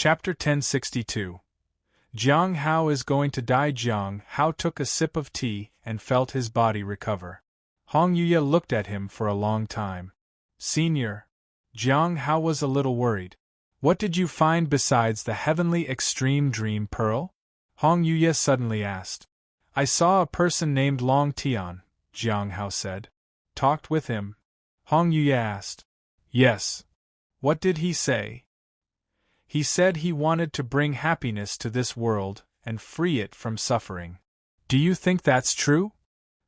Chapter 1062. Jiang Hao is going to die. Jiang Hao took a sip of tea and felt his body recover. Hong Yuya looked at him for a long time. Senior. Jiang Hao was a little worried. What did you find besides the heavenly extreme dream pearl? Hong Yuya suddenly asked. I saw a person named Long Tian, Jiang Hao said. Talked with him? Hong Yuya asked. Yes. What did he say? He said he wanted to bring happiness to this world and free it from suffering. Do you think that's true?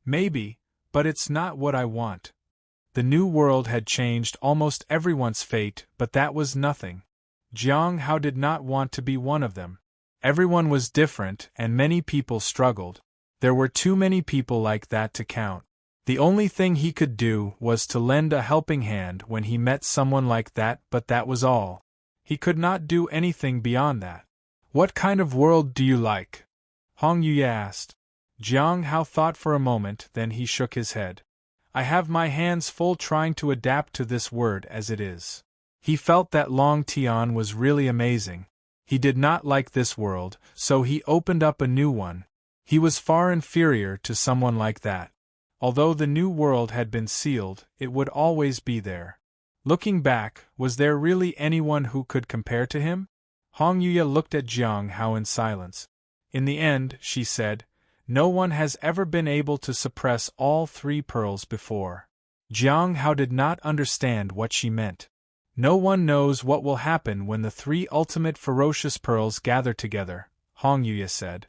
Maybe, but it's not what I want. The new world had changed almost everyone's fate, but that was nothing. Jiang Hao did not want to be one of them. Everyone was different and many people struggled. There were too many people like that to count. The only thing he could do was to lend a helping hand when he met someone like that, but that was all. He could not do anything beyond that. What kind of world do you like? Hong Yuya asked. Jiang Hao thought for a moment, then he shook his head. I have my hands full trying to adapt to this world as it is. He felt that Long Tian was really amazing. He did not like this world, so he opened up a new one. He was far inferior to someone like that. Although the new world had been sealed, it would always be there. Looking back, was there really anyone who could compare to him? Hong Yuya looked at Jiang Hao in silence. In the end, she said, no one has ever been able to suppress all three pearls before. Jiang Hao did not understand what she meant. No one knows what will happen when the three ultimate ferocious pearls gather together, Hong Yuya said.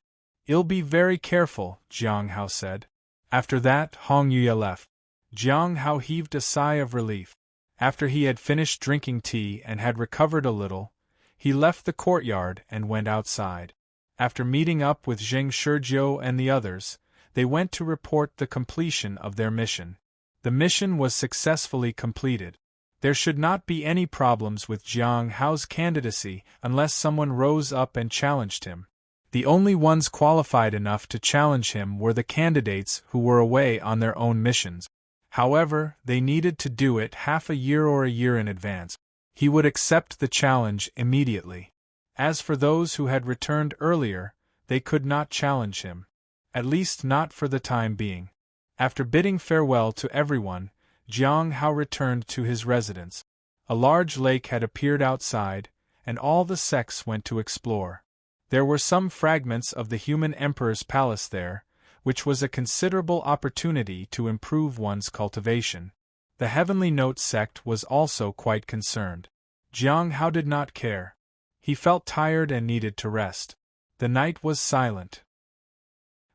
I'll be very careful, Jiang Hao said. After that, Hong Yuya left. Jiang Hao heaved a sigh of relief. After he had finished drinking tea and had recovered a little, he left the courtyard and went outside. After meeting up with Zheng Shijiu and the others, they went to report the completion of their mission. The mission was successfully completed. There should not be any problems with Jiang Hao's candidacy unless someone rose up and challenged him. The only ones qualified enough to challenge him were the candidates who were away on their own missions. However, they needed to do it half a year or a year in advance. He would accept the challenge immediately. As for those who had returned earlier, they could not challenge him. At least not for the time being. After bidding farewell to everyone, Jiang Hao returned to his residence. A large lake had appeared outside, and all the sects went to explore. There were some fragments of the human emperor's palace there, which was a considerable opportunity to improve one's cultivation. The Heavenly Note sect was also quite concerned. Jiang Hao did not care. He felt tired and needed to rest. The night was silent.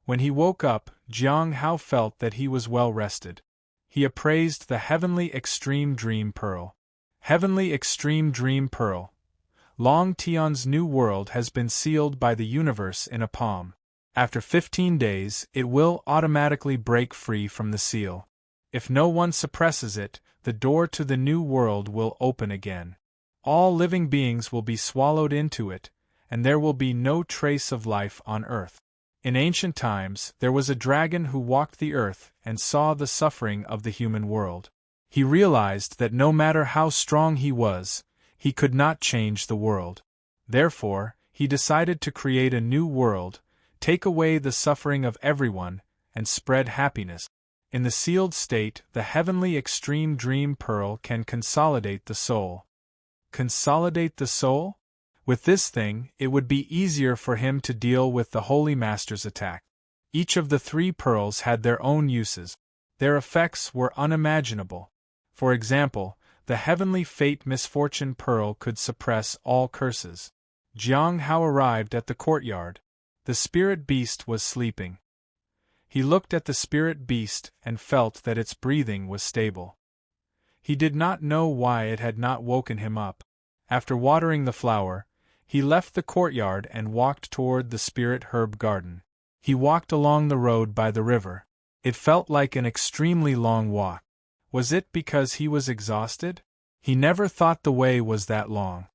When he woke up, Jiang Hao felt that he was well rested. He appraised the Heavenly Extreme Dream Pearl. Heavenly Extreme Dream Pearl. Long Tian's new world has been sealed by the universe in a palm. After 15 days, it will automatically break free from the seal. If no one suppresses it, the door to the new world will open again. All living beings will be swallowed into it, and there will be no trace of life on earth. In ancient times, there was a dragon who walked the earth and saw the suffering of the human world. He realized that no matter how strong he was, he could not change the world. Therefore, he decided to create a new world, take away the suffering of everyone, and spread happiness. In the sealed state, the Heavenly Extreme Dream Pearl can consolidate the soul. Consolidate the soul? With this thing, it would be easier for him to deal with the Holy Master's attack. Each of the three pearls had their own uses. Their effects were unimaginable. For example, the Heavenly Fate Misfortune Pearl could suppress all curses. Jiang Hao arrived at the courtyard. The spirit beast was sleeping. He looked at the spirit beast and felt that its breathing was stable. He did not know why it had not woken him up. After watering the flower, he left the courtyard and walked toward the spirit herb garden. He walked along the road by the river. It felt like an extremely long walk. Was it because he was exhausted? He never thought the way was that long.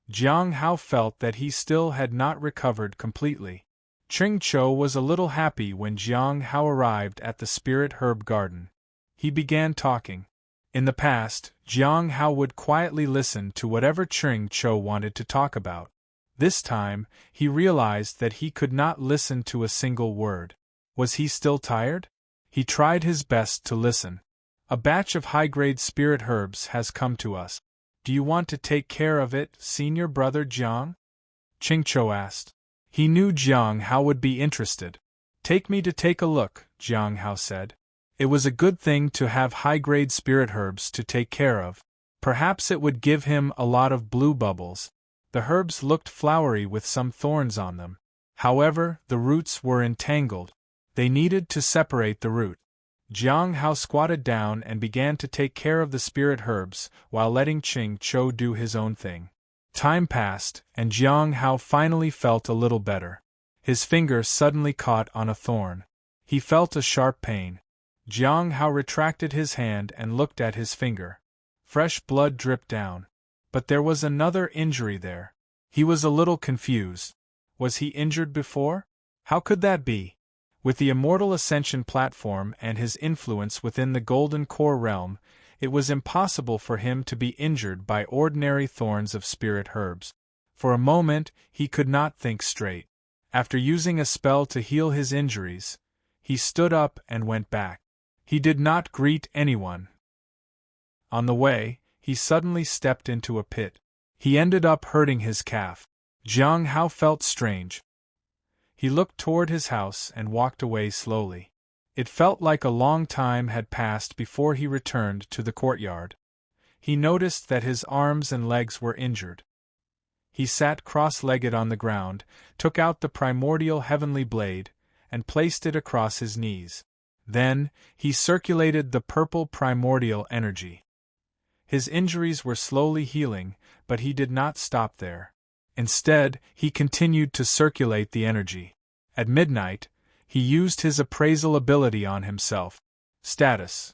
Jiang Hao felt that he still had not recovered completely. Ching Chou was a little happy when Jiang Hao arrived at the spirit herb garden. He began talking. In the past, Jiang Hao would quietly listen to whatever Ching Chou wanted to talk about. This time, he realized that he could not listen to a single word. Was he still tired? He tried his best to listen. A batch of high-grade spirit herbs has come to us. Do you want to take care of it, senior brother Jiang? Qingqiu asked. He knew Jiang Hao would be interested. Take me to take a look, Jiang Hao said. It was a good thing to have high-grade spirit herbs to take care of. Perhaps it would give him a lot of blue bubbles. The herbs looked flowery with some thorns on them. However, the roots were entangled. They needed to separate the root. Jiang Hao squatted down and began to take care of the spirit herbs, while letting Qingqiu do his own thing. Time passed, and Jiang Hao finally felt a little better. His finger suddenly caught on a thorn. He felt a sharp pain. Jiang Hao retracted his hand and looked at his finger. Fresh blood dripped down. But there was another injury there. He was a little confused. Was he injured before? How could that be? With the Immortal Ascension platform and his influence within the Golden Core realm, it was impossible for him to be injured by ordinary thorns of spirit herbs. For a moment, he could not think straight. After using a spell to heal his injuries, he stood up and went back. He did not greet anyone. On the way, he suddenly stepped into a pit. He ended up hurting his calf. Jiang Hao felt strange. He looked toward his house and walked away slowly. It felt like a long time had passed before he returned to the courtyard. He noticed that his arms and legs were injured. He sat cross-legged on the ground, took out the primordial heavenly blade, and placed it across his knees. Then, he circulated the purple primordial energy. His injuries were slowly healing, but he did not stop there. Instead, he continued to circulate the energy. At midnight, he used his appraisal ability on himself. Status: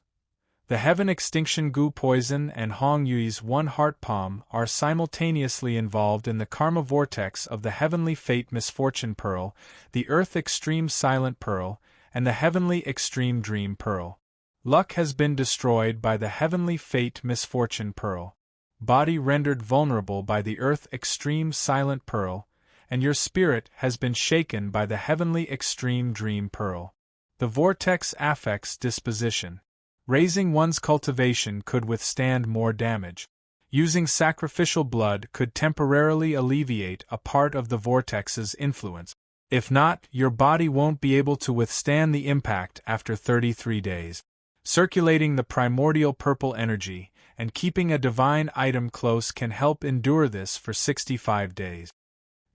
the Heaven Extinction Goo Poison and Hong Yui's One Heart Palm are simultaneously involved in the karma vortex of the Heavenly Fate Misfortune Pearl, the Earth Extreme Silent Pearl, and the Heavenly Extreme Dream Pearl. Luck has been destroyed by the Heavenly Fate Misfortune Pearl. Body rendered vulnerable by the Earth Extreme Silent Pearl, and your spirit has been shaken by the Heavenly Extreme Dream Pearl. The vortex affects disposition. Raising one's cultivation could withstand more damage. Using sacrificial blood could temporarily alleviate a part of the vortex's influence. If not, your body won't be able to withstand the impact after 33 days. Circulating the primordial purple energy and keeping a divine item close can help endure this for 65 days.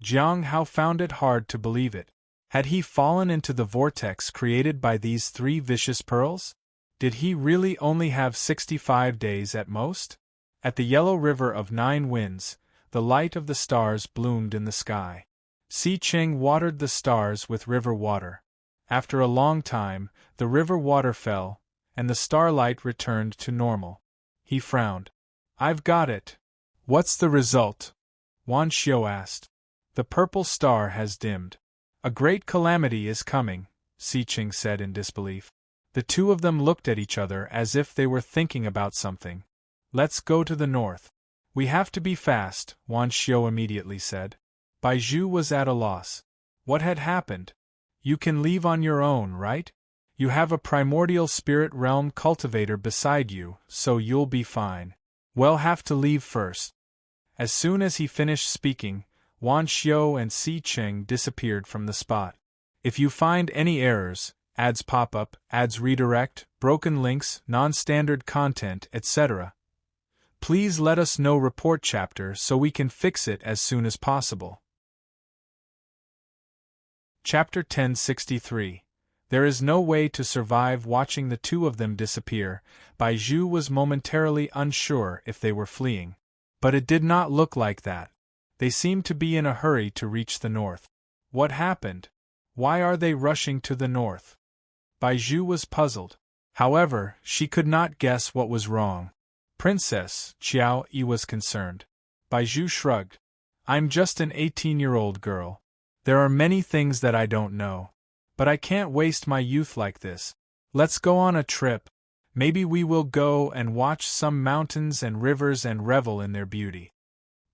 Jiang Hao found it hard to believe it. Had he fallen into the vortex created by these 3 vicious pearls? Did he really only have 65 days at most? At the Yellow River of 9 Winds, the light of the stars bloomed in the sky. Si Cheng watered the stars with river water. After a long time, the river water fell, and the starlight returned to normal. He frowned. I've got it. What's the result? Wan Xiu asked. The purple star has dimmed. A great calamity is coming, Si Cheng said in disbelief. The two of them looked at each other as if they were thinking about something. Let's go to the north. We have to be fast, Wan Xiu immediately said. Bai Zhu was at a loss. What had happened? You can leave on your own, right? You have a primordial spirit realm cultivator beside you, so you'll be fine. We'll have to leave first. As soon as he finished speaking, Wan Xiu and Si Cheng disappeared from the spot. If you find any errors, ads pop-up, ads redirect, broken links, non-standard content, etc., please let us know. Report chapter so we can fix it as soon as possible. Chapter 1063. There is no way to survive watching the two of them disappear. Bai Zhu was momentarily unsure if they were fleeing. But it did not look like that. They seemed to be in a hurry to reach the north. What happened? Why are they rushing to the north? Bai Zhu was puzzled. However, she could not guess what was wrong. Princess, Qiao Yi was concerned. Bai Zhu shrugged. I'm just an 18-year-old girl. There are many things that I don't know. But I can't waste my youth like this. Let's go on a trip. Maybe we will go and watch some mountains and rivers and revel in their beauty.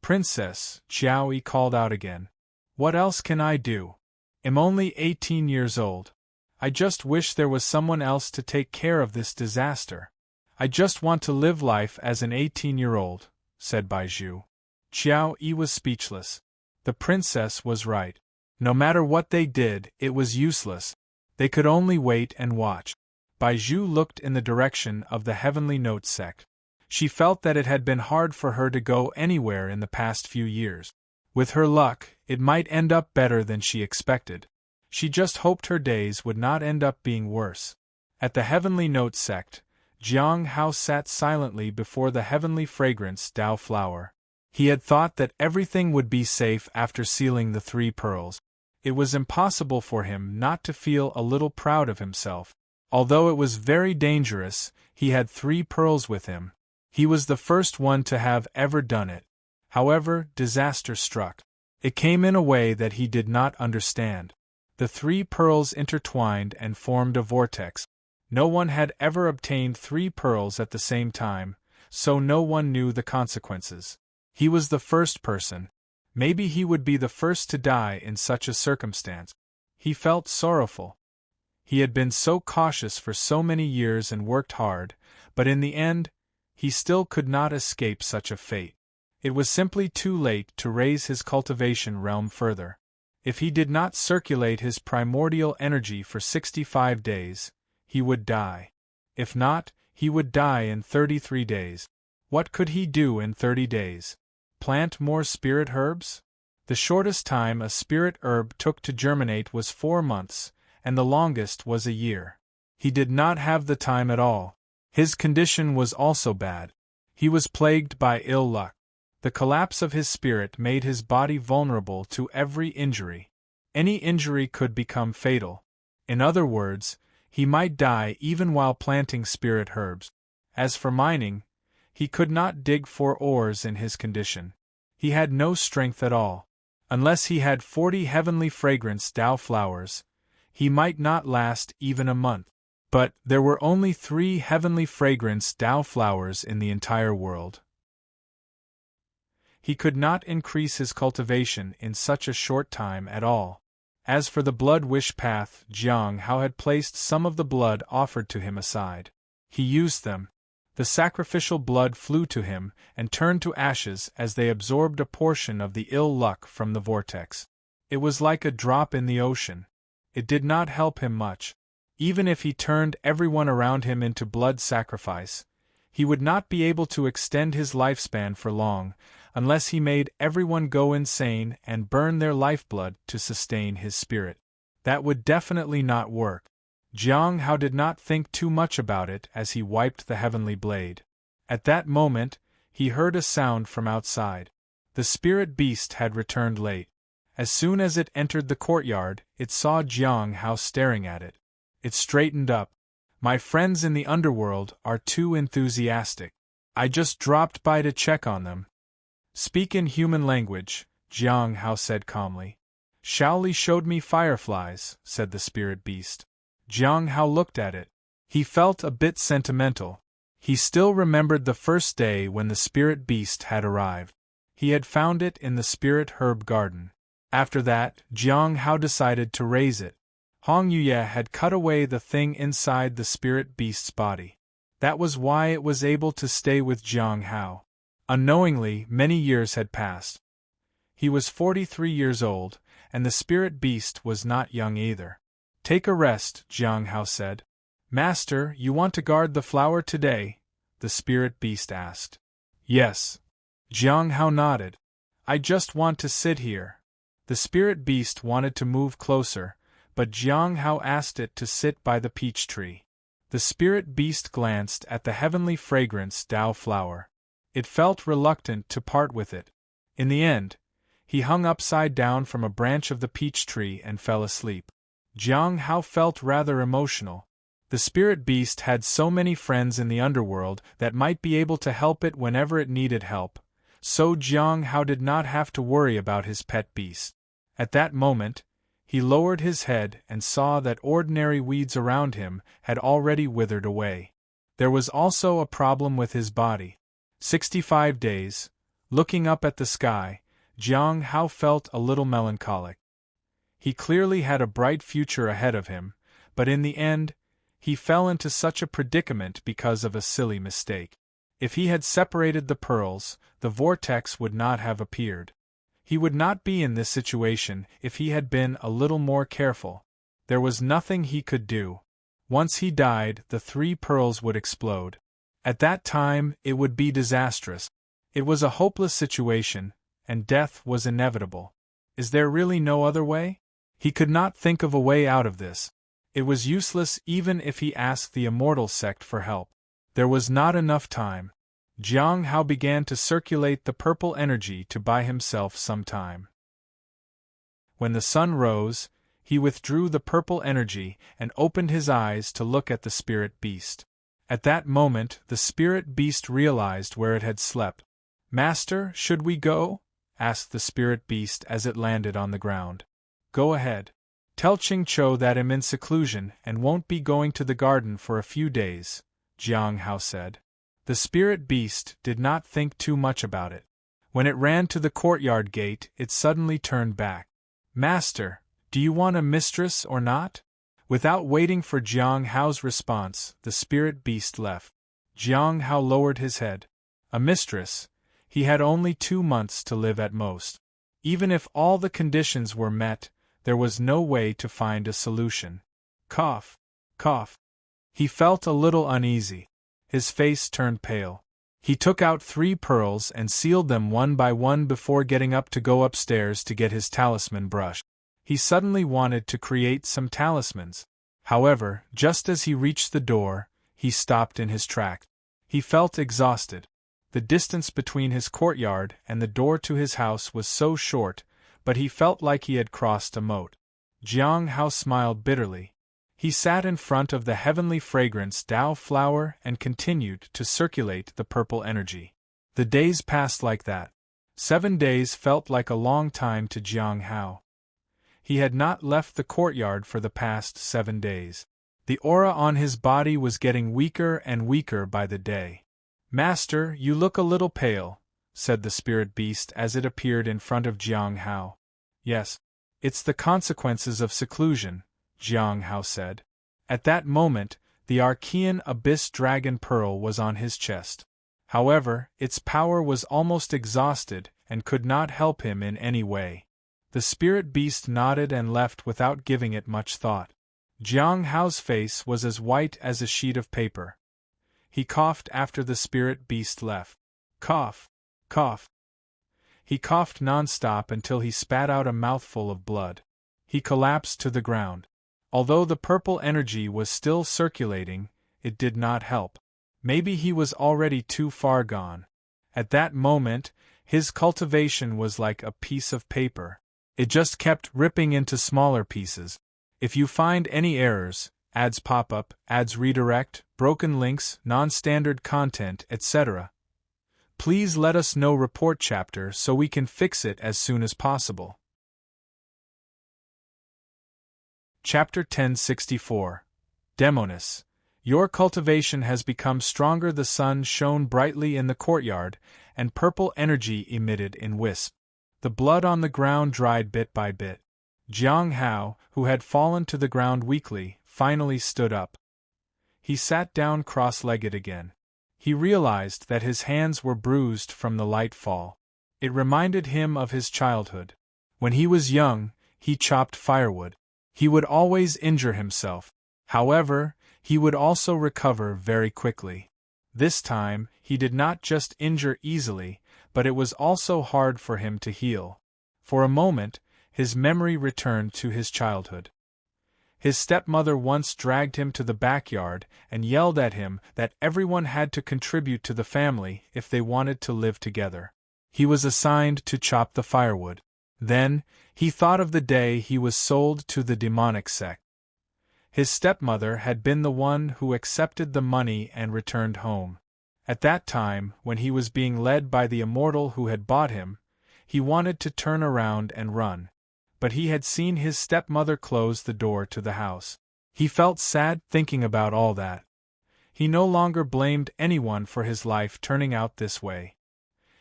Princess, Jiao Yi called out again. What else can I do? I'm only 18 years old. I just wish there was someone else to take care of this disaster. I just want to live life as an 18-year-old, said Baizhu. Jiao Yi was speechless. The princess was right. No matter what they did, it was useless. They could only wait and watch. Baizhu looked in the direction of the Heavenly Note sect. She felt that it had been hard for her to go anywhere in the past few years. With her luck, it might end up better than she expected. She just hoped her days would not end up being worse. At the Heavenly Note sect, Jiang Hao sat silently before the heavenly fragrance Dao flower. He had thought that everything would be safe after sealing the 3 pearls. It was impossible for him not to feel a little proud of himself. Although it was very dangerous, he had 3 pearls with him. He was the first one to have ever done it. However, disaster struck. It came in a way that he did not understand. The 3 pearls intertwined and formed a vortex. No one had ever obtained 3 pearls at the same time, so no one knew the consequences. He was the first person. Maybe he would be the first to die in such a circumstance. He felt sorrowful. He had been so cautious for so many years and worked hard, but in the end, he still could not escape such a fate. It was simply too late to raise his cultivation realm further. If he did not circulate his primordial energy for 65 days, he would die. If not, he would die in 33 days. What could he do in 30 days? Plant more spirit herbs? The shortest time a spirit herb took to germinate was 4 months, and the longest was a year. He did not have the time at all. His condition was also bad. He was plagued by ill luck. The collapse of his spirit made his body vulnerable to every injury. Any injury could become fatal. In other words, he might die even while planting spirit herbs. As for mining, he could not dig for ores in his condition. He had no strength at all. Unless he had 40 heavenly fragrance Dao flowers, he might not last even a month. But there were only 3 heavenly fragrance Dao flowers in the entire world. He could not increase his cultivation in such a short time at all. As for the blood wish path, Jiang Hao had placed some of the blood offered to him aside. He used them. The sacrificial blood flew to him and turned to ashes as they absorbed a portion of the ill luck from the vortex. It was like a drop in the ocean. It did not help him much. Even if he turned everyone around him into blood sacrifice, he would not be able to extend his lifespan for long, unless he made everyone go insane and burn their lifeblood to sustain his spirit. That would definitely not work. Jiang Hao did not think too much about it as he wiped the heavenly blade. At that moment, he heard a sound from outside. The spirit beast had returned late. As soon as it entered the courtyard, it saw Jiang Hao staring at it. It straightened up. My friends in the underworld are too enthusiastic. I just dropped by to check on them. Speak in human language, Jiang Hao said calmly. Shaoli showed me fireflies, said the spirit beast. Jiang Hao looked at it. He felt a bit sentimental. He still remembered the first day when the spirit beast had arrived. He had found it in the spirit herb garden. After that, Jiang Hao decided to raise it. Hong Yuye had cut away the thing inside the spirit beast's body. That was why it was able to stay with Jiang Hao. Unknowingly, many years had passed. He was 43 years old, and the spirit beast was not young either. Take a rest, Jiang Hao said. Master, you want to guard the flower today? The spirit beast asked. Yes. Jiang Hao nodded. I just want to sit here. The spirit beast wanted to move closer, but Jiang Hao asked it to sit by the peach tree. The spirit beast glanced at the heavenly fragrance Dao flower. It felt reluctant to part with it. In the end, he hung upside down from a branch of the peach tree and fell asleep. Jiang Hao felt rather emotional. The spirit beast had so many friends in the underworld that might be able to help it whenever it needed help, so Jiang Hao did not have to worry about his pet beast. At that moment, he lowered his head and saw that ordinary weeds around him had already withered away. There was also a problem with his body. 65 days, Looking up at the sky, Jiang Hao felt a little melancholic. He clearly had a bright future ahead of him, but in the end, he fell into such a predicament because of a silly mistake. If he had separated the pearls, the vortex would not have appeared. He would not be in this situation if he had been a little more careful. There was nothing he could do. Once he died, the 3 pearls would explode. At that time, it would be disastrous. It was a hopeless situation, and death was inevitable. Is there really no other way? He could not think of a way out of this. It was useless even if he asked the immortal sect for help. There was not enough time. Jiang Hao began to circulate the purple energy to buy himself some time. When the sun rose, he withdrew the purple energy and opened his eyes to look at the spirit beast. At that moment, the spirit beast realized where it had slept. "Master, should we go?" asked the spirit beast as it landed on the ground. "Go ahead. Tell Chingcho that I'm in seclusion and won't be going to the garden for a few days," Jiang Hao said. The spirit beast did not think too much about it. When it ran to the courtyard gate, it suddenly turned back. "Master, do you want a mistress or not?" Without waiting for Jiang Hao's response, the spirit beast left. Jiang Hao lowered his head. A mistress? He had only 2 months to live at most. Even if all the conditions were met, there was no way to find a solution. Cough, cough. He felt a little uneasy. His face turned pale. He took out 3 pearls and sealed them one by one before getting up to go upstairs to get his talisman brush. He suddenly wanted to create some talismans. However, just as he reached the door, he stopped in his tracks. He felt exhausted. The distance between his courtyard and the door to his house was so short, but he felt like he had crossed a moat. Jiang Hao smiled bitterly. He sat in front of the heavenly fragrance Dao flower and continued to circulate the purple energy. The days passed like that. 7 days felt like a long time to Jiang Hao. He had not left the courtyard for the past 7 days. The aura on his body was getting weaker and weaker by the day. "Master, you look a little pale," said the spirit beast as it appeared in front of Jiang Hao. "Yes. It's the consequences of seclusion," Jiang Hao said. At that moment, the Archean Abyss Dragon Pearl was on his chest. However, its power was almost exhausted and could not help him in any way. The spirit beast nodded and left without giving it much thought. Jiang Hao's face was as white as a sheet of paper. He coughed after the spirit beast left. Cough, cough. He coughed non-stop until he spat out a mouthful of blood. He collapsed to the ground. Although the purple energy was still circulating, it did not help. Maybe he was already too far gone. At that moment, his cultivation was like a piece of paper. It just kept ripping into smaller pieces. If you find any errors, ads pop up, ads redirect, broken links, non-standard content, etc., please let us know. Report chapter so we can fix it as soon as possible. Chapter 1064. Demonis. Your cultivation has become stronger. The sun shone brightly in the courtyard, and purple energy emitted in wisps. The blood on the ground dried bit by bit. Jiang Hao, who had fallen to the ground weakly, finally stood up. He sat down cross-legged again. He realized that his hands were bruised from the light fall. It reminded him of his childhood. When he was young, he chopped firewood. He would always injure himself. However, he would also recover very quickly. This time, he did not just injure easily, but it was also hard for him to heal. For a moment, his memory returned to his childhood. His stepmother once dragged him to the backyard and yelled at him that everyone had to contribute to the family if they wanted to live together. He was assigned to chop the firewood. Then, he thought of the day he was sold to the demonic sect. His stepmother had been the one who accepted the money and returned home. At that time, when he was being led by the immortal who had bought him, he wanted to turn around and run. But he had seen his stepmother close the door to the house. He felt sad thinking about all that. He no longer blamed anyone for his life turning out this way.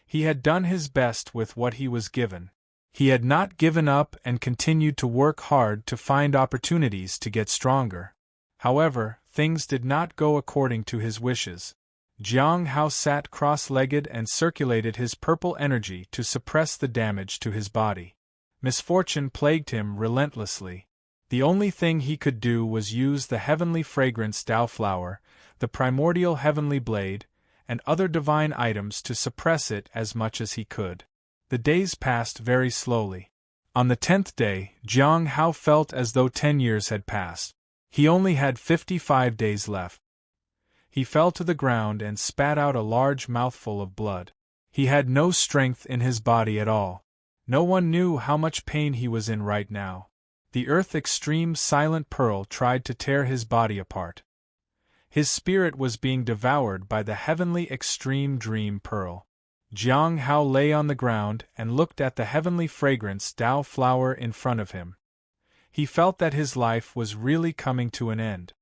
He had done his best with what he was given. He had not given up and continued to work hard to find opportunities to get stronger. However, things did not go according to his wishes. Jiang Hao sat cross-legged and circulated his purple energy to suppress the damage to his body. Misfortune plagued him relentlessly. The only thing he could do was use the heavenly fragrance Tao flower, the primordial heavenly blade, and other divine items to suppress it as much as he could. The days passed very slowly. On the 10th day, Jiang Hao felt as though 10 years had passed. He only had 55 days left. He fell to the ground and spat out a large mouthful of blood. He had no strength in his body at all. No one knew how much pain he was in right now. The Earth Extreme Silent Pearl tried to tear his body apart. His spirit was being devoured by the Heavenly Extreme Dream Pearl. Jiang Hao lay on the ground and looked at the heavenly fragrance Tao flower in front of him. He felt that his life was really coming to an end.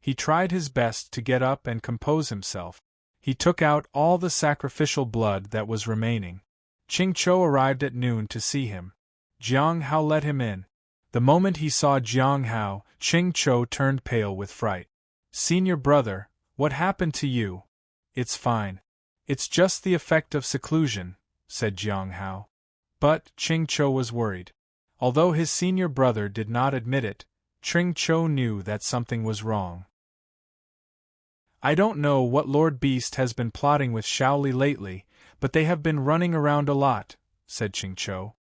He tried his best to get up and compose himself. He took out all the sacrificial blood that was remaining. Ching Chou arrived at noon to see him. Jiang Hao let him in. The moment he saw Jiang Hao, Ching Chou turned pale with fright. "Senior brother, what happened to you?" "It's fine. It's just the effect of seclusion," said Jiang Hao. But Ching Chou was worried. Although his senior brother did not admit it, Ching Chou knew that something was wrong. "I don't know what Lord Beast has been plotting with Shaoli lately, but they have been running around a lot," said Ching Chou.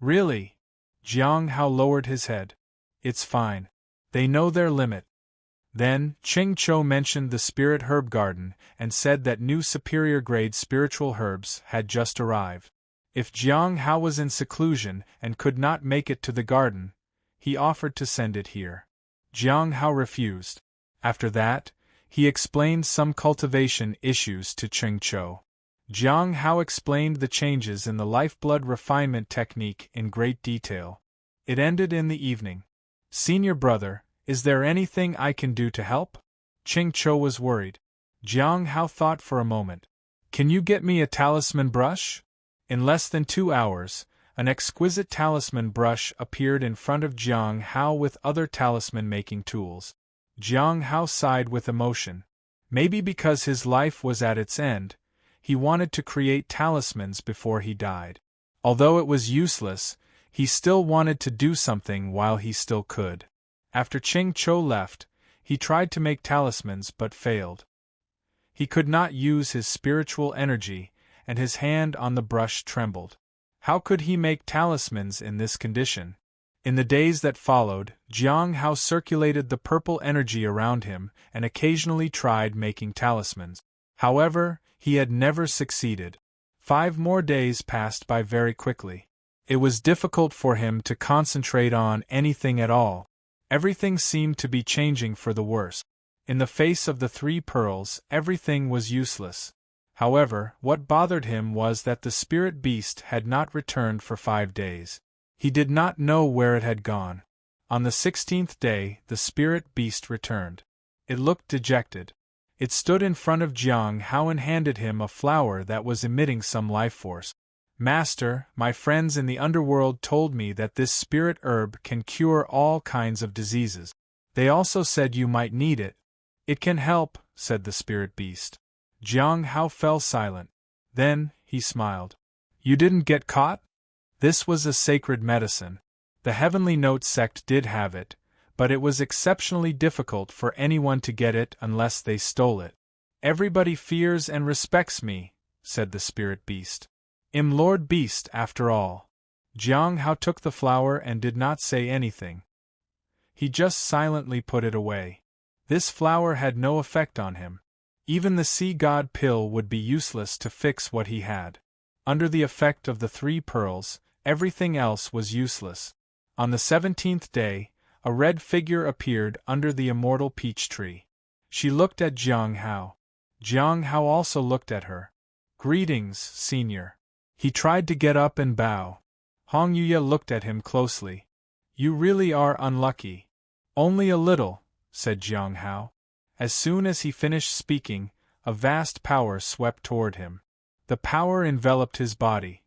"Really?" Jiang Hao lowered his head. "It's fine. They know their limit." Then, Ching Chou mentioned the Spirit Herb Garden and said that new superior-grade spiritual herbs had just arrived. If Jiang Hao was in seclusion and could not make it to the garden, he offered to send it here. Jiang Hao refused. After that, he explained some cultivation issues to Ching Chou. Jiang Hao explained the changes in the lifeblood refinement technique in great detail. It ended in the evening. "Senior brother, is there anything I can do to help?" Ching Chou was worried. Jiang Hao thought for a moment. "Can you get me a talisman brush?" In less than 2 hours, an exquisite talisman brush appeared in front of Jiang Hao with other talisman-making tools. Jiang Hao sighed with emotion. Maybe because his life was at its end, he wanted to create talismans before he died. Although it was useless, he still wanted to do something while he still could. After Ching Chou left, he tried to make talismans but failed. He could not use his spiritual energy, and his hand on the brush trembled. How could he make talismans in this condition? In the days that followed, Jiang Hao circulated the purple energy around him and occasionally tried making talismans. However, he had never succeeded. 5 more days passed by very quickly. It was difficult for him to concentrate on anything at all. Everything seemed to be changing for the worse. In the face of the 3 pearls, everything was useless. However, what bothered him was that the spirit beast had not returned for 5 days. He did not know where it had gone. On the 16th day, the spirit beast returned. It looked dejected. It stood in front of Jiang Hao and handed him a flower that was emitting some life force. "Master, my friends in the underworld told me that this spirit herb can cure all kinds of diseases. They also said you might need it." "It can help," said the spirit beast. Jiang Hao fell silent. Then, he smiled. "You didn't get caught?" This was a sacred medicine. The Heavenly Note sect did have it, but it was exceptionally difficult for anyone to get it unless they stole it. "Everybody fears and respects me," said the spirit beast. "I'm Lord Beast after all." Jiang Hao took the flower and did not say anything. He just silently put it away. This flower had no effect on him. Even the sea god pill would be useless to fix what he had. Under the effect of the 3 pearls, everything else was useless. On the 17th day, a red figure appeared under the immortal peach tree. She looked at Jiang Hao. Jiang Hao also looked at her. "Greetings, senior." He tried to get up and bow. Hong Yuya looked at him closely. "You really are unlucky." "Only a little," said Jiang Hao. As soon as he finished speaking, a vast power swept toward him. The power enveloped his body.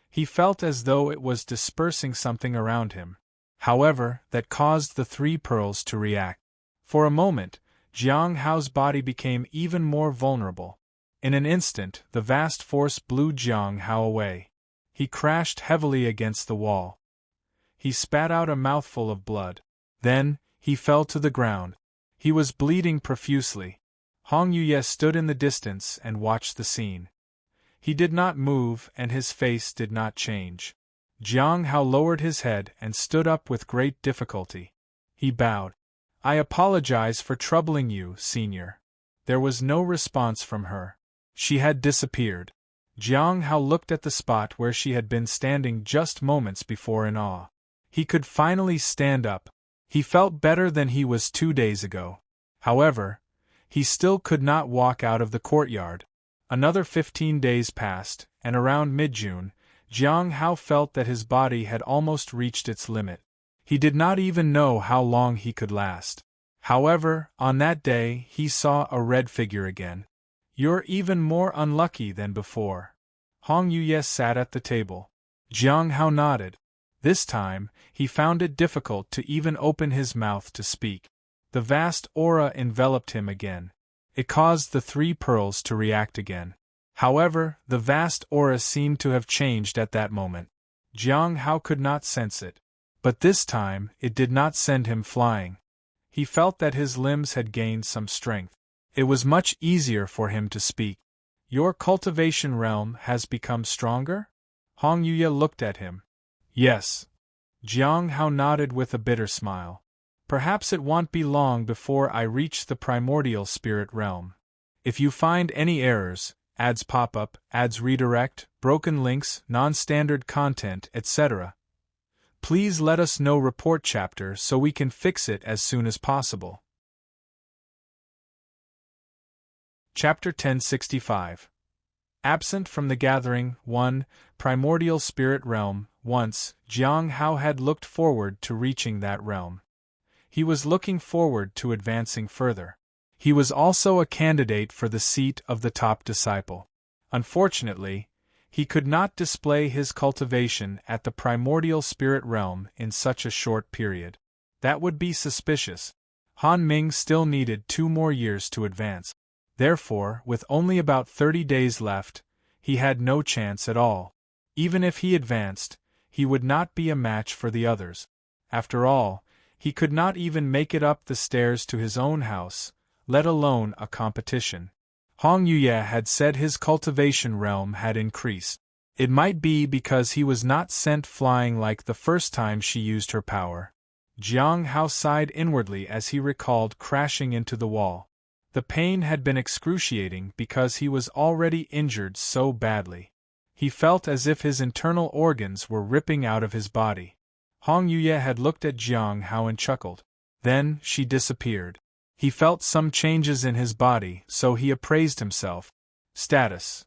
He felt as though it was dispersing something around him. However, that caused the 3 pearls to react. For a moment, Jiang Hao's body became even more vulnerable. In an instant, the vast force blew Jiang Hao away. He crashed heavily against the wall. He spat out a mouthful of blood. Then, he fell to the ground. He was bleeding profusely. Hong Yuye stood in the distance and watched the scene. He did not move and his face did not change. Jiang Hao lowered his head and stood up with great difficulty. He bowed. "I apologize for troubling you, Senior." There was no response from her. She had disappeared. Jiang Hao looked at the spot where she had been standing just moments before in awe. He could finally stand up. He felt better than he was 2 days ago. However, he still could not walk out of the courtyard. Another 15 days passed, and around mid-June, Jiang Hao felt that his body had almost reached its limit. He did not even know how long he could last. However, on that day, he saw a red figure again. "You're even more unlucky than before." Hong Yuye sat at the table. Jiang Hao nodded. This time, he found it difficult to even open his mouth to speak. The vast aura enveloped him again. It caused the 3 pearls to react again. However, the vast aura seemed to have changed at that moment. Jiang Hao could not sense it. But this time, it did not send him flying. He felt that his limbs had gained some strength. It was much easier for him to speak. "Your cultivation realm has become stronger?" Hong Yuye looked at him. "Yes." Jiang Hao nodded with a bitter smile. "Perhaps it won't be long before I reach the primordial spirit realm. If you find any errors, ads pop up, ads redirect, broken links, non-standard content, etc., please let us know report chapter so we can fix it as soon as possible." Chapter 1065. Absent from the gathering, 1. Primordial Spirit Realm. Once, Jiang Hao had looked forward to reaching that realm. He was looking forward to advancing further. He was also a candidate for the seat of the top disciple. Unfortunately, he could not display his cultivation at the primordial spirit realm in such a short period. That would be suspicious. Han Ming still needed 2 more years to advance. Therefore, with only about 30 days left, he had no chance at all. Even if he advanced, he would not be a match for the others. After all, he could not even make it up the stairs to his own house, let alone a competition. Hong Yuye had said his cultivation realm had increased. It might be because he was not sent flying like the first time she used her power. Jiang Hao sighed inwardly as he recalled crashing into the wall. The pain had been excruciating because he was already injured so badly. He felt as if his internal organs were ripping out of his body. Hong Yuye had looked at Jiang Hao and chuckled. Then, she disappeared. He felt some changes in his body, so he appraised himself. Status: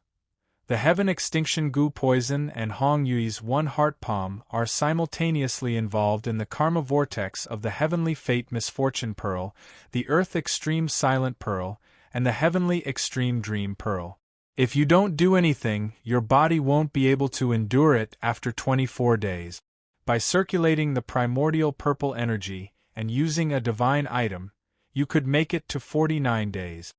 the Heaven Extinction Goo Poison and Hong Yui's One Heart Palm are simultaneously involved in the Karma Vortex of the Heavenly Fate Misfortune Pearl, the Earth Extreme Silent Pearl, and the Heavenly Extreme Dream Pearl. If you don't do anything, your body won't be able to endure it after 24 days. By circulating the primordial purple energy and using a divine item, you could make it to 49 days.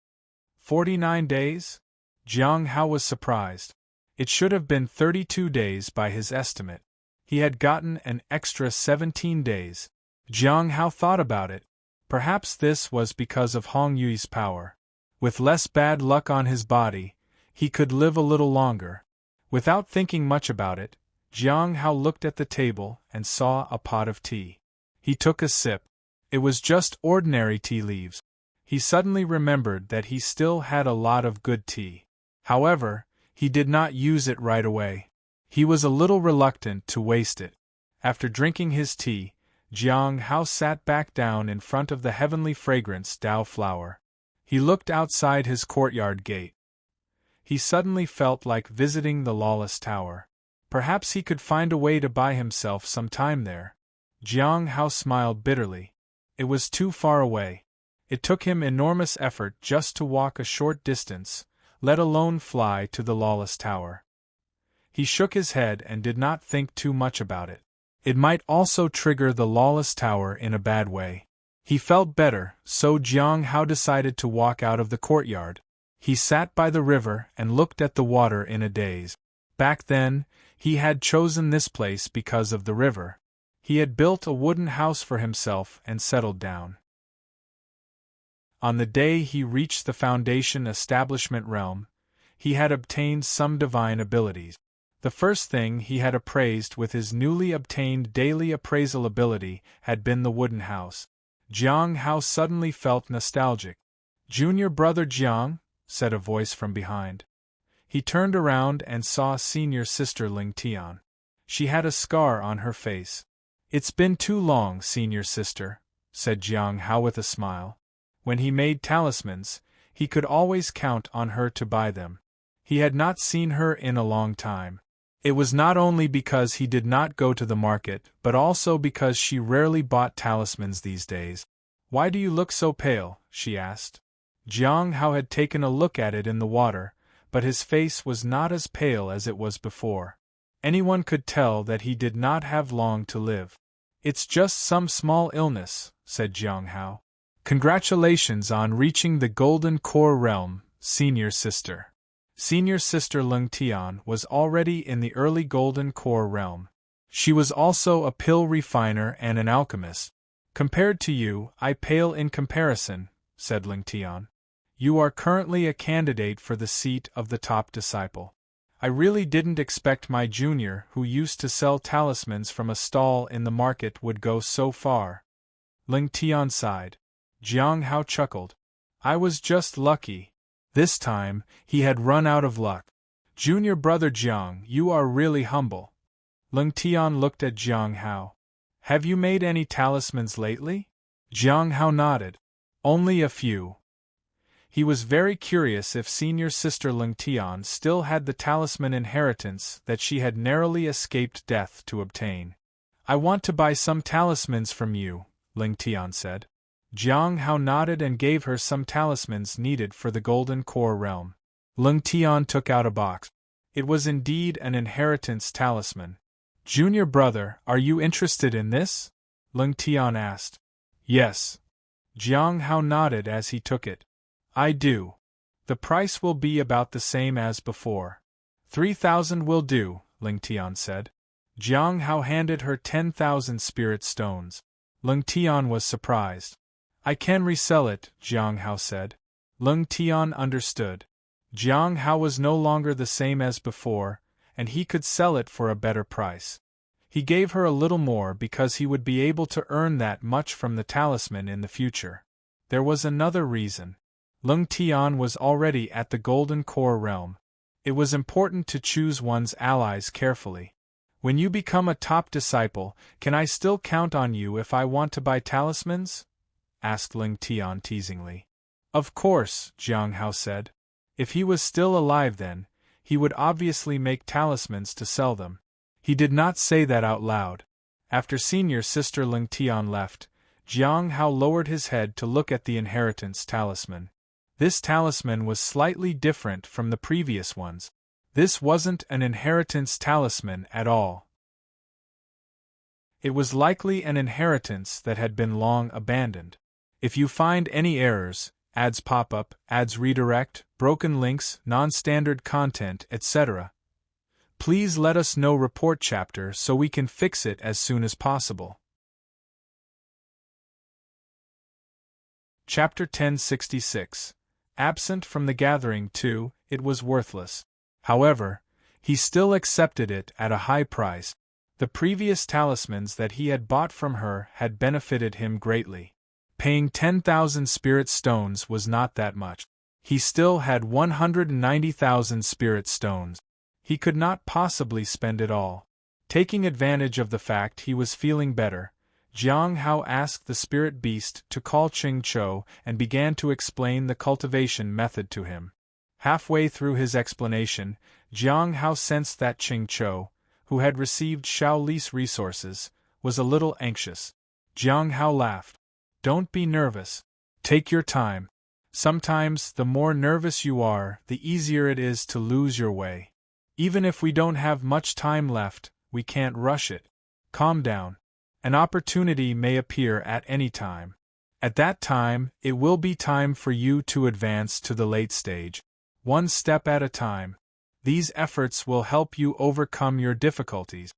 49 days? Jiang Hao was surprised. It should have been 32 days by his estimate. He had gotten an extra 17 days. Jiang Hao thought about it. Perhaps this was because of Hong Yui's power. With less bad luck on his body, he could live a little longer. Without thinking much about it, Jiang Hao looked at the table and saw a pot of tea. He took a sip. It was just ordinary tea leaves. He suddenly remembered that he still had a lot of good tea. However, he did not use it right away. He was a little reluctant to waste it. After drinking his tea, Jiang Hao sat back down in front of the heavenly fragrance Dao flower. He looked outside his courtyard gate. He suddenly felt like visiting the Lawless Tower. Perhaps he could find a way to buy himself some time there. Jiang Hao smiled bitterly. It was too far away. It took him enormous effort just to walk a short distance, let alone fly to the lawless tower. He shook his head and did not think too much about it. It might also trigger the lawless tower in a bad way. He felt better, so Jiang Hao decided to walk out of the courtyard. He sat by the river and looked at the water in a daze. Back then, he had chosen this place because of the river. He had built a wooden house for himself and settled down. On the day he reached the Foundation establishment realm, he had obtained some divine abilities. The first thing he had appraised with his newly obtained daily appraisal ability had been the wooden house. Jiang Hao suddenly felt nostalgic. "Junior brother Jiang?" said a voice from behind. He turned around and saw senior sister Ling Tian. She had a scar on her face. "It's been too long, senior sister," said Jiang Hao with a smile. When he made talismans, he could always count on her to buy them. He had not seen her in a long time. It was not only because he did not go to the market, but also because she rarely bought talismans these days. "Why do you look so pale?" she asked. Jiang Hao had taken a look at it in the water, but his face was not as pale as it was before. Anyone could tell that he did not have long to live. "It's just some small illness," said Jiang Hao. "Congratulations on reaching the Golden Core realm, senior sister." Senior sister Ling Tian was already in the early Golden Core realm. She was also a pill refiner and an alchemist. "Compared to you, I pale in comparison," said Ling Tian. "You are currently a candidate for the seat of the top disciple. I really didn't expect my junior who used to sell talismans from a stall in the market would go so far." Ling Tian sighed. Jiang Hao chuckled. "I was just lucky." This time, he had run out of luck. "Junior brother Jiang, you are really humble." Ling Tian looked at Jiang Hao. "Have you made any talismans lately?" Jiang Hao nodded. "Only a few." He was very curious if senior sister Ling Tian still had the talisman inheritance that she had narrowly escaped death to obtain. "I want to buy some talismans from you," Ling Tian said. Jiang Hao nodded and gave her some talismans needed for the Golden Core realm. Ling Tian took out a box. It was indeed an inheritance talisman. "Junior brother, are you interested in this?" Ling Tian asked. "Yes." Jiang Hao nodded as he took it. "I do. The price will be about the same as before." 3,000 will do, Ling Tian said. Jiang Hao handed her 10,000 spirit stones. Ling Tian was surprised. "I can resell it," Jiang Hao said. Ling Tian understood. Jiang Hao was no longer the same as before, and he could sell it for a better price. He gave her a little more because he would be able to earn that much from the talisman in the future. There was another reason. Ling Tian was already at the Golden Core realm. It was important to choose one's allies carefully. "When you become a top disciple, can I still count on you if I want to buy talismans?" asked Ling Tian teasingly. "Of course," Jiang Hao said. If he was still alive then, he would obviously make talismans to sell them. He did not say that out loud. After senior sister Ling Tian left, Jiang Hao lowered his head to look at the inheritance talisman. This talisman was slightly different from the previous ones. This wasn't an inheritance talisman at all. It was likely an inheritance that had been long abandoned. If you find any errors, ads pop up, ads redirect, broken links, non-standard content, etc., please let us know report chapter so we can fix it as soon as possible. Chapter 1066. Absent from the gathering too, it was worthless. However, he still accepted it at a high price. The previous talismans that he had bought from her had benefited him greatly. Paying 10,000 spirit stones was not that much. He still had 190,000 spirit stones. He could not possibly spend it all. Taking advantage of the fact he was feeling better, Jiang Hao asked the spirit beast to call Ching Chou and began to explain the cultivation method to him. Halfway through his explanation, Jiang Hao sensed that Ching Chou, who had received Shao Li's resources, was a little anxious. Jiang Hao laughed. "Don't be nervous. Take your time." Sometimes, the more nervous you are, the easier it is to lose your way. Even if we don't have much time left, we can't rush it. Calm down. An opportunity may appear at any time. At that time, it will be time for you to advance to the late stage. One step at a time. These efforts will help you overcome your difficulties.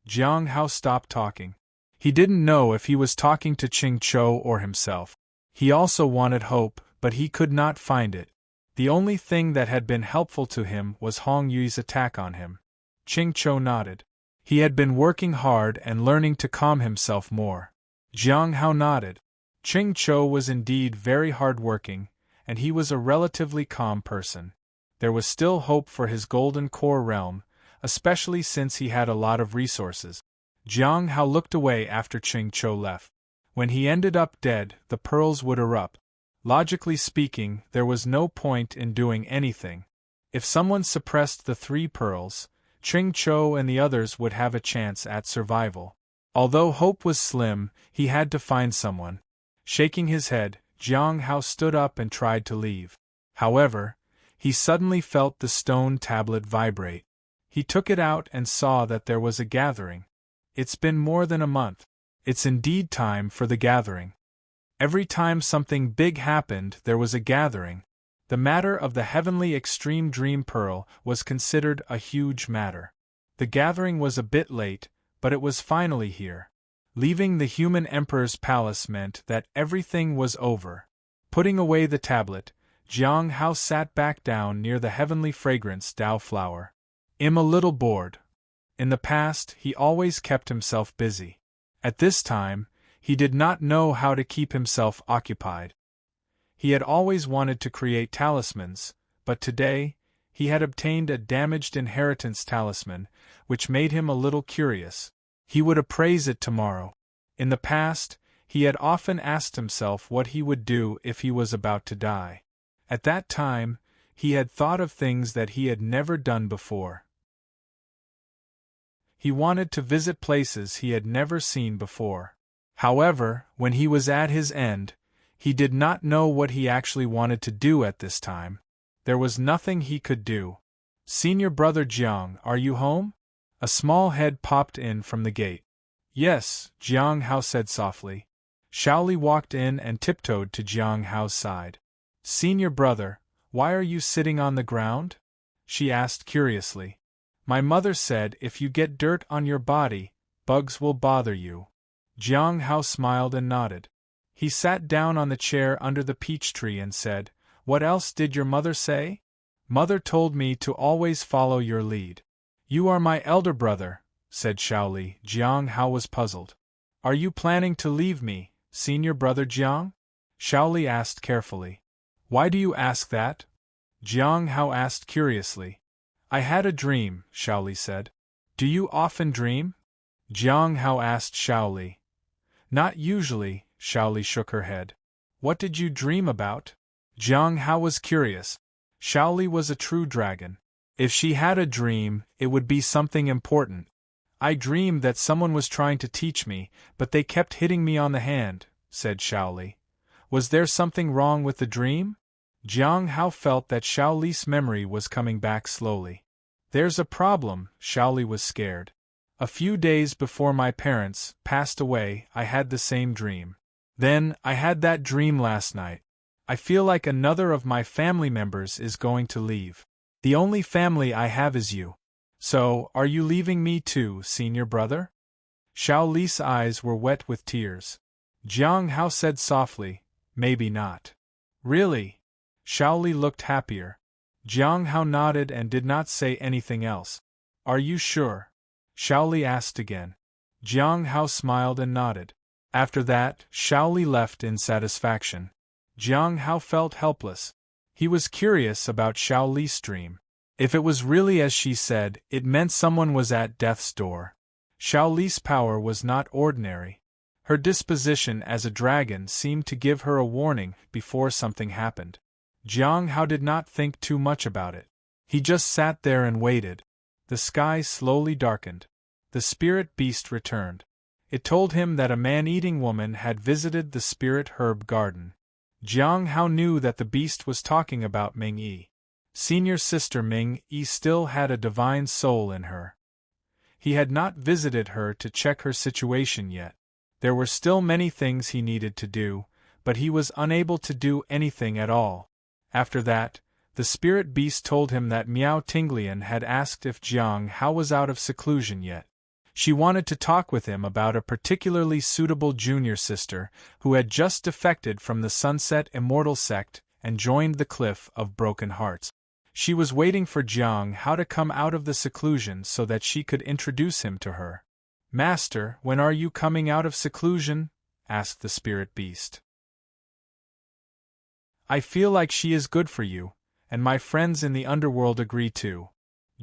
Jiang Hao stopped talking. He didn't know if he was talking to Ching Chou or himself. He also wanted hope, but he could not find it. The only thing that had been helpful to him was Hong Yui's attack on him. Ching Chou nodded. He had been working hard and learning to calm himself more. Jiang Hao nodded. Ching Chou was indeed very hard-working, and he was a relatively calm person. There was still hope for his Golden Core realm, especially since he had a lot of resources. Jiang Hao looked away after Ching Chou left. When he ended up dead, the pearls would erupt. Logically speaking, there was no point in doing anything. If someone suppressed the 3 pearls, Ching Chou and the others would have a chance at survival. Although hope was slim, he had to find someone. Shaking his head, Jiang Hao stood up and tried to leave. However, he suddenly felt the stone tablet vibrate. He took it out and saw that there was a gathering. It's been more than a month. It's indeed time for the gathering. Every time something big happened, there was a gathering. The matter of the heavenly extreme dream pearl was considered a huge matter. The gathering was a bit late, but it was finally here. Leaving the human emperor's palace meant that everything was over. Putting away the tablet, Jiang Hao sat back down near the heavenly fragrance Dao flower. I'm a little bored. In the past, he always kept himself busy. At this time, he did not know how to keep himself occupied. He had always wanted to create talismans, but today, he had obtained a damaged inheritance talisman, which made him a little curious. He would appraise it tomorrow. In the past, he had often asked himself what he would do if he was about to die. At that time, he had thought of things that he had never done before. He wanted to visit places he had never seen before. However, when he was at his end, he did not know what he actually wanted to do at this time. There was nothing he could do. "Senior brother Jiang, are you home?" A small head popped in from the gate. "Yes," Jiang Hao said softly. Shaoli walked in and tiptoed to Jiang Hao's side. "Senior brother, why are you sitting on the ground?" she asked curiously. "My mother said if you get dirt on your body, bugs will bother you." Jiang Hao smiled and nodded. He sat down on the chair under the peach tree and said, "What else did your mother say?" "Mother told me to always follow your lead." "You are my elder brother," said Shaoli. Jiang Hao was puzzled. "Are you planning to leave me, senior brother Jiang?" Shaoli asked carefully. "Why do you ask that?" Jiang Hao asked curiously. "I had a dream," Shaoli said. "Do you often dream?" Jiang Hao asked Shaoli. "Not usually," Shaoli shook her head. "What did you dream about?" Jiang Hao was curious. Shaoli was a true dragon. If she had a dream, it would be something important. "I dreamed that someone was trying to teach me, but they kept hitting me on the hand," said Shaoli. "Was there something wrong with the dream?" Jiang Hao felt that Shaoli's memory was coming back slowly. "There's a problem," Shaoli was scared. "A few days before my parents passed away, I had the same dream. Then, I had that dream last night. I feel like another of my family members is going to leave. The only family I have is you. So, are you leaving me too, senior brother?" Shaoli's eyes were wet with tears. Jiang Hao said softly, "Maybe not." "Really?" Shaoli looked happier. Jiang Hao nodded and did not say anything else. "Are you sure?" Shaoli asked again. Jiang Hao smiled and nodded. After that, Shaoli left in satisfaction. Jiang Hao felt helpless. He was curious about Shaoli's dream. If it was really as she said, it meant someone was at death's door. Shaoli's power was not ordinary. Her disposition as a dragon seemed to give her a warning before something happened. Jiang Hao did not think too much about it. He just sat there and waited. The sky slowly darkened. The spirit beast returned. It told him that a man-eating woman had visited the spirit herb garden. Jiang Hao knew that the beast was talking about Ming Yi. Senior sister Ming Yi still had a divine soul in her. He had not visited her to check her situation yet. There were still many things he needed to do, but he was unable to do anything at all. After that, the spirit beast told him that Miao Tinglian had asked if Jiang Hao was out of seclusion yet. She wanted to talk with him about a particularly suitable junior sister who had just defected from the Sunset Immortal sect and joined the Cliff of Broken Hearts. She was waiting for Jiang Hao to come out of the seclusion so that she could introduce him to her. "Master, when are you coming out of seclusion?" asked the spirit beast. "I feel like she is good for you, and my friends in the underworld agree too."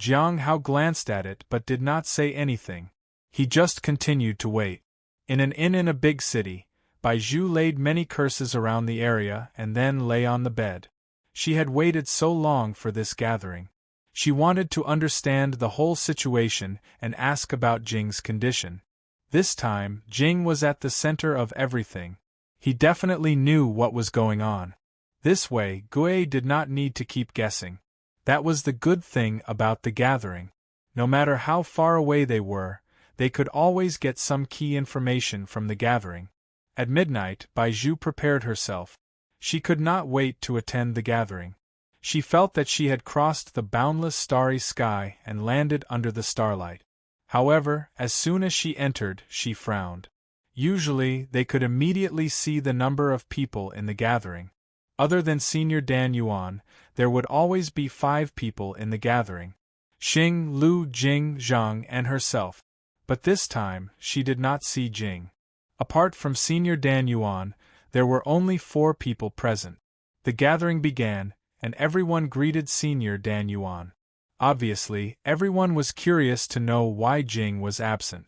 Jiang Hao glanced at it but did not say anything. He just continued to wait. In an inn in a big city, Baizhu laid many curses around the area and then lay on the bed. She had waited so long for this gathering. She wanted to understand the whole situation and ask about Jing's condition. This time, Jing was at the center of everything. He definitely knew what was going on. This way, Gui did not need to keep guessing. That was the good thing about the gathering. No matter how far away they were, they could always get some key information from the gathering. At midnight, Baizhu prepared herself. She could not wait to attend the gathering. She felt that she had crossed the boundless starry sky and landed under the starlight. However, as soon as she entered, she frowned. Usually, they could immediately see the number of people in the gathering. Other than Senior Dan Yuan, there would always be 5 people in the gathering: Xing, Lu, Jing, Zhang, and herself. But this time, she did not see Jing. Apart from Senior Dan Yuan, there were only 4 people present. The gathering began, and everyone greeted Senior Dan Yuan. Obviously, everyone was curious to know why Jing was absent.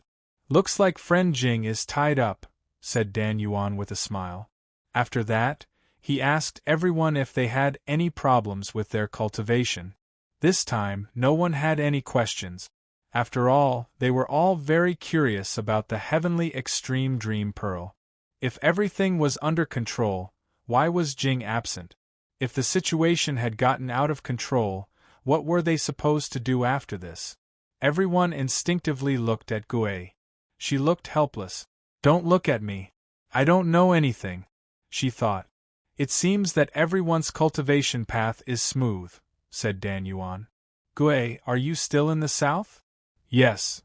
"Looks like friend Jing is tied up," said Dan Yuan with a smile. After that, he asked everyone if they had any problems with their cultivation. This time, no one had any questions. After all, they were all very curious about the heavenly extreme dream pearl. If everything was under control, why was Jing absent? If the situation had gotten out of control, what were they supposed to do after this? Everyone instinctively looked at Gui. She looked helpless. "Don't look at me. I don't know anything," she thought. "It seems that everyone's cultivation path is smooth," said Dan Yuan. "Gui, are you still in the south?" "Yes."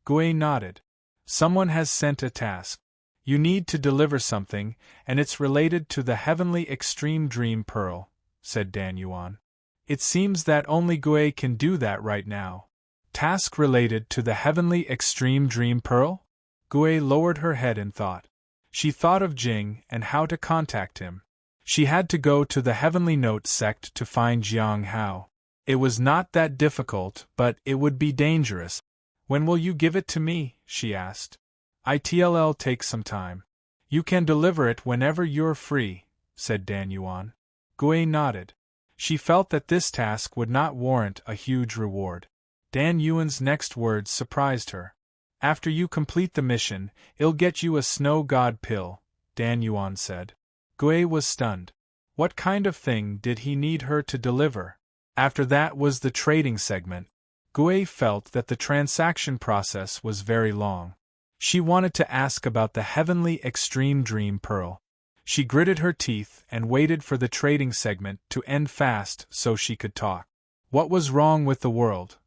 Gui nodded. "Someone has sent a task. You need to deliver something, and it's related to the heavenly extreme dream pearl," said Dan Yuan. "It seems that only Gui can do that right now." "Task related to the heavenly extreme dream pearl?" Gui lowered her head in thought. She thought of Jing and how to contact him. She had to go to the Heavenly Note sect to find Jiang Hao. It was not that difficult, but it would be dangerous. "When will you give it to me?" she asked. "It'll take some time. You can deliver it whenever you're free," said Dan Yuan. Gui nodded. She felt that this task would not warrant a huge reward. Dan Yuan's next words surprised her. "After you complete the mission, I'll get you a snow god pill," Dan Yuan said. Gui was stunned. What kind of thing did he need her to deliver? After that was the trading segment. Gui felt that the transaction process was very long. She wanted to ask about the heavenly extreme dream pearl. She gritted her teeth and waited for the trading segment to end fast so she could talk. What was wrong with the world?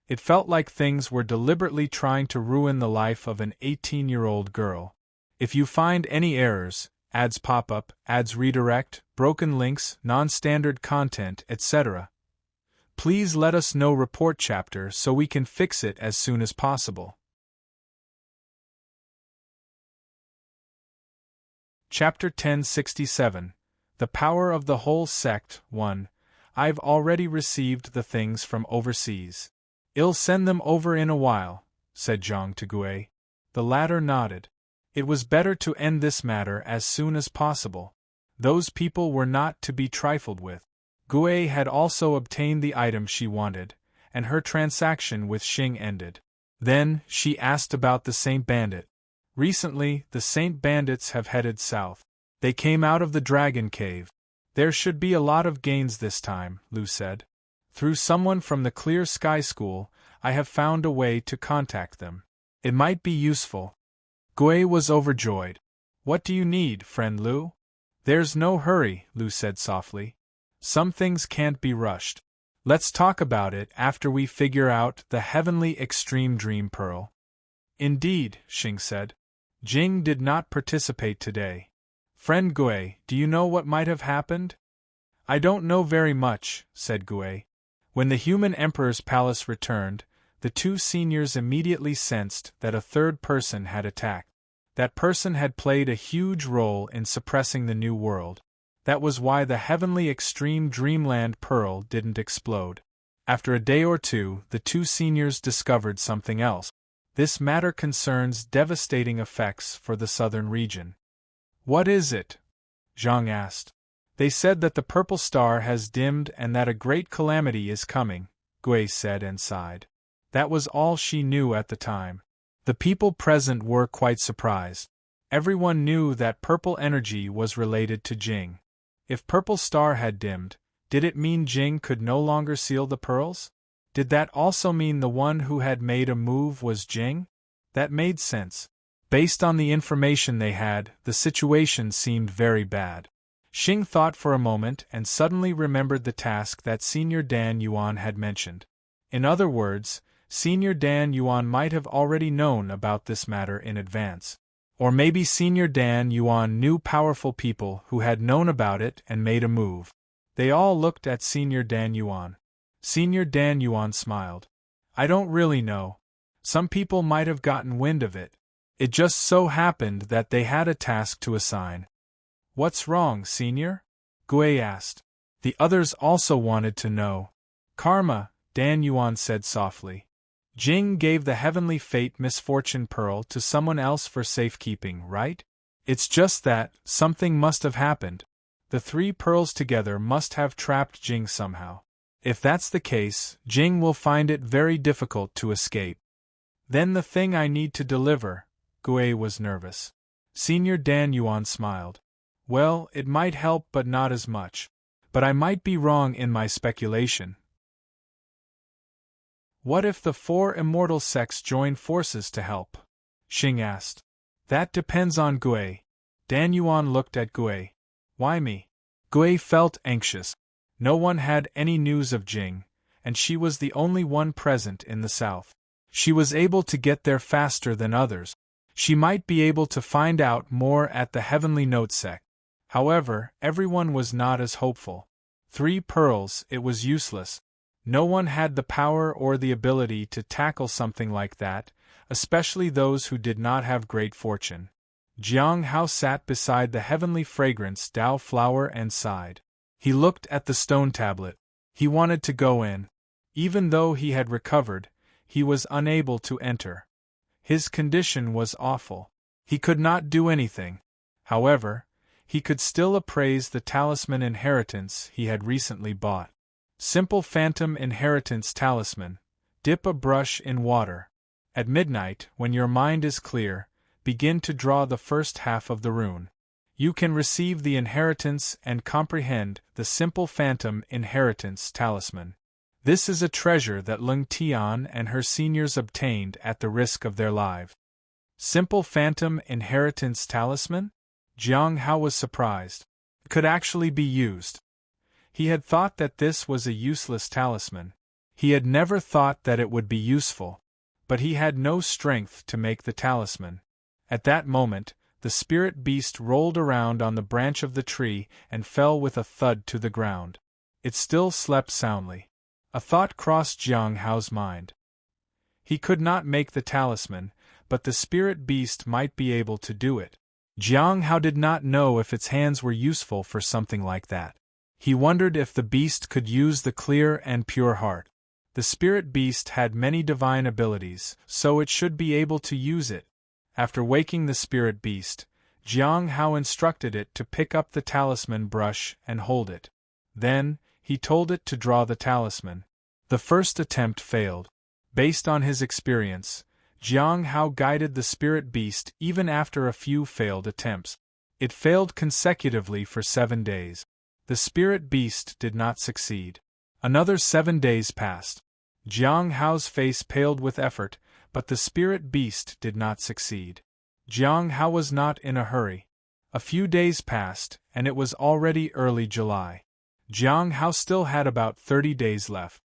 It felt like things were deliberately trying to ruin the life of an 18-year-old girl. If you find any errors, ads pop up, ads redirect, broken links, non-standard content, etc., please let us know. Report chapter so we can fix it as soon as possible. Chapter 1067. The Power of the Whole Sect. 1. I've already received the things from overseas. I'll send them over in a while, said Zhang to Gui. The latter nodded. It was better to end this matter as soon as possible. Those people were not to be trifled with. Gui had also obtained the item she wanted, and her transaction with Xing ended. Then, she asked about the Saint Bandit. Recently, the Saint Bandits have headed south. They came out of the dragon cave. There should be a lot of gains this time, Lu said. Through someone from the Clear Sky School, I have found a way to contact them. It might be useful. Gui was overjoyed. What do you need, friend Lu? There's no hurry, Lu said softly. Some things can't be rushed. Let's talk about it after we figure out the heavenly extreme dream pearl. Indeed, Xing said. Jing did not participate today. Friend Gui, do you know what might have happened? I don't know very much, said Gui. When the human emperor's palace returned, the two seniors immediately sensed that a third person had attacked. That person had played a huge role in suppressing the new world. That was why the heavenly extreme dreamland pearl didn't explode. After a day or two, the two seniors discovered something else. This matter concerns devastating effects for the southern region. What is it? Zhang asked. They said that the purple star has dimmed and that a great calamity is coming, Gui said and sighed. That was all she knew at the time. The people present were quite surprised. Everyone knew that purple energy was related to Jing. If purple star had dimmed, did it mean Jing could no longer seal the pearls? Did that also mean the one who had made a move was Jing? That made sense. Based on the information they had, the situation seemed very bad. Xing thought for a moment and suddenly remembered the task that Senior Dan Yuan had mentioned. In other words, Senior Dan Yuan might have already known about this matter in advance. Or maybe Senior Dan Yuan knew powerful people who had known about it and made a move. They all looked at Senior Dan Yuan. Senior Dan Yuan smiled. I don't really know. Some people might have gotten wind of it. It just so happened that they had a task to assign. What's wrong, Senior? Gui asked. The others also wanted to know. Karma, Dan Yuan said softly. Jing gave the heavenly fate misfortune pearl to someone else for safekeeping, right? It's just that something must have happened. The three pearls together must have trapped Jing somehow. If that's the case, Jing will find it very difficult to escape. Then the thing I need to deliver, Gui was nervous. Senior Dan Yuan smiled. Well, it might help but not as much. But I might be wrong in my speculation. What if the four immortal sects join forces to help? Xing asked. That depends on Gui. Dan Yuan looked at Gui. Why me? Gui felt anxious. No one had any news of Jing, and she was the only one present in the south. She was able to get there faster than others. She might be able to find out more at the Heavenly Note sect. However, everyone was not as hopeful. 3 pearls, it was useless. No one had the power or the ability to tackle something like that, especially those who did not have great fortune. Jiang Hao sat beside the heavenly fragrance Dao flower and sighed. He looked at the stone tablet. He wanted to go in. Even though he had recovered, he was unable to enter. His condition was awful. He could not do anything. However, he could still appraise the talisman inheritance he had recently bought. Simple Phantom Inheritance Talisman. Dip a brush in water. At midnight, when your mind is clear, begin to draw the first half of the rune. You can receive the inheritance and comprehend the Simple Phantom Inheritance Talisman. This is a treasure that Lung Tian and her seniors obtained at the risk of their lives. Simple Phantom Inheritance Talisman? Jiang Hao was surprised. It could actually be used. He had thought that this was a useless talisman. He had never thought that it would be useful. But he had no strength to make the talisman. At that moment, the spirit beast rolled around on the branch of the tree and fell with a thud to the ground. It still slept soundly. A thought crossed Jiang Hao's mind. He could not make the talisman, but the spirit beast might be able to do it. Jiang Hao did not know if its hands were useful for something like that. He wondered if the beast could use the clear and pure heart. The spirit beast had many divine abilities, so it should be able to use it. After waking the spirit beast, Jiang Hao instructed it to pick up the talisman brush and hold it. Then, he told it to draw the talisman. The first attempt failed. Based on his experience, Jiang Hao guided the spirit beast even after a few failed attempts. It failed consecutively for 7 days. The spirit beast did not succeed. Another 7 days passed. Jiang Hao's face paled with effort, but the spirit beast did not succeed. Jiang Hao was not in a hurry. A few days passed, and it was already early July. Jiang Hao still had about 30 days left.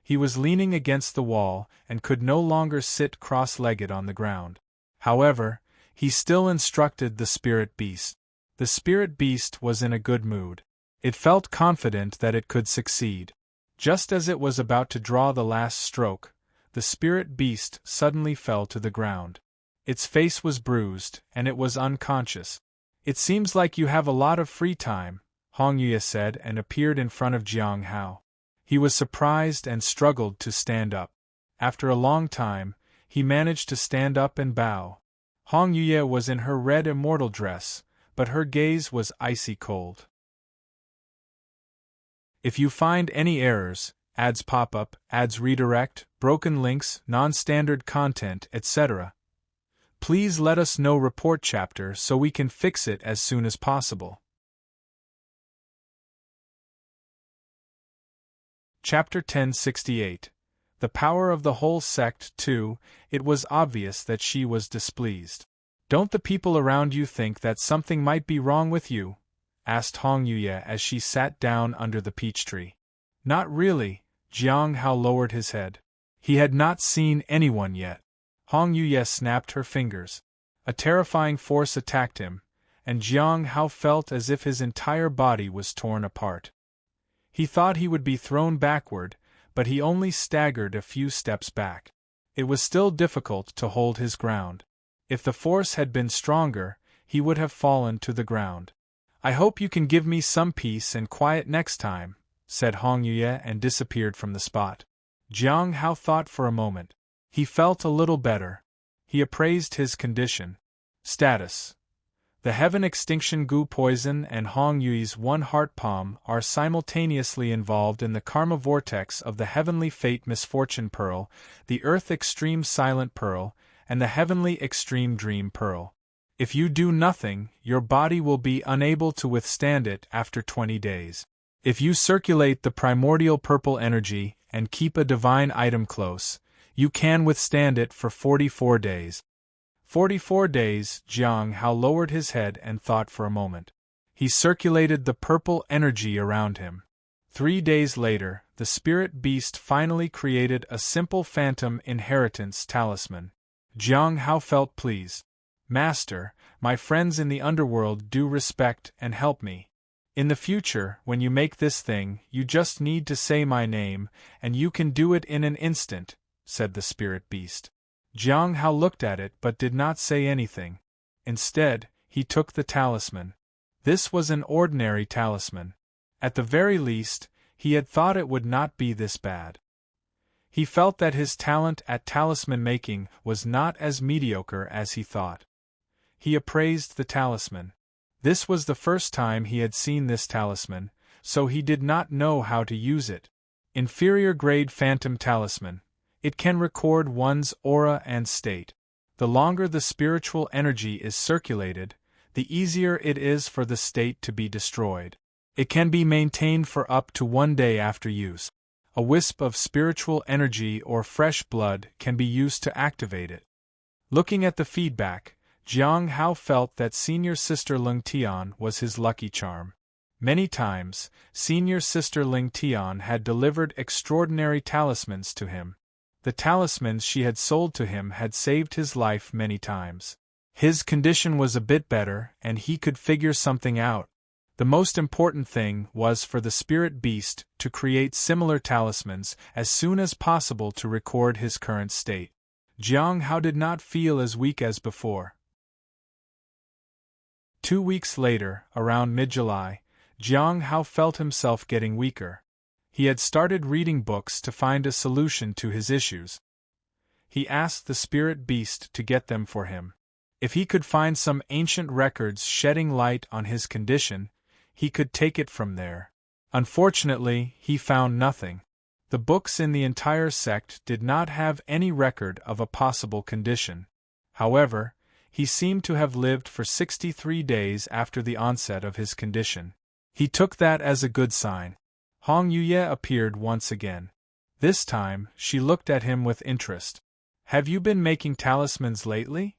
He was leaning against the wall and could no longer sit cross-legged on the ground. However, he still instructed the spirit beast. The spirit beast was in a good mood. It felt confident that it could succeed. Just as it was about to draw the last stroke, the spirit beast suddenly fell to the ground. Its face was bruised, and it was unconscious. "It seems like you have a lot of free time," Hong Yue said, and appeared in front of Jiang Hao. He was surprised and struggled to stand up. After a long time, he managed to stand up and bow. Hong Yue was in her red immortal dress, but her gaze was icy cold. If you find any errors, ads pop up, ads redirect, broken links, non-standard content, etc., please let us know. Report chapter so we can fix it as soon as possible. Chapter 1068. The Power of the Whole Sect 2. It was obvious that she was displeased. "Don't the people around you think that something might be wrong with you?" asked Hong Yue as she sat down under the peach tree. "Not really." Jiang Hao lowered his head. He had not seen anyone yet. Hong Yue snapped her fingers. A terrifying force attacked him, and Jiang Hao felt as if his entire body was torn apart. He thought he would be thrown backward, but he only staggered a few steps back. It was still difficult to hold his ground. If the force had been stronger, he would have fallen to the ground. "I hope you can give me some peace and quiet next time," said Hong Yue and disappeared from the spot. Jiang Hao thought for a moment. He felt a little better. He appraised his condition. Status: the Heaven Extinction Goo Poison and Hong Yue's One Heart Palm are simultaneously involved in the karma vortex of the Heavenly Fate Misfortune Pearl, the Earth Extreme Silent Pearl, and the Heavenly Extreme Dream Pearl. If you do nothing, your body will be unable to withstand it after 20 days. If you circulate the primordial purple energy and keep a divine item close, you can withstand it for 44 days. 44 days. Jiang Hao lowered his head and thought for a moment. He circulated the purple energy around him. 3 days later, the spirit beast finally created a simple phantom inheritance talisman. Jiang Hao felt pleased. "Master, my friends in the underworld do respect and help me. In the future, when you make this thing, you just need to say my name, and you can do it in an instant," said the spirit beast. Jiang Hao looked at it but did not say anything. Instead, he took the talisman. This was an ordinary talisman. At the very least, he had thought it would not be this bad. He felt that his talent at talisman making was not as mediocre as he thought. He appraised the talisman. This was the first time he had seen this talisman, so he did not know how to use it. Inferior grade phantom talisman. It can record one's aura and state. The longer the spiritual energy is circulated, the easier it is for the state to be destroyed. It can be maintained for up to 1 day after use. A wisp of spiritual energy or fresh blood can be used to activate it. Looking at the feedback, Jiang Hao felt that Senior Sister Ling Tian was his lucky charm. Many times, Senior Sister Ling Tian had delivered extraordinary talismans to him. The talismans she had sold to him had saved his life many times. His condition was a bit better, and he could figure something out. The most important thing was for the spirit beast to create similar talismans as soon as possible to record his current state. Jiang Hao did not feel as weak as before. 2 weeks later, around mid-July, Jiang Hao felt himself getting weaker. He had started reading books to find a solution to his issues. He asked the spirit beast to get them for him. If he could find some ancient records shedding light on his condition, he could take it from there. Unfortunately, he found nothing. The books in the entire sect did not have any record of a possible condition. However, He seemed to have lived for 63 days after the onset of his condition. He took that as a good sign. Hong Yuye appeared once again. This time, she looked at him with interest. Have you been making talismans lately?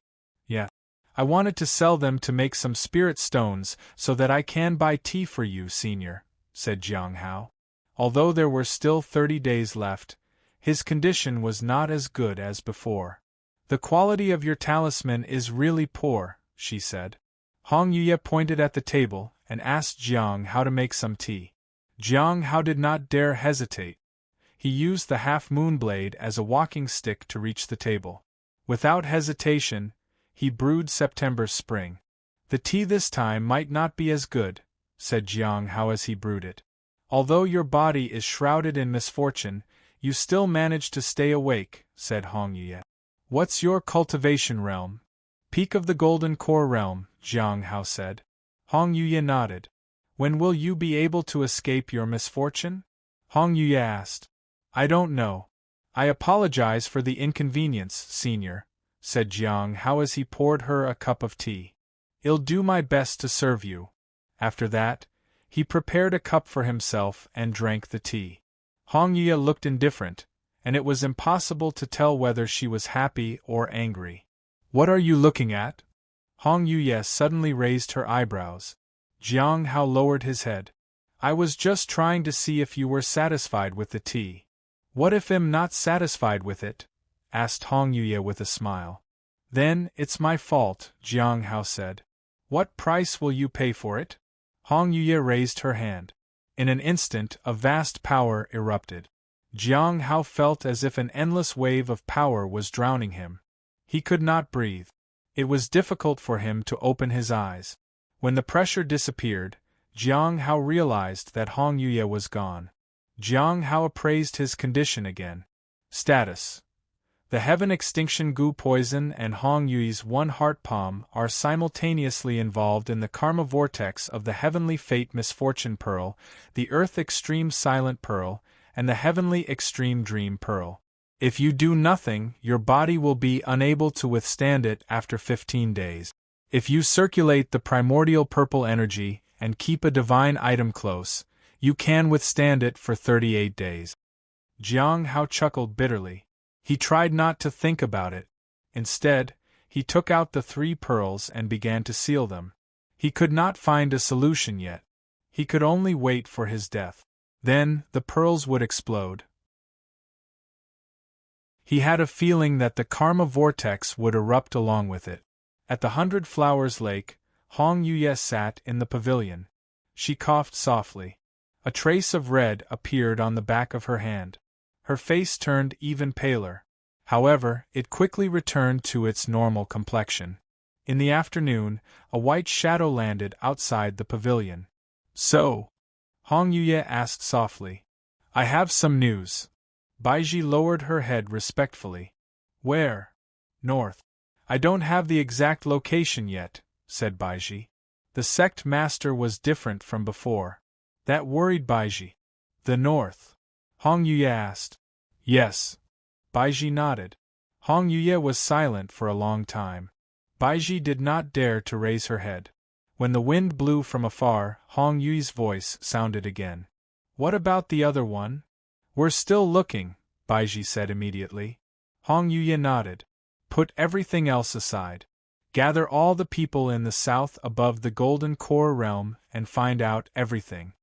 Yeah. I wanted to sell them to make some spirit stones so that I can buy tea for you, senior, said Jiang Hao. Although there were still 30 days left, his condition was not as good as before. The quality of your talisman is really poor, she said. Hong Yuye pointed at the table and asked Jiang Hao to make some tea. Jiang Hao did not dare hesitate. He used the half-moon blade as a walking stick to reach the table. Without hesitation, he brewed September's spring. The tea this time might not be as good, said Jiang Hao as he brewed it. Although your body is shrouded in misfortune, you still manage to stay awake, said Hong Yuye. What's your cultivation realm? Peak of the Golden Core realm, Jiang Hao said. Hong Yuye nodded. When will you be able to escape your misfortune? Hong Yuye asked. I don't know. I apologize for the inconvenience, senior, said Jiang Hao as he poured her a cup of tea. I'll do my best to serve you. After that, he prepared a cup for himself and drank the tea. Hong Yuye looked indifferent, and it was impossible to tell whether she was happy or angry. What are you looking at? Hong Yuye suddenly raised her eyebrows. Jiang Hao lowered his head. I was just trying to see if you were satisfied with the tea. What if I'm not satisfied with it? Asked Hong Yuye with a smile. Then it's my fault, Jiang Hao said. What price will you pay for it? Hong Yuye raised her hand. In an instant, a vast power erupted. Jiang Hao felt as if an endless wave of power was drowning him. He could not breathe. It was difficult for him to open his eyes. When the pressure disappeared, Jiang Hao realized that Hong Yuye was gone. Jiang Hao appraised his condition again. Status: the Heaven Extinction Goo Poison and Hong Yuye's One Heart Palm are simultaneously involved in the karma vortex of the Heavenly Fate Misfortune Pearl, the Earth Extreme Silent Pearl, and the Heavenly Extreme Dream Pearl. If you do nothing, your body will be unable to withstand it after 15 days. If you circulate the primordial purple energy and keep a divine item close, you can withstand it for 38 days. Jiang Hao chuckled bitterly. He tried not to think about it. Instead, he took out the 3 pearls and began to seal them. He could not find a solution yet. He could only wait for his death. Then, the pearls would explode. He had a feeling that the karma vortex would erupt along with it. At the 100 Flowers Lake, Hong Yuye sat in the pavilion. She coughed softly. A trace of red appeared on the back of her hand. Her face turned even paler. However, it quickly returned to its normal complexion. In the afternoon, a white shadow landed outside the pavilion. So? Hong Yuye asked softly. I have some news. Baiji lowered her head respectfully. Where? North. I don't have the exact location yet, said Baiji. The sect master was different from before. That worried Baiji. The north? Hong Yuye asked. Yes. Baiji nodded. Hong Yuye was silent for a long time. Baiji did not dare to raise her head. When the wind blew from afar, Hong Yuye's voice sounded again. What about the other one? We're still looking, Baiji said immediately. Hong Yuye nodded. Put everything else aside. Gather all the people in the south above the Golden Core realm and find out everything.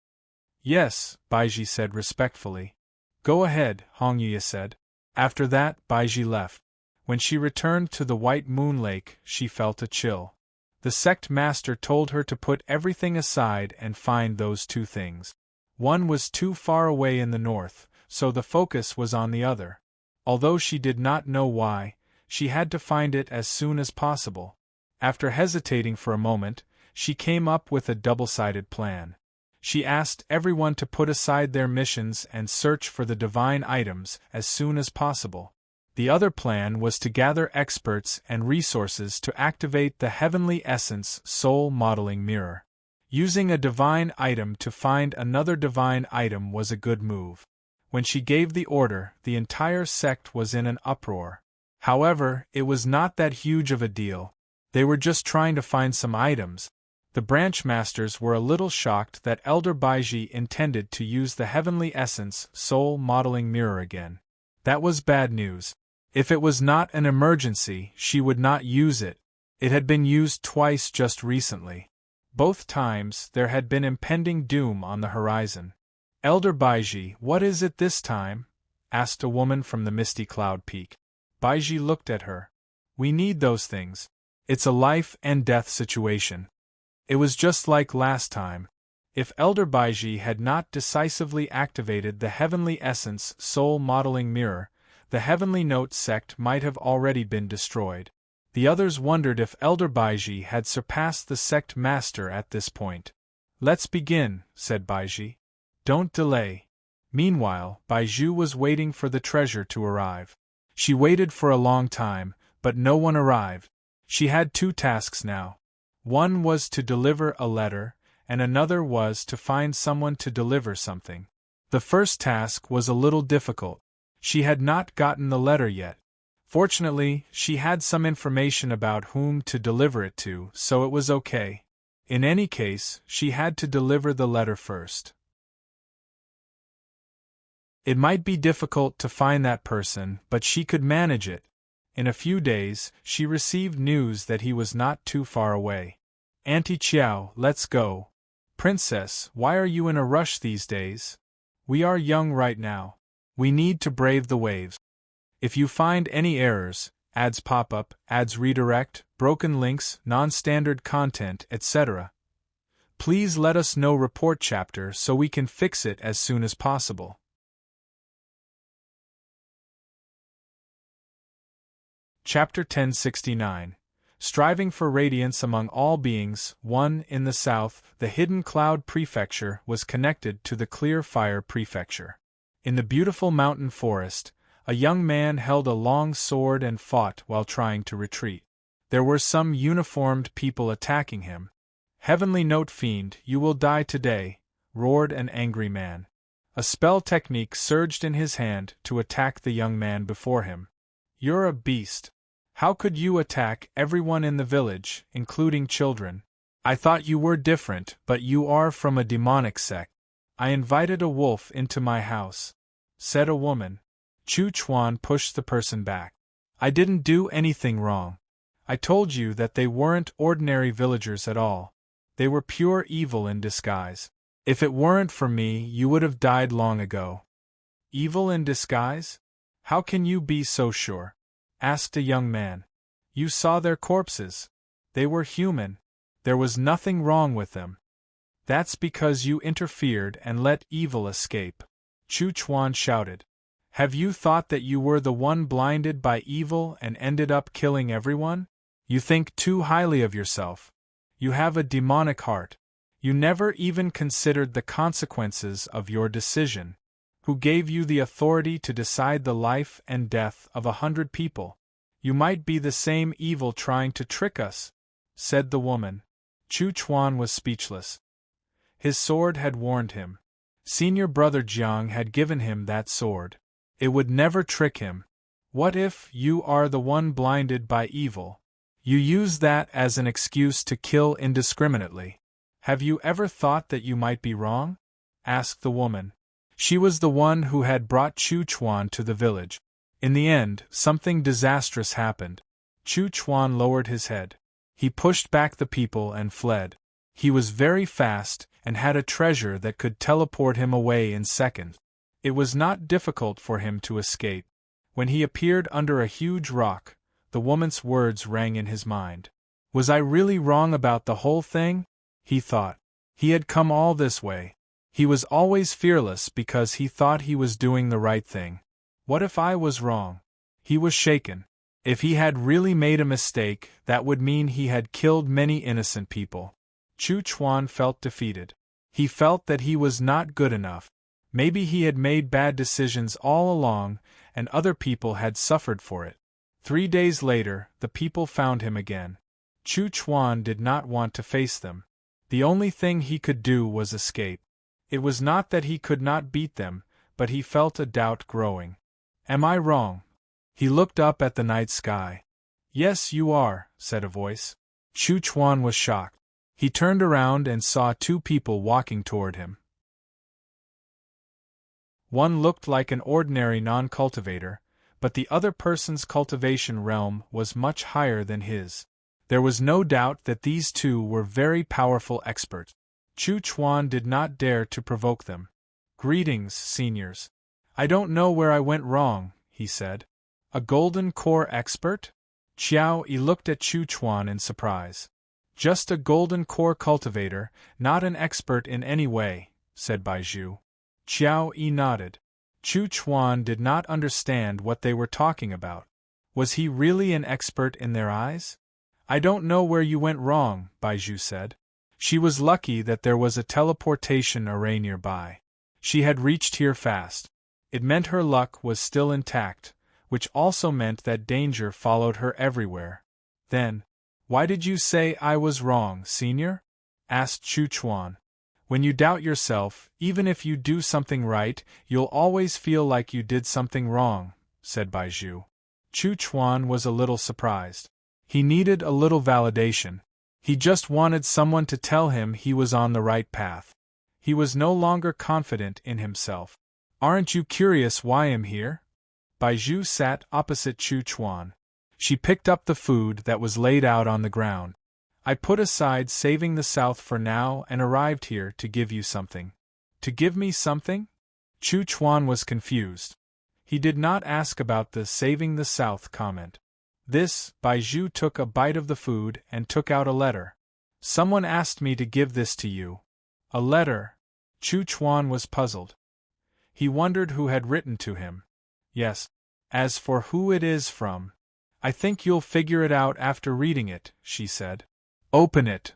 Yes, Baiji said respectfully. Go ahead, Hong Yuye said. After that, Baiji left. When she returned to the White Moon Lake, she felt a chill. The sect master told her to put everything aside and find those 2 things. One was too far away in the north, so the focus was on the other. Although she did not know why, she had to find it as soon as possible. After hesitating for a moment, she came up with a double-sided plan. She asked everyone to put aside their missions and search for the divine items as soon as possible. The other plan was to gather experts and resources to activate the Heavenly Essence Soul Modeling Mirror. Using a divine item to find another divine item was a good move. When she gave the order, the entire sect was in an uproar. However, it was not that huge of a deal. They were just trying to find some items. The branch masters were a little shocked that Elder Baiji intended to use the heavenly essence soul modeling mirror again. That was bad news. If it was not an emergency, she would not use it. It had been used twice just recently. Both times, there had been impending doom on the horizon. Elder Baiji, what is it this time? Asked a woman from the misty cloud peak. Baiji looked at her. We need those things. It's a life and death situation. It was just like last time. If Elder Baiji had not decisively activated the heavenly essence soul modeling mirror, the heavenly note sect might have already been destroyed. The others wondered if Elder Baiji had surpassed the sect master at this point. Let's begin, said Baiji. Don't delay. Meanwhile, Baiju was waiting for the treasure to arrive. She waited for a long time, but no one arrived. She had two tasks now. One was to deliver a letter, and another was to find someone to deliver something. The first task was a little difficult. She had not gotten the letter yet. Fortunately, she had some information about whom to deliver it to, so it was okay. In any case, she had to deliver the letter first. It might be difficult to find that person, but she could manage it. In a few days, she received news that he was not too far away. Auntie Chiao, let's go. Princess, why are you in a rush these days? We are young right now. We need to brave the waves. If you find any errors, ads pop up, ads redirect, broken links, non-standard content, etc., please let us know report chapter so we can fix it as soon as possible. Chapter 1069. Striving for radiance among all beings. 1. In the south, the hidden cloud prefecture was connected to the clear fire prefecture. In the beautiful mountain forest, a young man held a long sword and fought while trying to retreat. There were some uniformed people attacking him. Heavenly Note Fiend, you will die today, roared an angry man. A spell technique surged in his hand to attack the young man before him. You're a beast. How could you attack everyone in the village, including children? I thought you were different, but you are from a demonic sect. I invited a wolf into my house, said a woman. Chu Chuan pushed the person back. I didn't do anything wrong. I told you that they weren't ordinary villagers at all. They were pure evil in disguise. If it weren't for me, you would have died long ago. Evil in disguise? How can you be so sure? Asked a young man. You saw their corpses. They were human. There was nothing wrong with them. That's because you interfered and let evil escape. Chu Chuan shouted. Have you thought that you were the one blinded by evil and ended up killing everyone? You think too highly of yourself. You have a demonic heart. You never even considered the consequences of your decision. Who gave you the authority to decide the life and death of 100 people? You might be the same evil trying to trick us, said the woman. Chu Chuan was speechless. His sword had warned him. Senior brother Jiang had given him that sword. It would never trick him. What if you are the one blinded by evil? You use that as an excuse to kill indiscriminately. Have you ever thought that you might be wrong? Asked the woman. She was the one who had brought Chu Chuan to the village. In the end, something disastrous happened. Chu Chuan lowered his head. He pushed back the people and fled. He was very fast and had a treasure that could teleport him away in seconds. It was not difficult for him to escape. When he appeared under a huge rock, the woman's words rang in his mind. Was I really wrong about the whole thing? He thought. He had come all this way. He was always fearless because he thought he was doing the right thing. What if I was wrong? He was shaken. If he had really made a mistake, that would mean he had killed many innocent people. Chu Chuan felt defeated. He felt that he was not good enough. Maybe he had made bad decisions all along, and other people had suffered for it. 3 days later, the people found him again. Chu Chuan did not want to face them. The only thing he could do was escape. It was not that he could not beat them, but he felt a doubt growing. Am I wrong? He looked up at the night sky. Yes, you are, said a voice. Chu Chuan was shocked. He turned around and saw two people walking toward him. One looked like an ordinary non-cultivator, but the other person's cultivation realm was much higher than his. There was no doubt that these two were very powerful experts. Chu Chuan did not dare to provoke them. "Greetings, seniors. I don't know where I went wrong," he said. "A golden core expert?" Xiao Yi looked at Chu Chuan in surprise. "Just a golden core cultivator, not an expert in any way," said Baizhu. Xiao Yi nodded. Chu Chuan did not understand what they were talking about. Was he really an expert in their eyes? "I don't know where you went wrong," Baizhu said. She was lucky that there was a teleportation array nearby. She had reached here fast. It meant her luck was still intact, which also meant that danger followed her everywhere. "Then, why did you say I was wrong, senior?" asked Chu Chuan. "When you doubt yourself, even if you do something right, you'll always feel like you did something wrong," said Baizhu. Chu Chuan was a little surprised. He needed a little validation. He just wanted someone to tell him he was on the right path. He was no longer confident in himself. "Aren't you curious why I'm here?" Baizhu sat opposite Chu Chuan. She picked up the food that was laid out on the ground. "I put aside saving the South for now and arrived here to give you something." "To give me something?" Chu Chuan was confused. He did not ask about the saving the South comment. Baizhu took a bite of the food and took out a letter. "Someone asked me to give this to you." "A letter?" Chu Chuan was puzzled. He wondered who had written to him. "Yes. As for who it is from, I think you'll figure it out after reading it," she said. "Open it."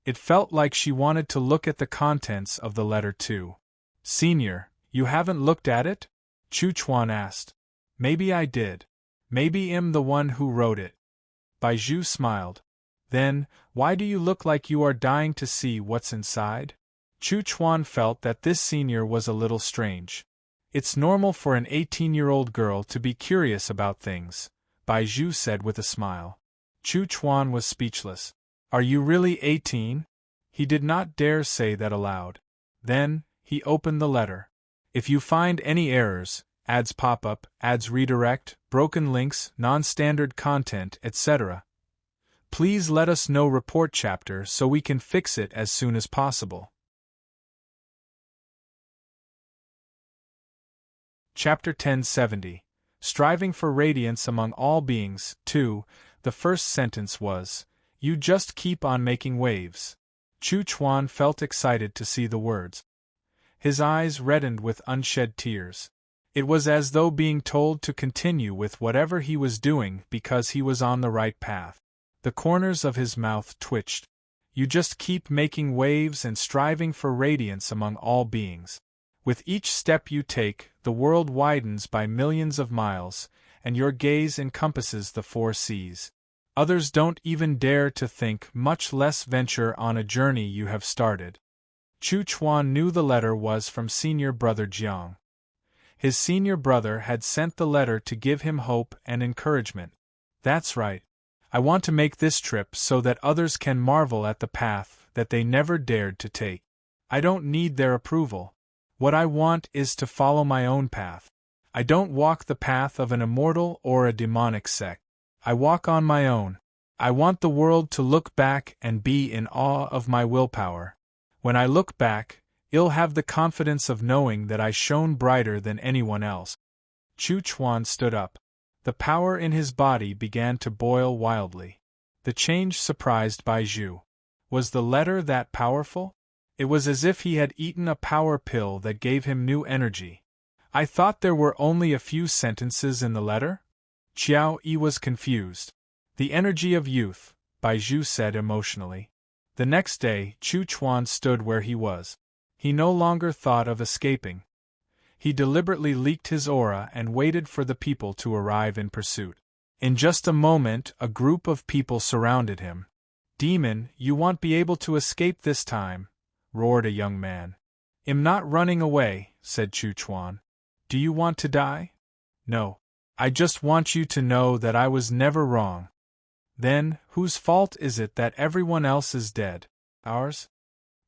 It felt like she wanted to look at the contents of the letter too. "Senior, you haven't looked at it?" Chu Chuan asked. "Maybe I did. Maybe I'm the one who wrote it." Baizhu smiled. "Then, why do you look like you are dying to see what's inside?" Chu Chuan felt that this senior was a little strange. "It's normal for an 18-year-old girl to be curious about things," Baizhu said with a smile. Chu Chuan was speechless. "Are you really 18? He did not dare say that aloud. Then, he opened the letter. "If you find any errors, ads pop up, ads redirect, broken links, non-standard content, etc., please let us know. Report chapter so we can fix it as soon as possible." Chapter 1070. Striving for Radiance Among All Beings. 2. The first sentence was, "You just keep on making waves." Chu Chuan felt excited to see the words. His eyes reddened with unshed tears. It was as though being told to continue with whatever he was doing because he was on the right path. The corners of his mouth twitched. "You just keep making waves and striving for radiance among all beings. With each step you take, the world widens by millions of miles, and your gaze encompasses the four seas. Others don't even dare to think, much less venture on a journey you have started." Chu Chuan knew the letter was from senior brother Jiang. His senior brother had sent the letter to give him hope and encouragement. "That's right. I want to make this trip so that others can marvel at the path that they never dared to take. I don't need their approval. What I want is to follow my own path. I don't walk the path of an immortal or a demonic sect. I walk on my own. I want the world to look back and be in awe of my willpower. When I look back, I'll have the confidence of knowing that I shone brighter than anyone else." Chu Chuan stood up. The power in his body began to boil wildly. The change surprised Baizhu. Was the letter that powerful? It was as if he had eaten a power pill that gave him new energy. "I thought there were only a few sentences in the letter?" Xiao Yi was confused. "The energy of youth," Baizhu said emotionally. The next day, Chu Chuan stood where he was. He no longer thought of escaping. He deliberately leaked his aura and waited for the people to arrive in pursuit. In just a moment, a group of people surrounded him. "Demon, you won't be able to escape this time," roared a young man. "I'm not running away," said Chu Chuan. "Do you want to die?" "No. I just want you to know that I was never wrong." Then, whose fault is it that everyone else is dead? Ours?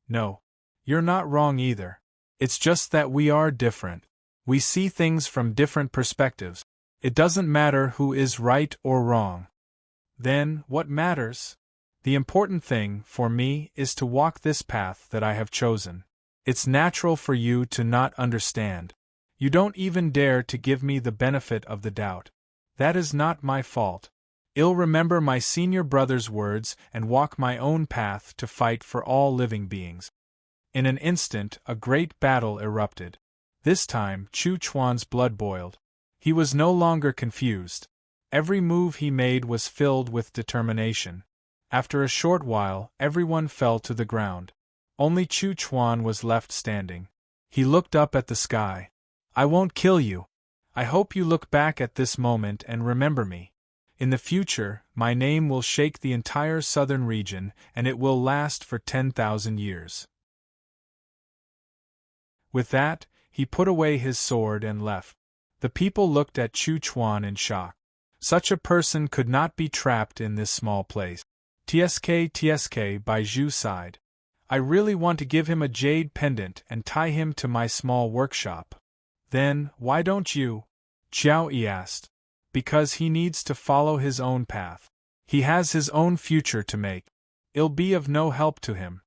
No. You're not wrong either. It's just that we are different. We see things from different perspectives. It doesn't matter who is right or wrong. Then, what matters? The important thing, for me, is to walk this path that I have chosen. It's natural for you to not understand. You don't even dare to give me the benefit of the doubt. That is not my fault. I'll remember my senior brother's words and walk my own path to fight for all living beings. In an instant, a great battle erupted. This time, Chu Chuan's blood boiled. He was no longer confused. Every move he made was filled with determination. After a short while, everyone fell to the ground. Only Chu Chuan was left standing. He looked up at the sky. I won't kill you. I hope you look back at this moment and remember me. In the future, my name will shake the entire southern region, and it will last for 10,000 years. With that, he put away his sword and left. The people looked at Chu Chuan in shock. Such a person could not be trapped in this small place. TSK, Bai Zhu sighed. I really want to give him a jade pendant and tie him to my small workshop. Then, why don't you? Xiao Yi asked. Because he needs to follow his own path. He has his own future to make. It'll be of no help to him.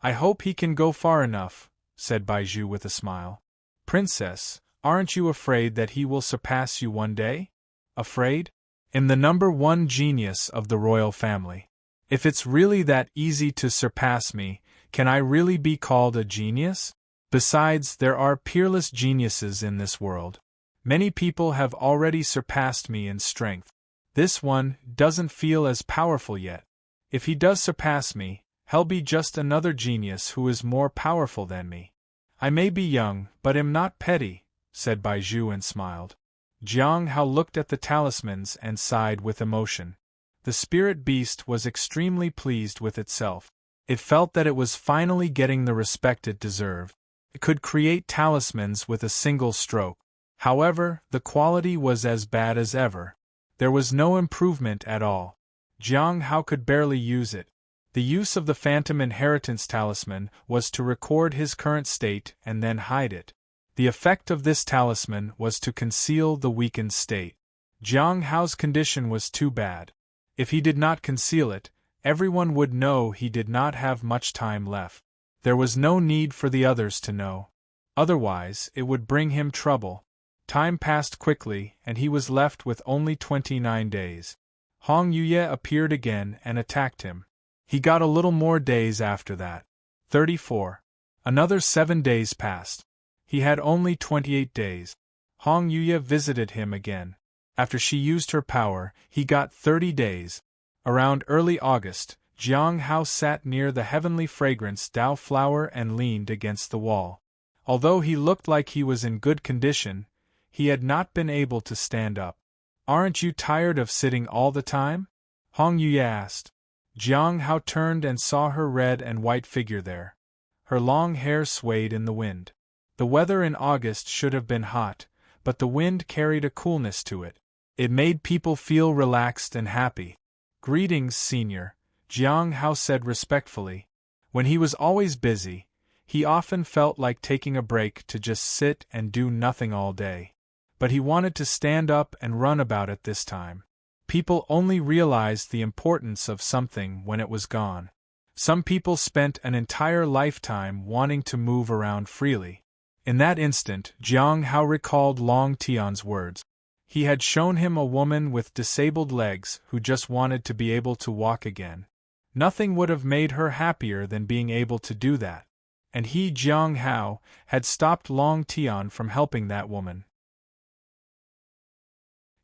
I hope he can go far enough, said Bai Zhu with a smile. Princess, aren't you afraid that he will surpass you one day? Afraid? I'm the #1 genius of the royal family. If it's really that easy to surpass me, can I really be called a genius? Besides, there are peerless geniuses in this world. Many people have already surpassed me in strength. This one doesn't feel as powerful yet. If he does surpass me, he'll be just another genius who is more powerful than me. I may be young, but am not petty, said Bai Zhu and smiled. Jiang Hao looked at the talismans and sighed with emotion. The spirit beast was extremely pleased with itself. It felt that it was finally getting the respect it deserved. It could create talismans with a single stroke. However, the quality was as bad as ever. There was no improvement at all. Jiang Hao could barely use it. The use of the Phantom Inheritance Talisman was to record his current state and then hide it. The effect of this talisman was to conceal the weakened state. Jiang Hao's condition was too bad. If he did not conceal it, everyone would know he did not have much time left. There was no need for the others to know. Otherwise, it would bring him trouble. Time passed quickly, and he was left with only 29 days. Hong Yuye appeared again and attacked him. He got a little more days after that. 34. Another 7 days passed. He had only 28 days. Hong Yuye visited him again. After she used her power, he got 30 days. Around early August, Jiang Hao sat near the heavenly fragrance Dao flower and leaned against the wall. Although he looked like he was in good condition, he had not been able to stand up. Aren't you tired of sitting all the time? Hong Yuye asked. Jiang Hao turned and saw her red and white figure there. Her long hair swayed in the wind. The weather in August should have been hot, but the wind carried a coolness to it. It made people feel relaxed and happy. Greetings, Senior, Jiang Hao said respectfully. When he was always busy, he often felt like taking a break to just sit and do nothing all day. But he wanted to stand up and run about it this time. People only realized the importance of something when it was gone. Some people spent an entire lifetime wanting to move around freely. In that instant, Jiang Hao recalled Long Tian's words. He had shown him a woman with disabled legs who just wanted to be able to walk again. Nothing would have made her happier than being able to do that. And he, Jiang Hao, had stopped Long Tian from helping that woman.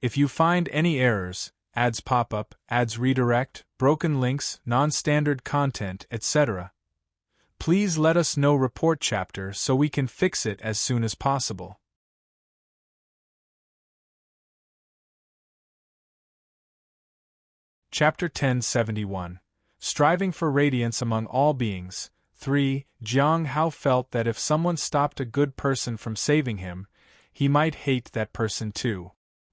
If you find any errors, ads pop up, ads redirect, broken links, non-standard content, etc., please let us know. Report chapter so we can fix it as soon as possible. Chapter 1071. Striving for Radiance Among All Beings. 3. Jiang Hao felt that if someone stopped a good person from saving him, he might hate that person too.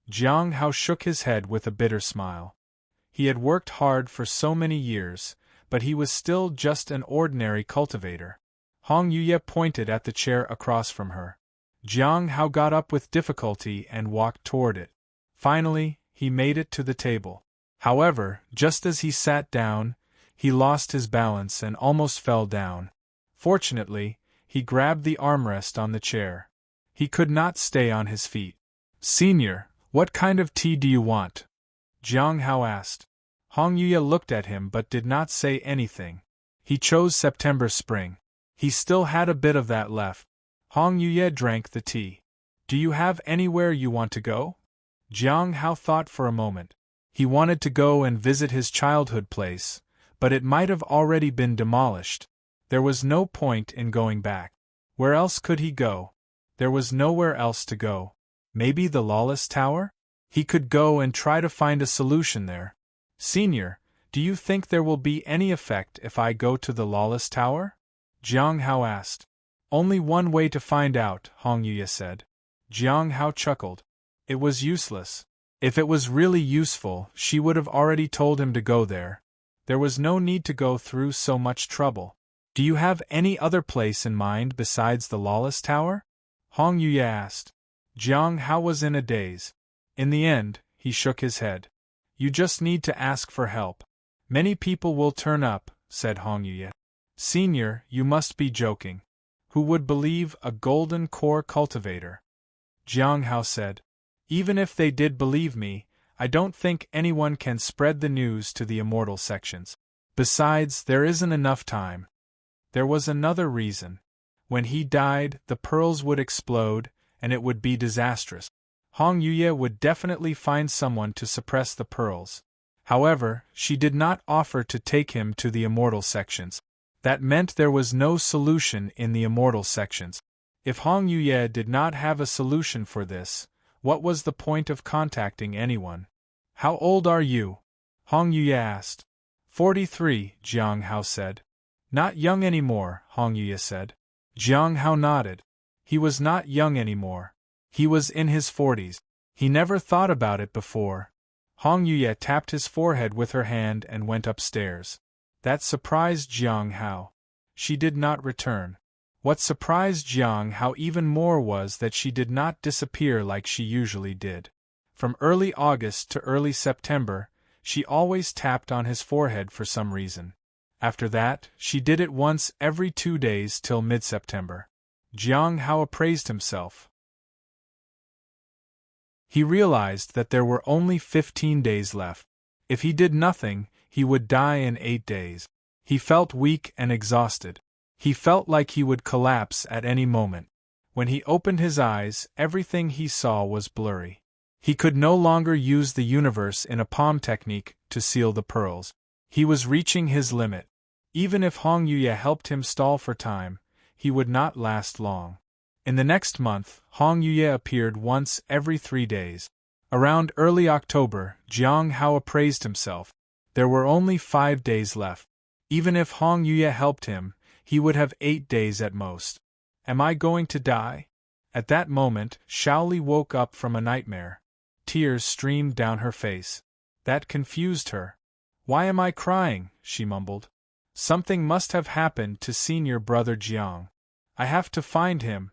Jiang Hao shook his head with a bitter smile. He had worked hard for so many years, but he was still just an ordinary cultivator. Hong Yuye pointed at the chair across from her. Jiang Hao got up with difficulty and walked toward it. Finally, he made it to the table. However, just as he sat down, he lost his balance and almost fell down. Fortunately, he grabbed the armrest on the chair. He could not stay on his feet. "Senior, what kind of tea do you want?" Jiang Hao asked. Hong Yuye looked at him but did not say anything. He chose September spring. He still had a bit of that left. Hong Yuye drank the tea. "Do you have anywhere you want to go?" Jiang Hao thought for a moment. He wanted to go and visit his childhood place, but it might have already been demolished. There was no point in going back. Where else could he go? There was nowhere else to go. Maybe the Lawless Tower? He could go and try to find a solution there. "Senior, do you think there will be any effect if I go to the Lawless Tower?" Jiang Hao asked. "Only one way to find out," Hong Yuye said. Jiang Hao chuckled. It was useless. If it was really useful, she would have already told him to go there. There was no need to go through so much trouble. "Do you have any other place in mind besides the Lawless Tower?" Hong Yuye asked. Jiang Hao was in a daze. In the end, he shook his head. "You just need to ask for help. Many people will turn up," said Hong Yuye. "Senior, you must be joking. Who would believe a golden core cultivator?" Jiang Hao said. "Even if they did believe me, I don't think anyone can spread the news to the immortal sections. Besides, there isn't enough time." There was another reason. When he died, the pearls would explode, and it would be disastrous. Hong Yuye would definitely find someone to suppress the pearls. However, she did not offer to take him to the immortal sections. That meant there was no solution in the immortal sections. If Hong Yuye did not have a solution for this, what was the point of contacting anyone? "How old are you?" Hong Yuye asked. 43, Jiang Hao said. "Not young anymore," Hong Yuye said. Jiang Hao nodded. He was not young anymore. He was in his 40s. He never thought about it before. Hong Yuye tapped his forehead with her hand and went upstairs. That surprised Jiang Hao. She did not return. What surprised Jiang Hao even more was that she did not disappear like she usually did. From early August to early September, she always tapped on his forehead for some reason. After that, she did it once every 2 days till mid-September. Jiang Hao appraised himself. He realized that there were only 15 days left. If he did nothing, he would die in 8 days. He felt weak and exhausted. He felt like he would collapse at any moment. When he opened his eyes, everything he saw was blurry. He could no longer use the universe in a palm technique to seal the pearls. He was reaching his limit. Even if Hong Yuye helped him stall for time, he would not last long. In the next month, Hong Yuye appeared once every 3 days. Around early October, Jiang Hao appraised himself. There were only 5 days left. Even if Hong Yuye helped him, he would have 8 days at most. Am I going to die? At that moment, Shaoli woke up from a nightmare. Tears streamed down her face. That confused her. "Why am I crying?" she mumbled. "Something must have happened to senior brother Jiang. I have to find him."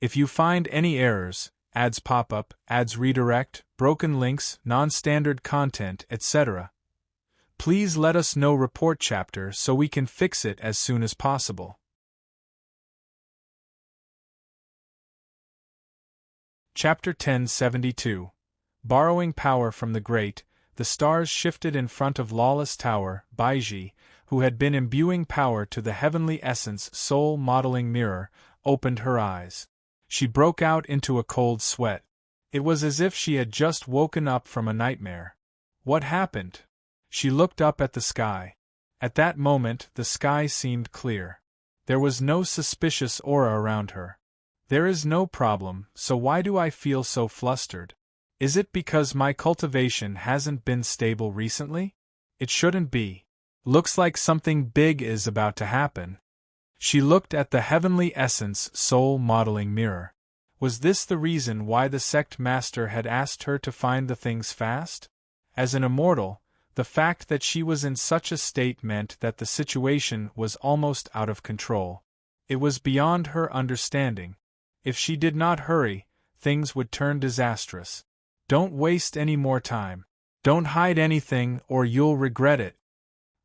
If you find any errors, ads pop up, ads redirect, broken links, non-standard content, etc., please let us know. Report chapter so we can fix it as soon as possible. Chapter 1072. Borrowing Power from the Great. The stars shifted in front of Lawless Tower. Baiji, who had been imbuing power to the heavenly essence soul modeling mirror, opened her eyes. She broke out into a cold sweat. It was as if she had just woken up from a nightmare. What happened? She looked up at the sky. At that moment, the sky seemed clear. There was no suspicious aura around her. There is no problem, so why do I feel so flustered? Is it because my cultivation hasn't been stable recently? It shouldn't be. Looks like something big is about to happen. She looked at the heavenly essence soul modeling mirror. Was this the reason why the sect master had asked her to find the things fast? As an immortal, The fact that she was in such a state meant that the situation was almost out of control. It was beyond her understanding. If she did not hurry, things would turn disastrous. Don't waste any more time. Don't hide anything or you'll regret it.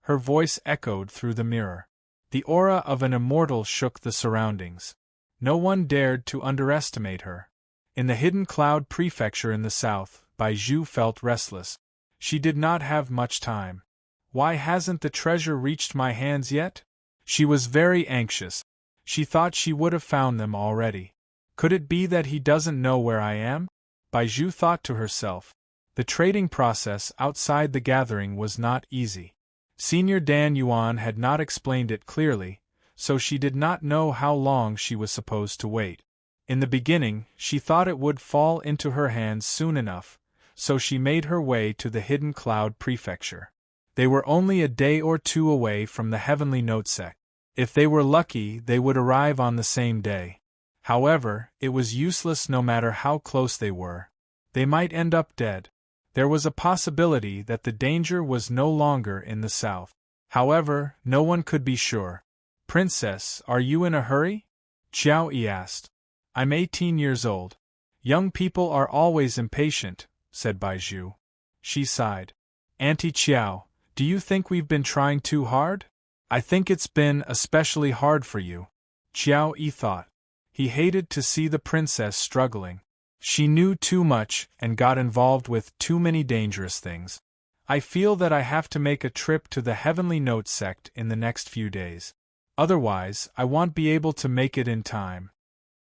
Her voice echoed through the mirror. The aura of an immortal shook the surroundings. No one dared to underestimate her. In the hidden cloud prefecture in the south, Baizhu felt restless. She did not have much time. Why hasn't the treasure reached my hands yet? She was very anxious. She thought she would have found them already. Could it be that he doesn't know where I am? Baizhu thought to herself. The trading process outside the gathering was not easy. Senior Dan Yuan had not explained it clearly, so she did not know how long she was supposed to wait. In the beginning, she thought it would fall into her hands soon enough, so she made her way to the hidden cloud prefecture. They were only a day or two away from the heavenly note sect. If they were lucky, they would arrive on the same day. However, it was useless no matter how close they were. They might end up dead. There was a possibility that the danger was no longer in the south. However, no one could be sure. Princess, are you in a hurry? Xiao Yi asked. I'm 18 years old. Young people are always impatient, said Baizhu. She sighed. Auntie Qiao, do you think we've been trying too hard? I think it's been especially hard for you. Xiao Yi thought. He hated to see the princess struggling. She knew too much and got involved with too many dangerous things. I feel that I have to make a trip to the Heavenly Note sect in the next few days. Otherwise, I won't be able to make it in time.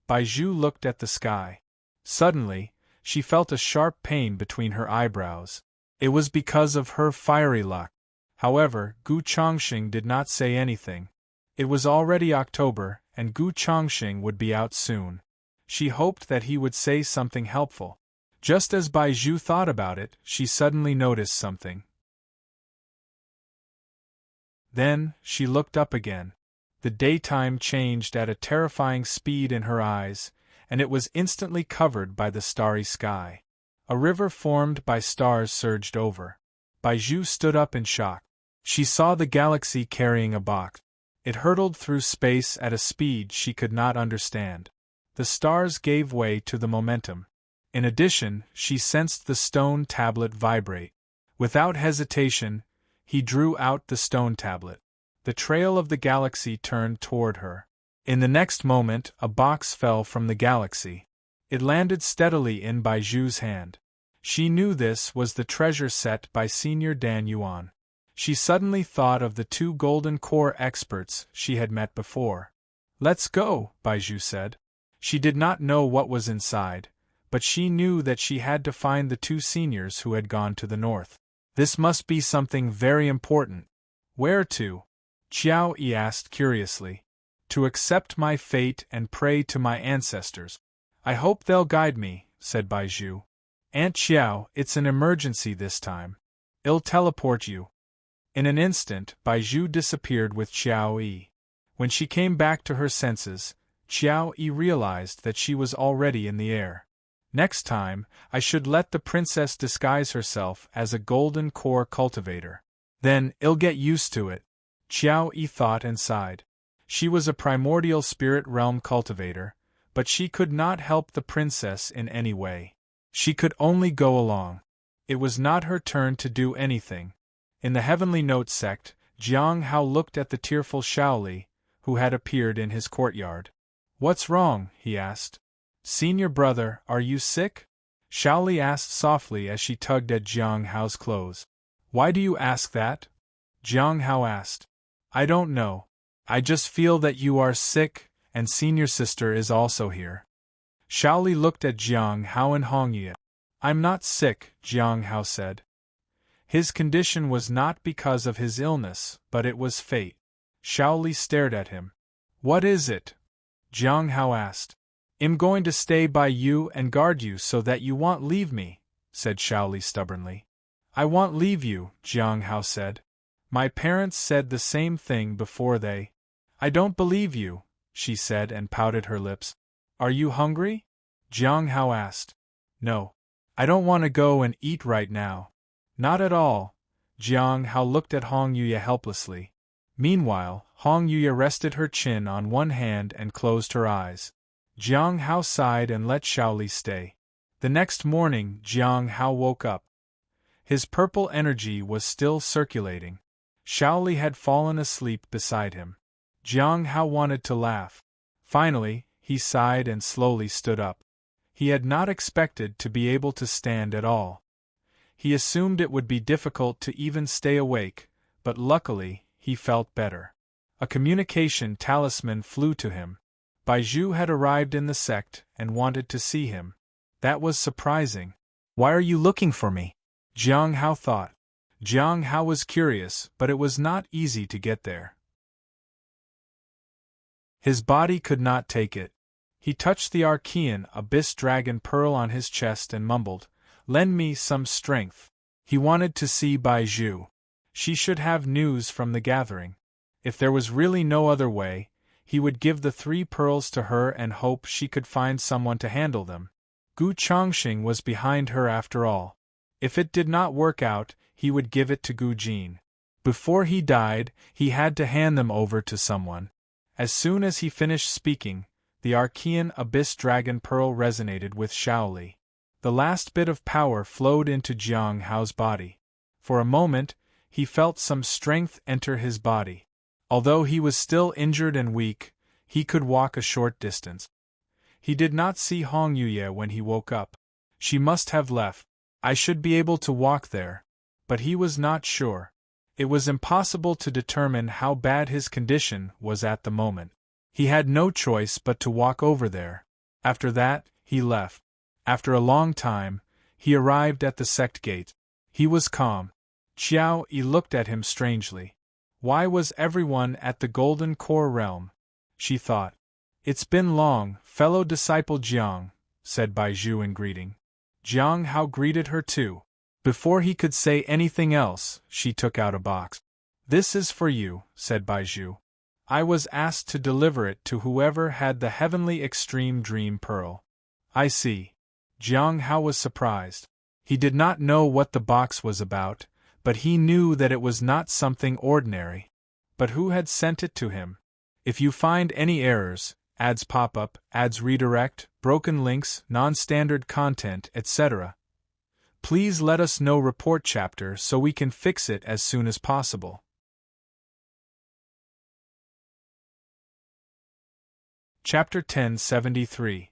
Baizhu looked at the sky. Suddenly, she felt a sharp pain between her eyebrows. It was because of her fiery luck. However, Gu Chongqing did not say anything. It was already October, and Gu Chongqing would be out soon. She hoped that he would say something helpful. Just as Baizhu thought about it, she suddenly noticed something. Then, she looked up again. The daytime changed at a terrifying speed in her eyes, and it was instantly covered by the starry sky. A river formed by stars surged over. Baizhu stood up in shock. She saw the galaxy carrying a box. It hurtled through space at a speed she could not understand. The stars gave way to the momentum. In addition, she sensed the stone tablet vibrate. Without hesitation, he drew out the stone tablet. The trail of the galaxy turned toward her. In the next moment, a box fell from the galaxy. It landed steadily in Baizhu's hand. She knew this was the treasure set by Senior Dan Yuan. She suddenly thought of the two golden core experts she had met before. Let's go, Baizhu said. She did not know what was inside, but she knew that she had to find the two seniors who had gone to the north. This must be something very important. Where to? Xiao Yi asked curiously. To accept my fate and pray to my ancestors. I hope they'll guide me, said Baizhu. Aunt Xiao, it's an emergency this time. I'll teleport you. In an instant, Baizhu disappeared with Xiao Yi. When she came back to her senses, Xiao Yi realized that she was already in the air. Next time, I should let the princess disguise herself as a golden core cultivator. Then, I'll get used to it. Xiao Yi thought and sighed. She was a primordial spirit realm cultivator, but she could not help the princess in any way. She could only go along. It was not her turn to do anything. In the Heavenly Note sect, Jiang Hao looked at the tearful Shaoli, who had appeared in his courtyard. What's wrong? He asked. Senior brother, are you sick? Shaoli asked softly as she tugged at Jiang Hao's clothes. Why do you ask that? Jiang Hao asked. I don't know. I just feel that you are sick, and senior sister is also here. Shaoli looked at Jiang Hao and Hongye. I'm not sick, Jiang Hao said. His condition was not because of his illness, but it was fate. Shaoli stared at him. What is it? Jiang Hao asked. I'm going to stay by you and guard you so that you won't leave me, said Shaoli stubbornly. I won't leave you, Jiang Hao said. My parents said the same thing before they. I don't believe you, she said and pouted her lips. Are you hungry? Jiang Hao asked. No. I don't want to go and eat right now. Not at all, Jiang Hao looked at Hong Yuya helplessly. Meanwhile, Hong Yuya rested her chin on one hand and closed her eyes. Jiang Hao sighed and let Shaoli stay. The next morning, Jiang Hao woke up. His purple energy was still circulating. Shaoli had fallen asleep beside him. Jiang Hao wanted to laugh. Finally, he sighed and slowly stood up. He had not expected to be able to stand at all. He assumed it would be difficult to even stay awake, but luckily, he felt better. A communication talisman flew to him. Baizhu had arrived in the sect and wanted to see him. That was surprising. "Why are you looking for me?" Jiang Hao thought. Jiang Hao was curious, but it was not easy to get there. His body could not take it. He touched the Archean Abyss Dragon Pearl on his chest and mumbled, "Lend me some strength." He wanted to see Baizhu. She should have news from the gathering. If there was really no other way, he would give the 3 pearls to her and hope she could find someone to handle them. Gu Chongqing was behind her after all. If it did not work out, he would give it to Gu Jin. Before he died, he had to hand them over to someone. As soon as he finished speaking, the Archean Abyss Dragon Pearl resonated with Shaoli. The last bit of power flowed into Jiang Hao's body. For a moment, he felt some strength enter his body. Although he was still injured and weak, he could walk a short distance. He did not see Hong Yuya when he woke up. She must have left. I should be able to walk there. But he was not sure. It was impossible to determine how bad his condition was at the moment. He had no choice but to walk over there. After that, he left. After a long time, he arrived at the sect gate. He was calm. Xiao Yi looked at him strangely. Why was everyone at the Golden Core realm? She thought. It's been long, fellow disciple Jiang, said Baizhu in greeting. Jiang Hao greeted her too. Before he could say anything else, she took out a box. This is for you, said Baizhu. I was asked to deliver it to whoever had the heavenly extreme dream pearl. I see. Jiang Hao was surprised. He did not know what the box was about, but he knew that it was not something ordinary. But who had sent it to him? If you find any errors, ads pop-up, ads redirect, broken links, non-standard content, etc., please let us know report chapter so we can fix it as soon as possible. Chapter 1073.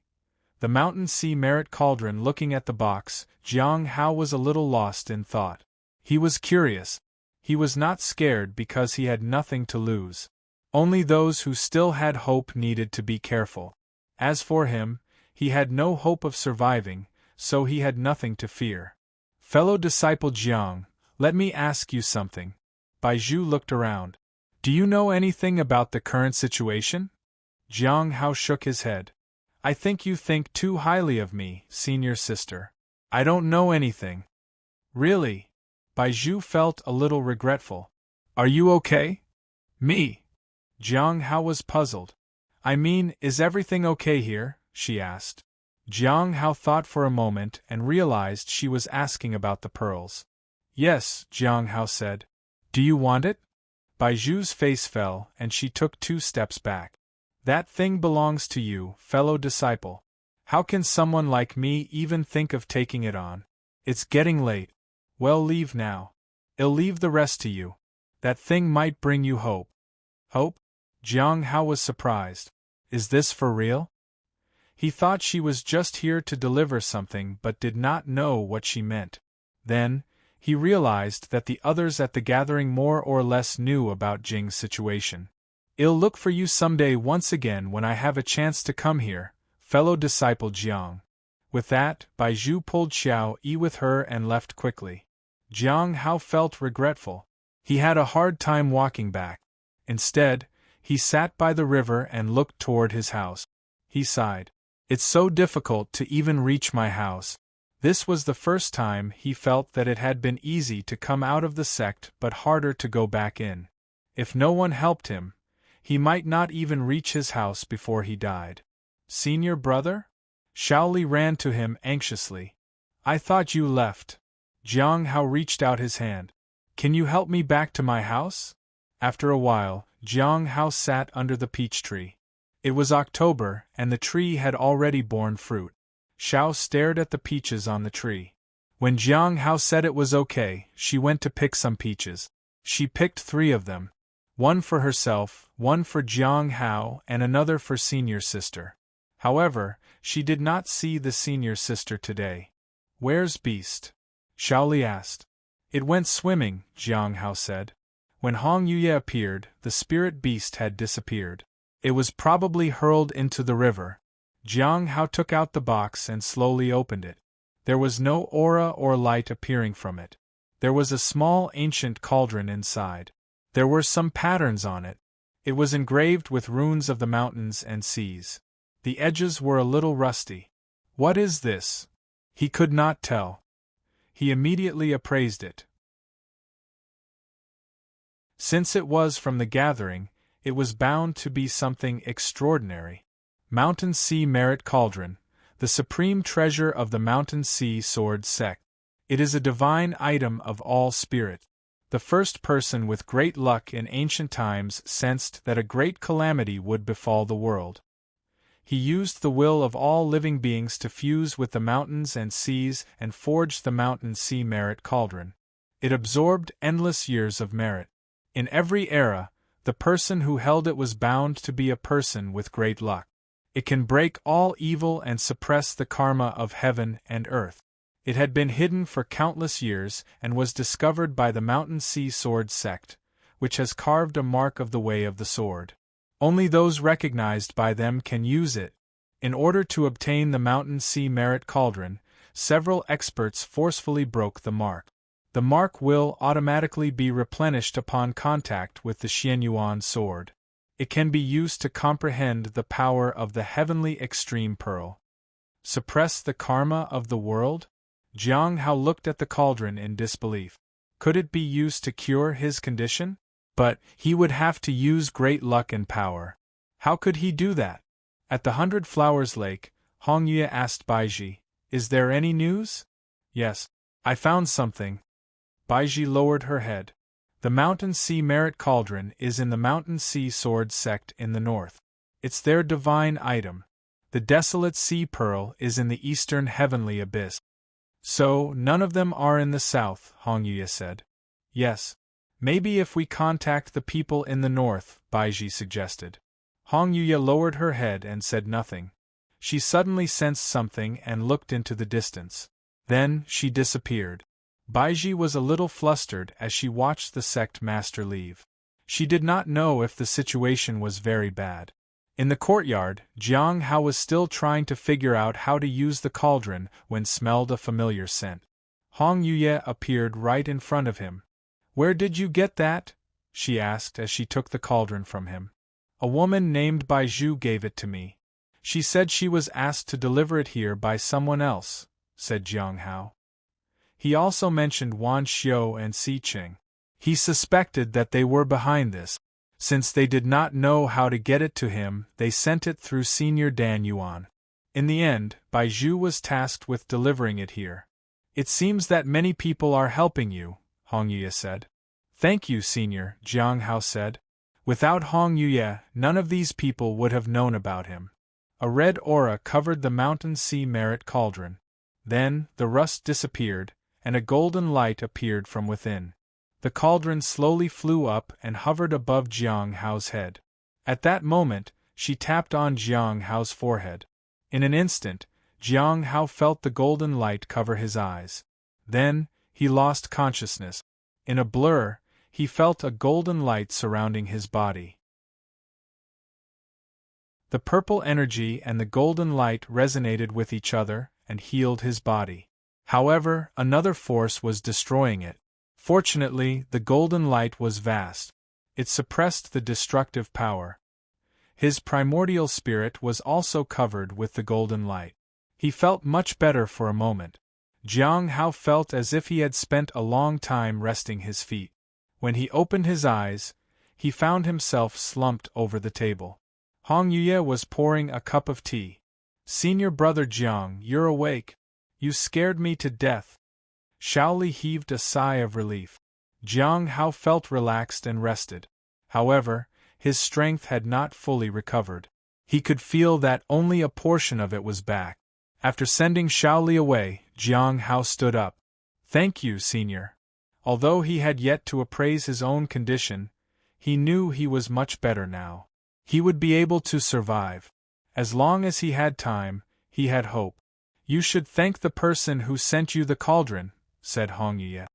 The Mountain Sea Merit Cauldron. Looking at the box, Jiang Hao was a little lost in thought. He was curious. He was not scared because he had nothing to lose. Only those who still had hope needed to be careful. As for him, he had no hope of surviving, so he had nothing to fear. Fellow disciple Jiang, let me ask you something. Baizhu looked around. Do you know anything about the current situation? Jiang Hao shook his head. I think you think too highly of me, senior sister. I don't know anything. Really? Baizhu felt a little regretful. Are you okay? Me? Jiang Hao was puzzled. I mean, is everything okay here? She asked. Jiang Hao thought for a moment and realized she was asking about the pearls. Yes, Jiang Hao said. Do you want it? Baizhu's face fell and she took 2 steps back. That thing belongs to you, fellow disciple. How can someone like me even think of taking it on? It's getting late. Well, leave now. I'll leave the rest to you. That thing might bring you hope. Hope? Jiang Hao was surprised. Is this for real? He thought she was just here to deliver something but did not know what she meant. Then, he realized that the others at the gathering more or less knew about Jing's situation. I'll look for you someday once again when I have a chance to come here, fellow disciple Jiang. With that, Baizhu pulled Xiao Yi with her and left quickly. Jiang Hao felt regretful. He had a hard time walking back. Instead, he sat by the river and looked toward his house. He sighed. It's so difficult to even reach my house. This was the first time he felt that it had been easy to come out of the sect but harder to go back in. If no one helped him, he might not even reach his house before he died. Senior brother? Shaoli ran to him anxiously. I thought you left. Jiang Hao reached out his hand. Can you help me back to my house? After a while, Jiang Hao sat under the peach tree. It was October, and the tree had already borne fruit. Xiao stared at the peaches on the tree. When Jiang Hao said it was okay, she went to pick some peaches. She picked 3 of them. One for herself, one for Jiang Hao, and another for senior sister. However, she did not see the senior sister today. Where's Beast? Shaoli asked. It went swimming, Jiang Hao said. When Hong Yuye appeared, the spirit beast had disappeared. It was probably hurled into the river. Jiang Hao took out the box and slowly opened it. There was no aura or light appearing from it. There was a small ancient cauldron inside. There were some patterns on it. It was engraved with runes of the mountains and seas. The edges were a little rusty. What is this? He could not tell. He immediately appraised it. Since it was from the gathering, it was bound to be something extraordinary. Mountain Sea Merit Cauldron, the supreme treasure of the Mountain Sea Sword sect. It is a divine item of all spirit. The first person with great luck in ancient times sensed that a great calamity would befall the world. He used the will of all living beings to fuse with the mountains and seas and forged the Mountain Sea Merit Cauldron. It absorbed endless years of merit. In every era, the person who held it was bound to be a person with great luck. It can break all evil and suppress the karma of heaven and earth. It had been hidden for countless years and was discovered by the Mountain Sea Sword sect, which has carved a mark of the way of the sword. Only those recognized by them can use it. In order to obtain the Mountain Sea Merit Cauldron, several experts forcefully broke the mark. The mark will automatically be replenished upon contact with the Xianyuan sword. It can be used to comprehend the power of the heavenly extreme pearl. Suppress the karma of the world? Jiang Hao looked at the cauldron in disbelief. Could it be used to cure his condition? But he would have to use great luck and power. How could he do that? At the 100 Flowers Lake, Hong Yue asked Baiji, "Is there any news?" "Yes, I found something." Baiji lowered her head. The Mountain Sea Merit Cauldron is in the Mountain Sea Sword sect in the north. It's their divine item. The Desolate Sea Pearl is in the eastern heavenly abyss. So, none of them are in the south, Hong Yue said. Yes. Maybe if we contact the people in the north, Baiji suggested. Hong Yue lowered her head and said nothing. She suddenly sensed something and looked into the distance. Then, she disappeared. Baiji was a little flustered as she watched the sect master leave. She did not know if the situation was very bad. In the courtyard, Jiang Hao was still trying to figure out how to use the cauldron when smelled a familiar scent. Hong Yue appeared right in front of him. "Where did you get that?" she asked as she took the cauldron from him. "A woman named Baizhu gave it to me. She said she was asked to deliver it here by someone else," said Jiang Hao. He also mentioned Wan Xiu and Si Qing. He suspected that they were behind this. Since they did not know how to get it to him, they sent it through Senior Dan Yuan. In the end, Baizhu was tasked with delivering it here. "It seems that many people are helping you," Hong Yue said. "Thank you, Senior," Jiang Hao said. Without Hong Yue, none of these people would have known about him. A red aura covered the Mountain Sea Merit Cauldron. Then, the rust disappeared, and a golden light appeared from within. The cauldron slowly flew up and hovered above Jiang Hao's head. At that moment, she tapped on Jiang Hao's forehead. In an instant, Jiang Hao felt the golden light cover his eyes. Then, he lost consciousness. In a blur, he felt a golden light surrounding his body. The purple energy and the golden light resonated with each other and healed his body. However, another force was destroying it. Fortunately, the golden light was vast. It suppressed the destructive power. His primordial spirit was also covered with the golden light. He felt much better for a moment. Jiang Hao felt as if he had spent a long time resting his feet. When he opened his eyes, he found himself slumped over the table. Hong Yue was pouring a cup of tea. "Senior brother Jiang, you're awake. You scared me to death." Shaoli heaved a sigh of relief. Jiang Hao felt relaxed and rested. However, his strength had not fully recovered. He could feel that only a portion of it was back. After sending Shaoli away, Jiang Hao stood up. "Thank you, Senior." Although he had yet to appraise his own condition, he knew he was much better now. He would be able to survive. As long as he had time, he had hope. "You should thank the person who sent you the cauldron," said Hong Yue.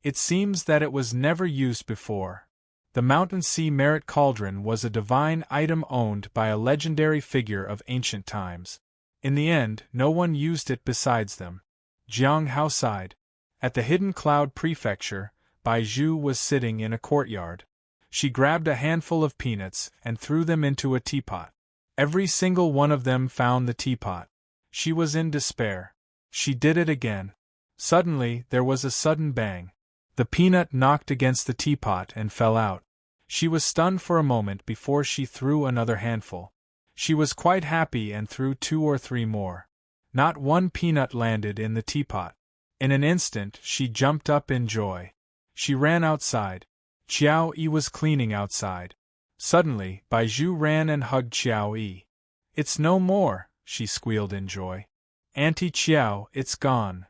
"It seems that it was never used before." The Mountain Sea Merit Cauldron was a divine item owned by a legendary figure of ancient times. In the end, no one used it besides them. Jiang Hao sighed. At the Hidden Cloud Prefecture, Bai Zhu was sitting in a courtyard. She grabbed a handful of peanuts and threw them into a teapot. Every single one of them found the teapot. She was in despair. She did it again. Suddenly, there was a sudden bang. The peanut knocked against the teapot and fell out. She was stunned for a moment before she threw another handful. She was quite happy and threw 2 or 3 more. Not one peanut landed in the teapot. In an instant, she jumped up in joy. She ran outside. Qiao Yi was cleaning outside. Suddenly, Bai Zhu ran and hugged Qiao Yi. "It's no more," she squealed in joy. "Auntie Qiao, it's gone."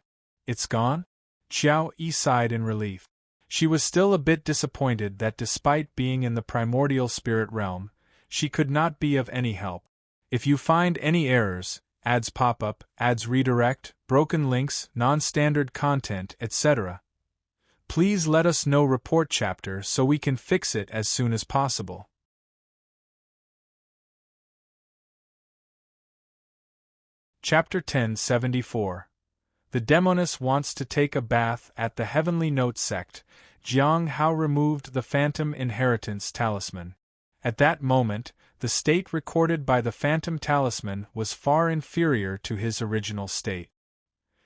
"It's gone?" Qiao Yi sighed in relief. She was still a bit disappointed that despite being in the primordial spirit realm, she could not be of any help. If you find any errors, ads pop up, ads redirect, broken links, non-standard content, etc., please let us know. Report chapter so we can fix it as soon as possible. Chapter 1074. The Demoness wants to take a bath. At the Heavenly Note sect, Jiang Hao removed the Phantom Inheritance Talisman. At that moment, the state recorded by the Phantom Talisman was far inferior to his original state.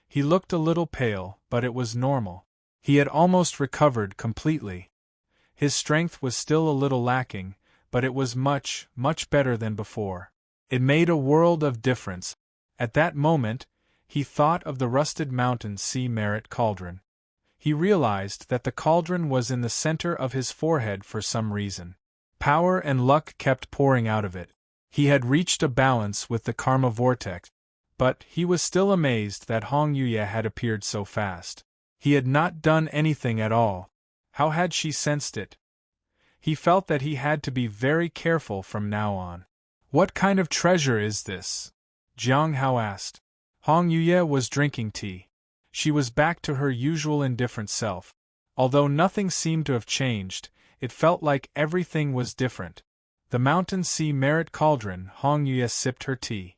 He looked a little pale, but it was normal. He had almost recovered completely. His strength was still a little lacking, but it was much, much better than before. It made a world of difference. At that moment, he thought of the rusted Mountain Sea Merit Cauldron. He realized that the cauldron was in the center of his forehead for some reason. Power and luck kept pouring out of it. He had reached a balance with the karma vortex, but he was still amazed that Hong Yue had appeared so fast. He had not done anything at all. How had she sensed it? He felt that he had to be very careful from now on. "What kind of treasure is this?" Jiang Hao asked. Hong Yue was drinking tea. She was back to her usual indifferent self. Although nothing seemed to have changed, it felt like everything was different. The Mountain Sea Merit Cauldron. Hong Yue sipped her tea.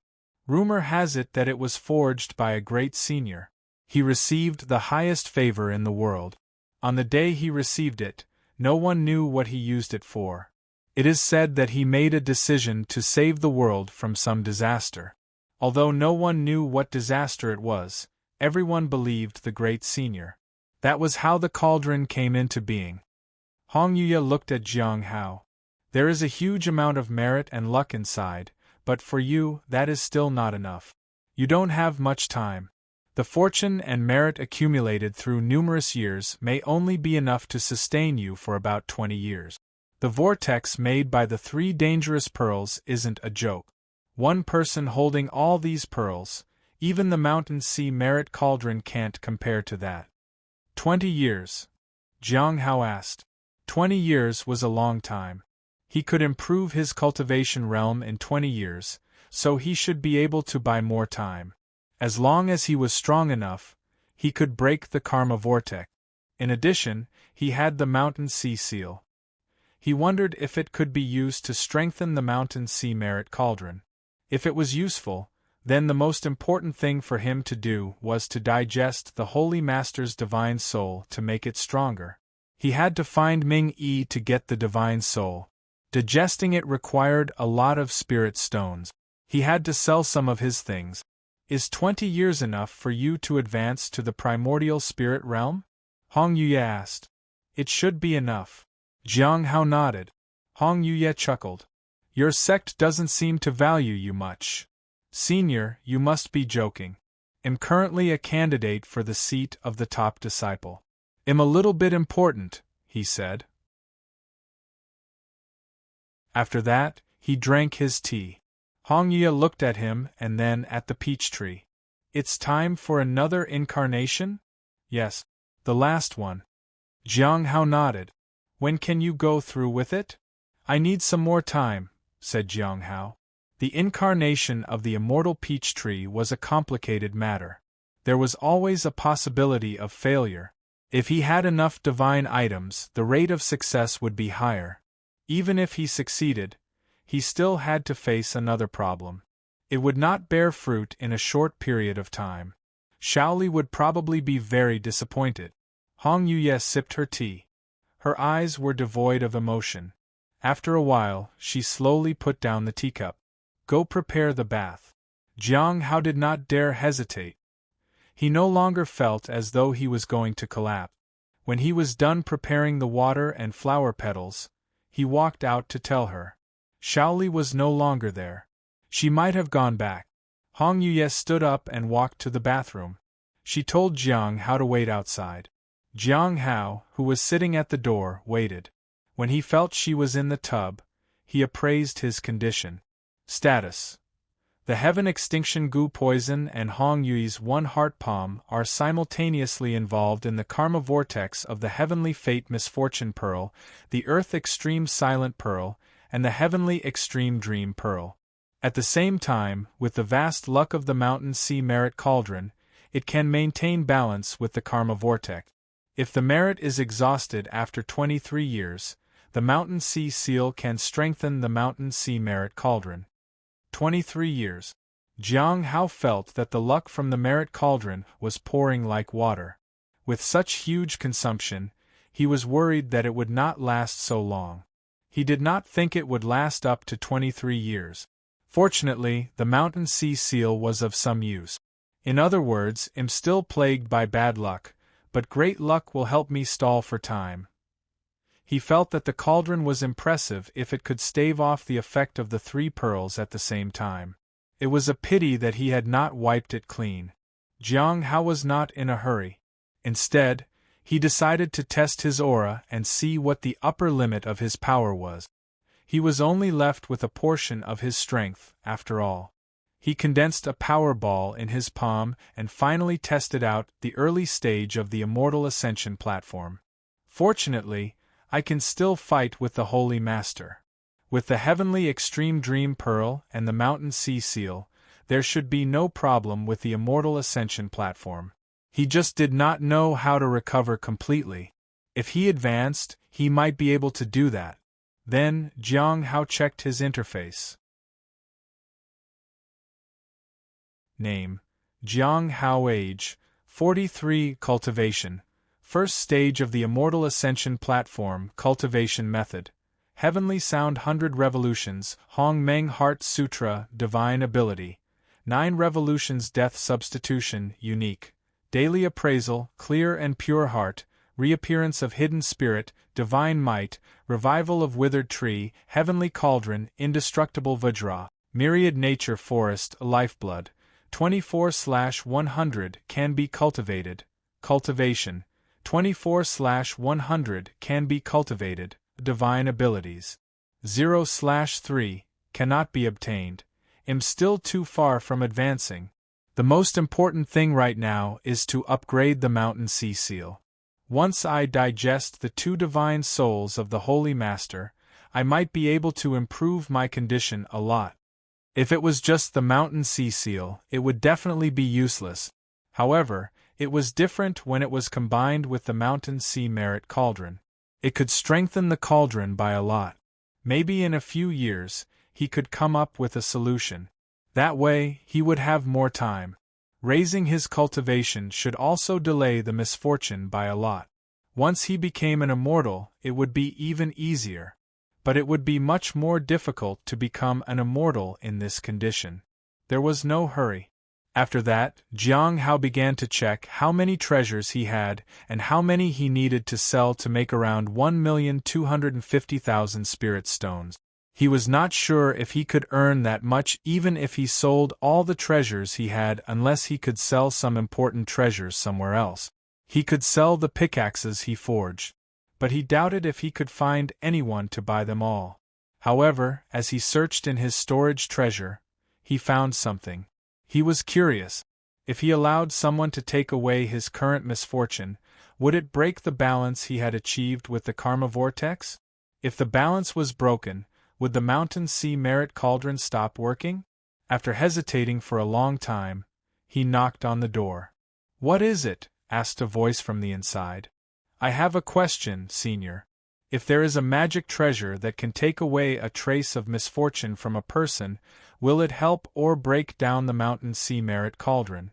Rumor has it that it was forged by a great senior. He received the highest favor in the world. On the day he received it, no one knew what he used it for. It is said that he made a decision to save the world from some disaster. Although no one knew what disaster it was, everyone believed the great senior. That was how the cauldron came into being. Hong Yue looked at Jiang Hao. "There is a huge amount of merit and luck inside, but for you, that is still not enough. You don't have much time. The fortune and merit accumulated through numerous years may only be enough to sustain you for about 20 years. The vortex made by the 3 dangerous pearls isn't a joke. One person holding all these pearls, even the Mountain Sea Merit Cauldron can't compare to that." 20 years? Jiang Hao asked. 20 years was a long time. He could improve his cultivation realm in 20 years, so he should be able to buy more time. As long as he was strong enough, he could break the karma vortex. In addition, he had the Mountain Sea Seal. He wondered if it could be used to strengthen the Mountain Sea Merit Cauldron. If it was useful, then the most important thing for him to do was to digest the Holy Master's divine soul to make it stronger. He had to find Ming Yi to get the divine soul. Digesting it required a lot of spirit stones. He had to sell some of his things. Is 20 years enough for you to advance to the primordial spirit realm? Hong Yue asked. It should be enough. Jiang Hao nodded. Hong Yue chuckled. Your sect doesn't seem to value you much. Senior, you must be joking. Am currently a candidate for the seat of the top disciple. Am a little bit important, he said. After that, he drank his tea. Hong Yue looked at him and then at the peach tree. It's time for another incarnation? Yes, the last one. Jiang Hao nodded. When can you go through with it? I need some more time, said Jiang Hao. The incarnation of the immortal peach tree was a complicated matter. There was always a possibility of failure. If he had enough divine items, the rate of success would be higher. Even if he succeeded, he still had to face another problem. It would not bear fruit in a short period of time. Shaoli would probably be very disappointed. Hong Yue sipped her tea. Her eyes were devoid of emotion. After a while, she slowly put down the teacup. Go prepare the bath. Jiang Hao did not dare hesitate. He no longer felt as though he was going to collapse. When he was done preparing the water and flower petals, he walked out to tell her. Shaoli was no longer there. She might have gone back. Hong Yue stood up and walked to the bathroom. She told Jiang Hao to wait outside. Jiang Hao, who was sitting at the door, waited. When he felt she was in the tub, he appraised his condition. Status: the heaven extinction goo poison and Hong Yue's one heart palm are simultaneously involved in the karma vortex of the heavenly fate misfortune pearl, the earth extreme silent pearl, and the heavenly extreme dream pearl. At the same time, with the vast luck of the mountain sea merit cauldron, it can maintain balance with the karma vortex. If the merit is exhausted after 23 years, the mountain sea seal can strengthen the mountain sea merit cauldron. 23 years. Jiang Hao felt that the luck from the merit cauldron was pouring like water. With such huge consumption, he was worried that it would not last so long. He did not think it would last up to 23 years. Fortunately, the mountain sea seal was of some use. In other words, I'm still plagued by bad luck, but great luck will help me stall for time. He felt that the cauldron was impressive if it could stave off the effect of the 3 pearls at the same time. It was a pity that he had not wiped it clean. Jiang Hao was not in a hurry. Instead, he decided to test his aura and see what the upper limit of his power was. He was only left with a portion of his strength, after all. He condensed a power ball in his palm and finally tested out the early stage of the Immortal Ascension platform. Fortunately, I can still fight with the Holy Master. With the Heavenly Extreme Dream Pearl and the Mountain Sea Seal, there should be no problem with the Immortal Ascension platform. He just did not know how to recover completely. If he advanced, he might be able to do that. Then, Jiang Hao checked his interface. Name: Jiang Hao. Age: 43. Cultivation: first stage of the Immortal Ascension platform. Cultivation method: Heavenly Sound 100 revolutions. Hong Meng Heart Sutra. Divine ability: 9 revolutions. Death substitution. Unique: daily appraisal. Clear and pure heart. Reappearance of hidden spirit. Divine might. Revival of withered tree. Heavenly cauldron. Indestructible Vajra. Myriad nature forest. Lifeblood: 24/100 can be cultivated. Cultivation: 24/100 can be cultivated. Divine abilities: 0/3 cannot be obtained. Am still too far from advancing. The most important thing right now is to upgrade the Mountain Sea Seal. Once I digest the 2 divine souls of the Holy Master, I might be able to improve my condition a lot. If it was just the Mountain Sea Seal, it would definitely be useless. However, it was different when it was combined with the Mountain Sea Merit Cauldron. It could strengthen the cauldron by a lot. Maybe in a few years, he could come up with a solution. That way, he would have more time. Raising his cultivation should also delay the misfortune by a lot. Once he became an immortal, it would be even easier. But it would be much more difficult to become an immortal in this condition. There was no hurry. After that, Jiang Hao began to check how many treasures he had and how many he needed to sell to make around 1,250,000 spirit stones. He was not sure if he could earn that much even if he sold all the treasures he had, unless he could sell some important treasures somewhere else. He could sell the pickaxes he forged. but he doubted if he could find anyone to buy them all. However, as he searched in his storage treasure, he found something. He was curious. If he allowed someone to take away his current misfortune, would it break the balance he had achieved with the karma vortex? If the balance was broken, would the mountain sea merit cauldron stop working? After hesitating for a long time, he knocked on the door. "What is it?" asked a voice from the inside. "I have a question, Senior. If there is a magic treasure that can take away a trace of misfortune from a person, will it help or break down the mountain sea merit cauldron?"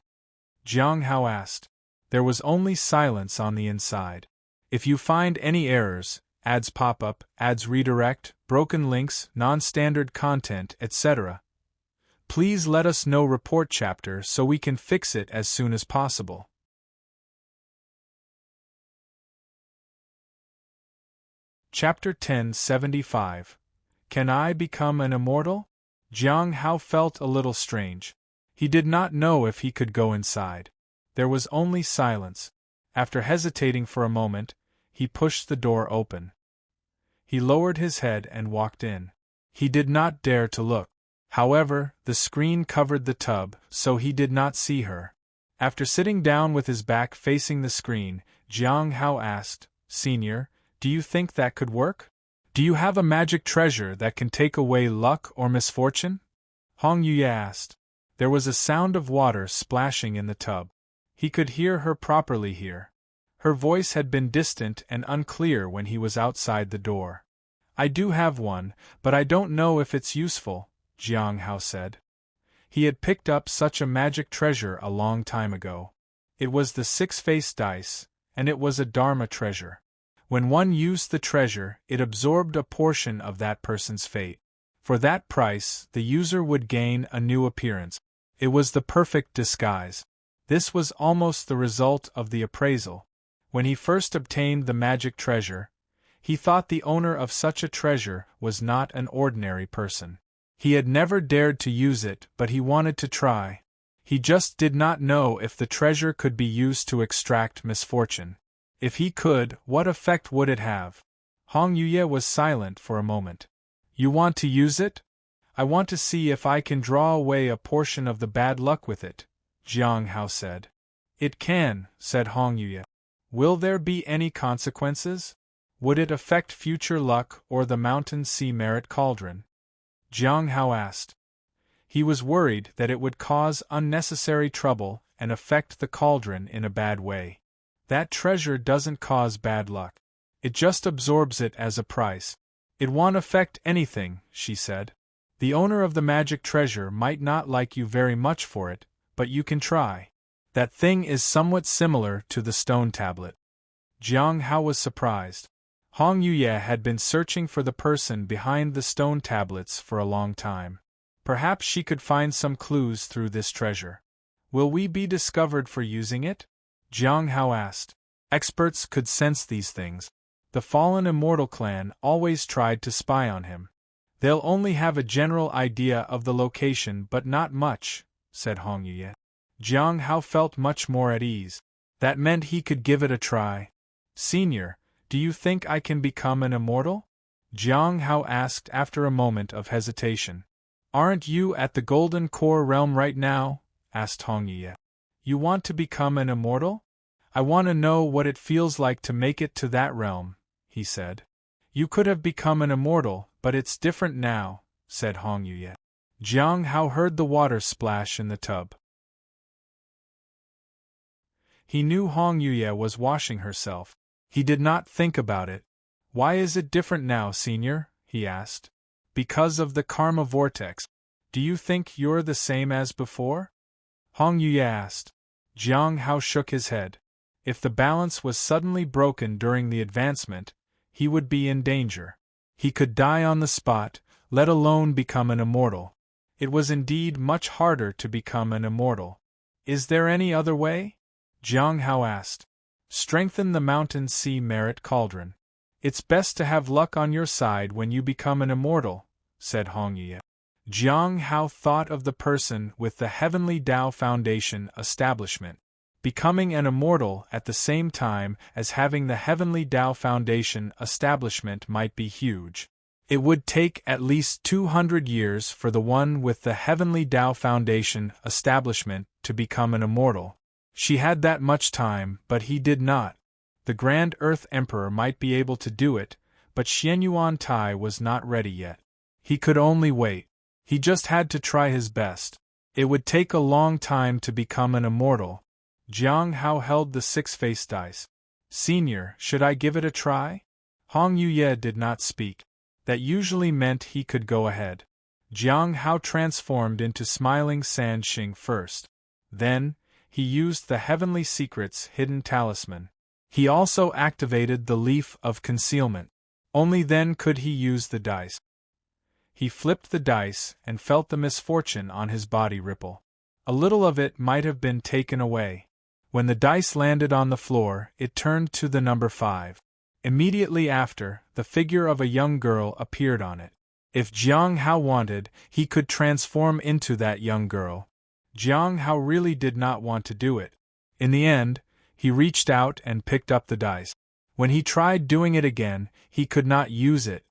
Jiang Hao asked. There was only silence on the inside. "If you find any errors, ads pop-up, ads redirect, broken links, non-standard content, etc., please let us know. Report chapter so we can fix it as soon as possible." Chapter 1075. Can I Become an Immortal? Jiang Hao felt a little strange. He did not know if he could go inside. There was only silence. After hesitating for a moment, he pushed the door open. He lowered his head and walked in. He did not dare to look. However, the screen covered the tub, so he did not see her. After sitting down with his back facing the screen, Jiang Hao asked, "Senior, do you think that could work? Do you have a magic treasure that can take away luck or misfortune?" Hong Yuye asked. There was a sound of water splashing in the tub. He could hear her properly here. Her voice had been distant and unclear when he was outside the door. "I do have one, but I don't know if it's useful," Jiang Hao said. He had picked up such a magic treasure a long time ago. It was the six-faced dice, and it was a Dharma treasure. When one used the treasure, it absorbed a portion of that person's fate. For that price, the user would gain a new appearance. It was the perfect disguise. This was almost the result of the appraisal. When he first obtained the magic treasure, he thought the owner of such a treasure was not an ordinary person. He had never dared to use it, but he wanted to try. He just did not know if the treasure could be used to extract misfortune. If he could, what effect would it have? Hong Yuye was silent for a moment. "You want to use it?" "I want to see if I can draw away a portion of the bad luck with it," Jiang Hao said. "It can," said Hong Yuye. "Will there be any consequences? Would it affect future luck or the mountain sea merit cauldron?" Jiang Hao asked. He was worried that it would cause unnecessary trouble and affect the cauldron in a bad way. "That treasure doesn't cause bad luck. It just absorbs it as a price. It won't affect anything," she said. "The owner of the magic treasure might not like you very much for it, but you can try. That thing is somewhat similar to the stone tablet." Jiang Hao was surprised. Hong Yuye had been searching for the person behind the stone tablets for a long time. Perhaps she could find some clues through this treasure. "Will we be discovered for using it?" Jiang Hao asked. Experts could sense these things. The fallen immortal clan always tried to spy on him. "They'll only have a general idea of the location but not much," said Hong Yuye. Jiang Hao felt much more at ease. That meant he could give it a try. "Senior, do you think I can become an immortal?" Jiang Hao asked after a moment of hesitation. "Aren't you at the Golden Core realm right now?" asked Hong Yuye. "You want to become an immortal?" "I want to know what it feels like to make it to that realm," he said. "You could have become an immortal, but it's different now," said Hong Yuye. Jiang Hao heard the water splash in the tub. He knew Hong Yuye was washing herself. He did not think about it. "Why is it different now, Senior?" he asked. "Because of the karma vortex. Do you think you're the same as before?" Hong Yuye asked. Jiang Hao shook his head. If the balance was suddenly broken during the advancement, he would be in danger. He could die on the spot, let alone become an immortal. It was indeed much harder to become an immortal. "Is there any other way?" Jiang Hao asked. "Strengthen the mountain sea merit cauldron. It's best to have luck on your side when you become an immortal," said Hong Yuye. Jiang Hao thought of the person with the Heavenly Tao Foundation establishment. Becoming an immortal at the same time as having the Heavenly Tao Foundation establishment might be huge. It would take at least 200 years for the one with the Heavenly Tao Foundation establishment to become an immortal. She had that much time, but he did not. The Grand Earth Emperor might be able to do it, but Xianyuan Tai was not ready yet. He could only wait. He just had to try his best. It would take a long time to become an immortal. Jiang Hao held the six-faced dice. Senior, should I give it a try? Hong Yuye did not speak. That usually meant he could go ahead. Jiang Hao transformed into Smiling Sand Xing first. Then, he used the Heavenly Secret's hidden talisman. He also activated the Leaf of Concealment. Only then could he use the dice. He flipped the dice and felt the misfortune on his body ripple. A little of it might have been taken away. When the dice landed on the floor, it turned to the number 5. Immediately after, the figure of a young girl appeared on it. If Jiang Hao wanted, he could transform into that young girl. Jiang Hao really did not want to do it. In the end, he reached out and picked up the dice. When he tried doing it again, he could not use it.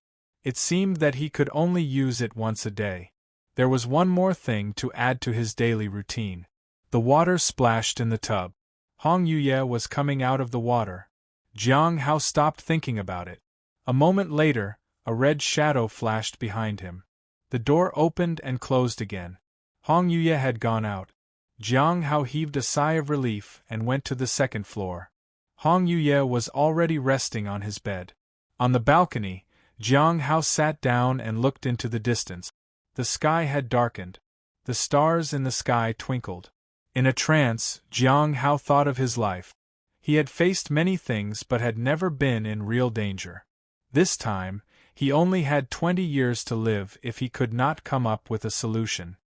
It seemed that he could only use it once a day. There was one more thing to add to his daily routine. The water splashed in the tub. Hong Yuye was coming out of the water. Jiang Hao stopped thinking about it. A moment later, a red shadow flashed behind him. The door opened and closed again. Hong Yuye had gone out. Jiang Hao heaved a sigh of relief and went to the second floor. Hong Yuye was already resting on his bed. On the balcony, Jiang Hao sat down and looked into the distance. The sky had darkened. The stars in the sky twinkled. In a trance, Jiang Hao thought of his life. He had faced many things but had never been in real danger. This time, he only had 20 years to live if he could not come up with a solution.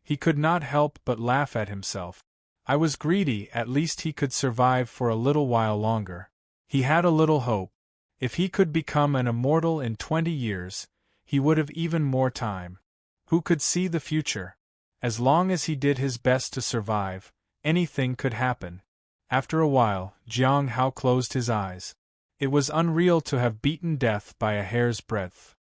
He could not help but laugh at himself. I was greedy, at least he could survive for a little while longer. He had a little hope. If he could become an immortal in 20 years, he would have even more time. Who could see the future? As long as he did his best to survive, anything could happen. After a while, Jiang Hao closed his eyes. It was unreal to have beaten death by a hair's breadth.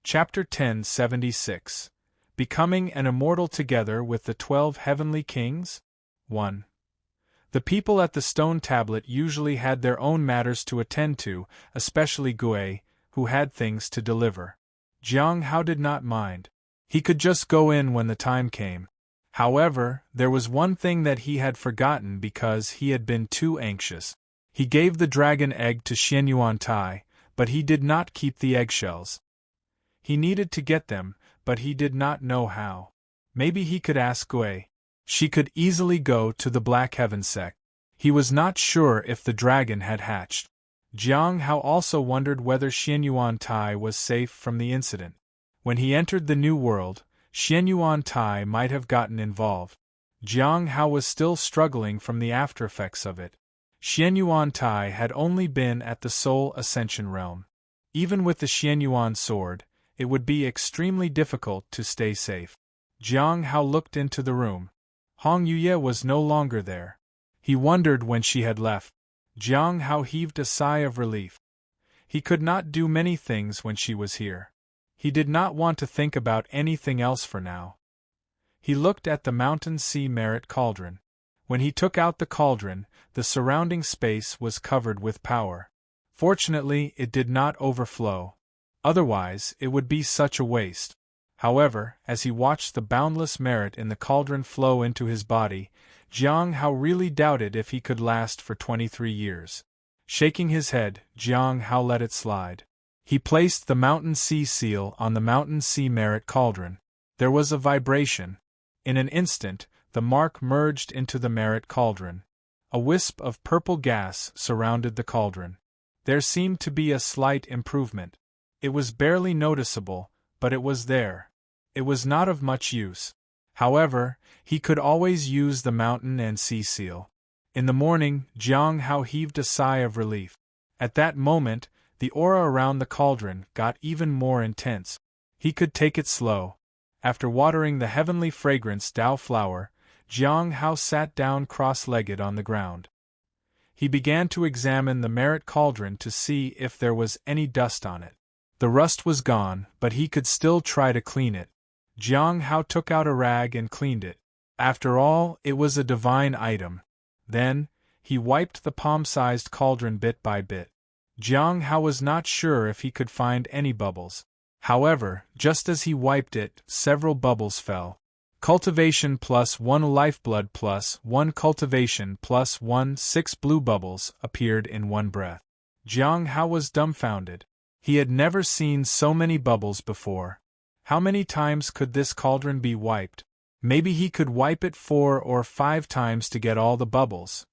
Chapter 1076. Becoming an Immortal Together with the 12 Heavenly Kings? 1. The people at the stone tablet usually had their own matters to attend to, especially Gui, who had things to deliver. Jiang Hao did not mind. He could just go in when the time came. However, there was one thing that he had forgotten because he had been too anxious. He gave the dragon egg to Xianyuan Tai, but he did not keep the eggshells. He needed to get them, but he did not know how. Maybe he could ask Gui. She could easily go to the Black Heaven sect. He was not sure if the dragon had hatched. Jiang Hao also wondered whether Xianyuan Tai was safe from the incident. When he entered the New World, Xianyuan Tai might have gotten involved. Jiang Hao was still struggling from the aftereffects of it. Xianyuan Tai had only been at the Soul Ascension realm. Even with the Xianyuan sword, it would be extremely difficult to stay safe. Jiang Hao looked into the room. Hong Yuye was no longer there. He wondered when she had left. Jiang Hao heaved a sigh of relief. He could not do many things when she was here. He did not want to think about anything else for now. He looked at the Mountain Sea Merit Cauldron. When he took out the cauldron, the surrounding space was covered with power. Fortunately, it did not overflow. Otherwise, it would be such a waste. However, as he watched the boundless merit in the cauldron flow into his body, Jiang Hao really doubted if he could last for 23 years. Shaking his head, Jiang Hao let it slide. He placed the Mountain Sea seal on the Mountain Sea Merit Cauldron. There was a vibration. In an instant, the mark merged into the Merit Cauldron. A wisp of purple gas surrounded the cauldron. There seemed to be a slight improvement. It was barely noticeable, but it was there. It was not of much use. However, he could always use the mountain and sea seal. In the morning, Jiang Hao heaved a sigh of relief. At that moment, the aura around the cauldron got even more intense. He could take it slow. After watering the heavenly fragrance Dao flower, Jiang Hao sat down cross-legged on the ground. He began to examine the merit cauldron to see if there was any dust on it. The rust was gone, but he could still try to clean it. Jiang Hao took out a rag and cleaned it. After all, it was a divine item. Then, he wiped the palm-sized cauldron bit by bit. Jiang Hao was not sure if he could find any bubbles. However, just as he wiped it, several bubbles fell. Cultivation +1 lifeblood +1 cultivation +1 6 blue bubbles appeared in one breath. Jiang Hao was dumbfounded. He had never seen so many bubbles before. How many times could this cauldron be wiped? Maybe he could wipe it 4 or 5 times to get all the bubbles.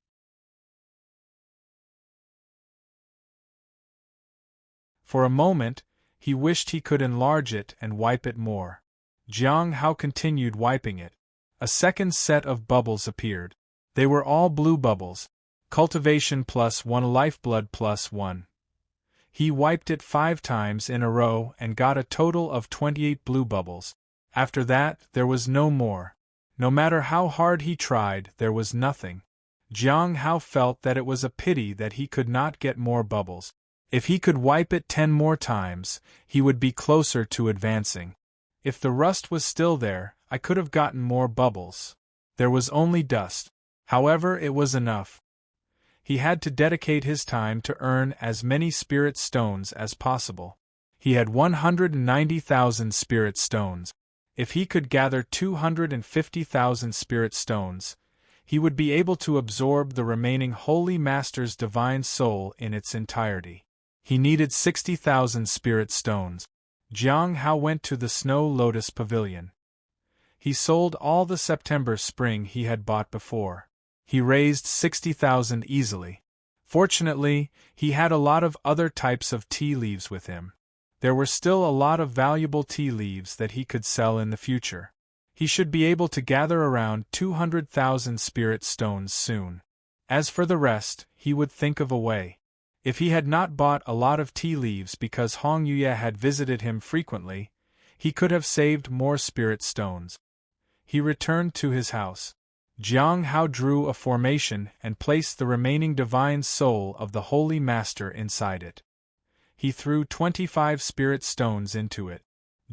For a moment, he wished he could enlarge it and wipe it more. Jiang Hao continued wiping it. A second set of bubbles appeared. They were all blue bubbles. Cultivation +1 lifeblood +1. He wiped it 5 times in a row and got a total of 28 blue bubbles. After that, there was no more. No matter how hard he tried, there was nothing. Jiang Hao felt that it was a pity that he could not get more bubbles. If he could wipe it 10 more times, he would be closer to advancing. If the rust was still there, I could have gotten more bubbles. There was only dust. However, it was enough. He had to dedicate his time to earn as many spirit stones as possible. He had 190,000 spirit stones. If he could gather 250,000 spirit stones, he would be able to absorb the remaining Holy Master's divine soul in its entirety. He needed 60,000 spirit stones. Jiang Hao went to the Snow Lotus Pavilion. He sold all the September spring he had bought before. He raised 60,000 easily. Fortunately, he had a lot of other types of tea leaves with him. There were still a lot of valuable tea leaves that he could sell in the future. He should be able to gather around 200,000 spirit stones soon. As for the rest, he would think of a way. If he had not bought a lot of tea leaves because Hong Yuya had visited him frequently, he could have saved more spirit stones. He returned to his house. Jiang Hao drew a formation and placed the remaining divine soul of the Holy Master inside it. He threw 25 spirit stones into it.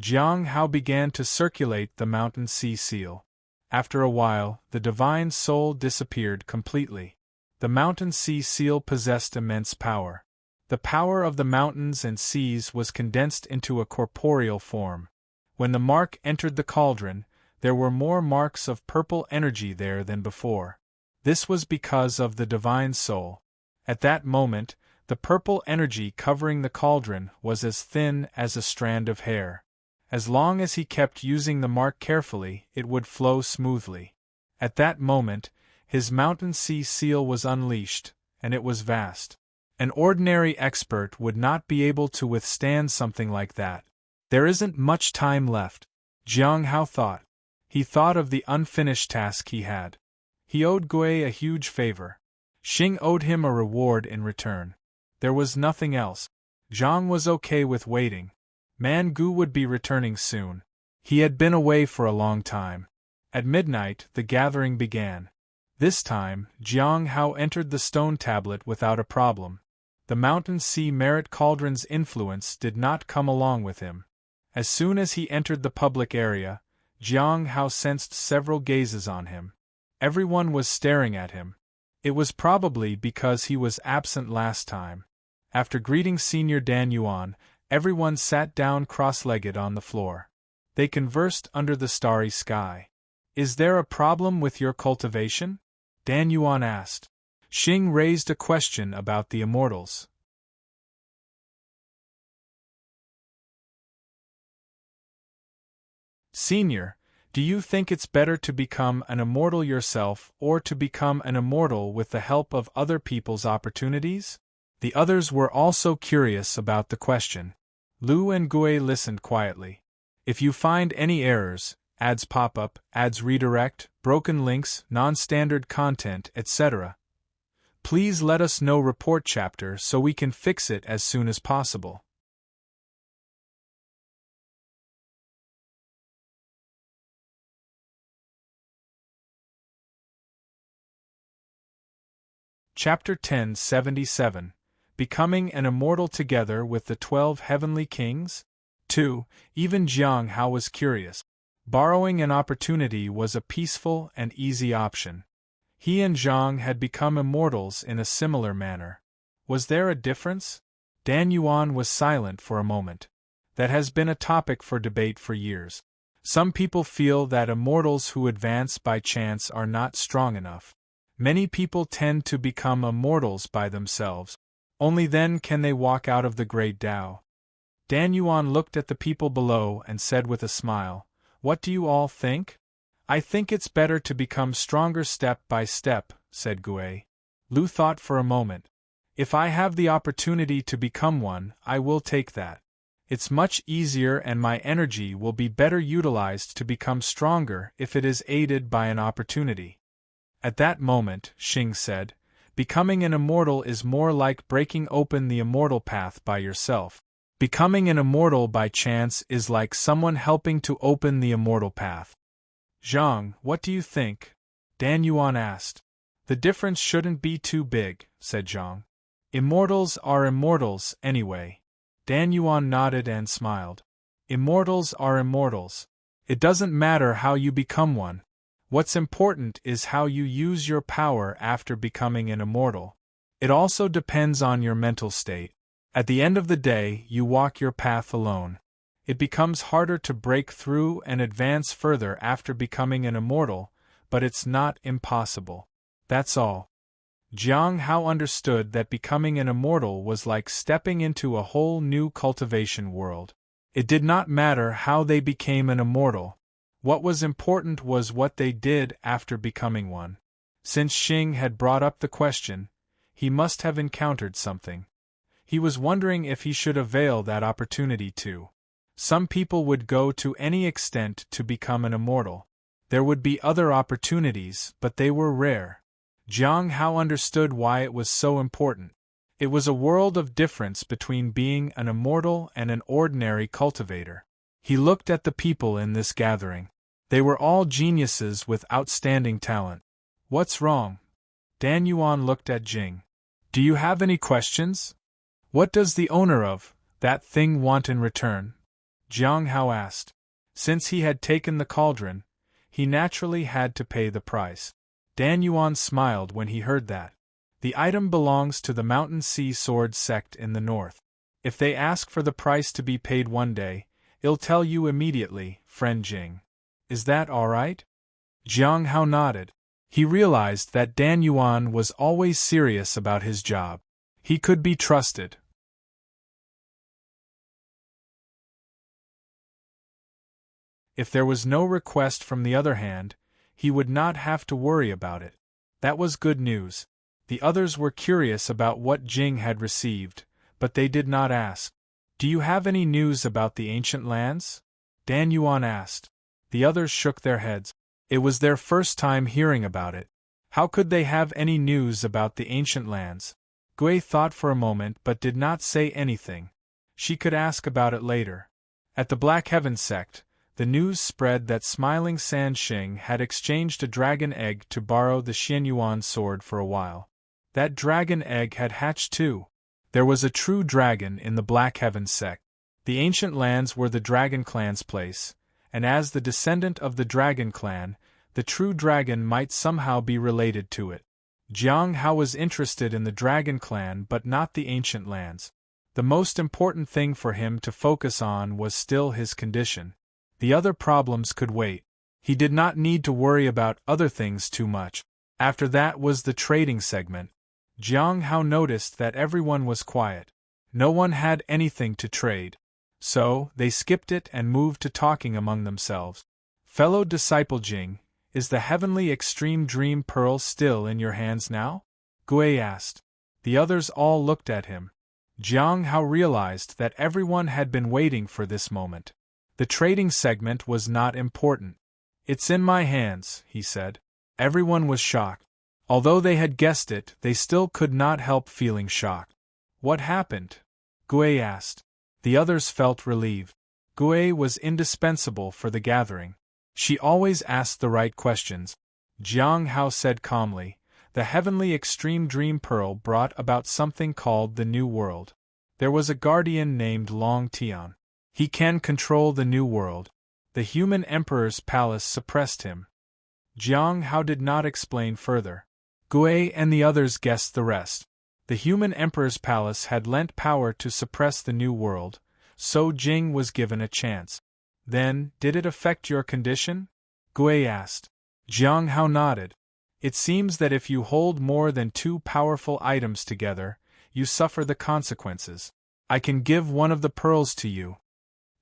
Jiang Hao began to circulate the mountain sea seal. After a while, the divine soul disappeared completely. The mountain sea seal possessed immense power. The power of the mountains and seas was condensed into a corporeal form. When the mark entered the cauldron, there were more marks of purple energy there than before. This was because of the divine soul. At that moment, the purple energy covering the cauldron was as thin as a strand of hair. As long as he kept using the mark carefully, it would flow smoothly. At that moment, his mountain sea seal was unleashed, and it was vast. An ordinary expert would not be able to withstand something like that. There isn't much time left, Jiang Hao thought. He thought of the unfinished task he had. He owed Gui a huge favor. Xing owed him a reward in return. There was nothing else. Zhang was okay with waiting. Man Gu would be returning soon. He had been away for a long time. At midnight, the gathering began. This time, Jiang Hao entered the stone tablet without a problem. The mountain sea merit cauldron's influence did not come along with him. As soon as he entered the public area, Jiang Hao sensed several gazes on him. Everyone was staring at him. It was probably because he was absent last time. After greeting Senior Dan Yuan, everyone sat down cross-legged on the floor. They conversed under the starry sky. "Is there a problem with your cultivation?" Dan Yuan asked. Xing raised a question about the immortals. "Senior, do you think it's better to become an immortal yourself or to become an immortal with the help of other people's opportunities?" The others were also curious about the question. Lu and Gui listened quietly. "If you find any errors, ads pop up, ads redirect, broken links, non-standard content, etc. Please let us know report chapter so we can fix it as soon as possible. Chapter 1077 Becoming an Immortal Together with the 12 Heavenly Kings? 2. Even Jiang Hao was curious. Borrowing an opportunity was a peaceful and easy option. He and Zhang had become immortals in a similar manner. Was there a difference? Dan Yuan was silent for a moment. That has been a topic for debate for years. Some people feel that immortals who advance by chance are not strong enough. Many people tend to become immortals by themselves. Only then can they walk out of the great Tao. Dan Yuan looked at the people below and said with a smile, "What do you all think?" "I think it's better to become stronger step by step," said Gui. Lu thought for a moment. "If I have the opportunity to become one, I will take that. It's much easier and my energy will be better utilized to become stronger if it is aided by an opportunity." At that moment, Xing said, "Becoming an immortal is more like breaking open the immortal path by yourself. Becoming an immortal by chance is like someone helping to open the immortal path." "Zhang, what do you think?" Dan Yuan asked. "The difference shouldn't be too big," said Zhang. "Immortals are immortals, anyway." Dan Yuan nodded and smiled. "Immortals are immortals. It doesn't matter how you become one. What's important is how you use your power after becoming an immortal. It also depends on your mental state. At the end of the day, you walk your path alone. It becomes harder to break through and advance further after becoming an immortal, but it's not impossible. That's all." Jiang Hao understood that becoming an immortal was like stepping into a whole new cultivation world. It did not matter how they became an immortal. What was important was what they did after becoming one. Since Xing had brought up the question, he must have encountered something. He was wondering if he should avail that opportunity too. Some people would go to any extent to become an immortal. There would be other opportunities, but they were rare. Jiang Hao understood why it was so important. It was a world of difference between being an immortal and an ordinary cultivator. He looked at the people in this gathering. They were all geniuses with outstanding talent. "What's wrong?" Dan Yuan looked at Jing. "Do you have any questions? What does the owner of that thing want in return?" Jiang Hao asked. Since he had taken the cauldron, he naturally had to pay the price. Dan Yuan smiled when he heard that. "The item belongs to the Mountain Sea Sword sect in the north. If they ask for the price to be paid one day, I'll tell you immediately, friend Jing. Is that all right?" Jiang Hao nodded. He realized that Dan Yuan was always serious about his job. He could be trusted. If there was no request from the other hand, he would not have to worry about it. That was good news. The others were curious about what Jing had received, but they did not ask. "Do you have any news about the ancient lands?" Dan Yuan asked. The others shook their heads. It was their first time hearing about it. How could they have any news about the ancient lands? Gui thought for a moment but did not say anything. She could ask about it later. At the Black Heaven sect, the news spread that Smiling San Xing had exchanged a dragon egg to borrow the Xianyuan sword for a while. That dragon egg had hatched too. There was a true dragon in the Black Heaven sect. The ancient lands were the dragon clan's place, and as the descendant of the dragon clan, the true dragon might somehow be related to it. Jiang Hao was interested in the dragon clan but not the ancient lands. The most important thing for him to focus on was still his condition. The other problems could wait. He did not need to worry about other things too much. After that was the trading segment. Jiang Hao noticed that everyone was quiet. No one had anything to trade. So, they skipped it and moved to talking among themselves. "Fellow disciple Jing, is the heavenly extreme dream pearl still in your hands now?" Gui asked. The others all looked at him. Jiang Hao realized that everyone had been waiting for this moment. The trading segment was not important. "It's in my hands," he said. Everyone was shocked. Although they had guessed it, they still could not help feeling shocked. "What happened?" Gui asked. The others felt relieved. Gui was indispensable for the gathering. She always asked the right questions. Jiang Hao said calmly, "The heavenly extreme dream pearl brought about something called the New World. There was a guardian named Long Tian. He can control the New World. The human emperor's palace suppressed him." Jiang Hao did not explain further. Gui and the others guessed the rest. The human emperor's palace had lent power to suppress the New World, so Jing was given a chance. "Then, did it affect your condition?" Gui asked. Jiang Hao nodded. "It seems that if you hold more than two powerful items together, you suffer the consequences. I can give one of the pearls to you."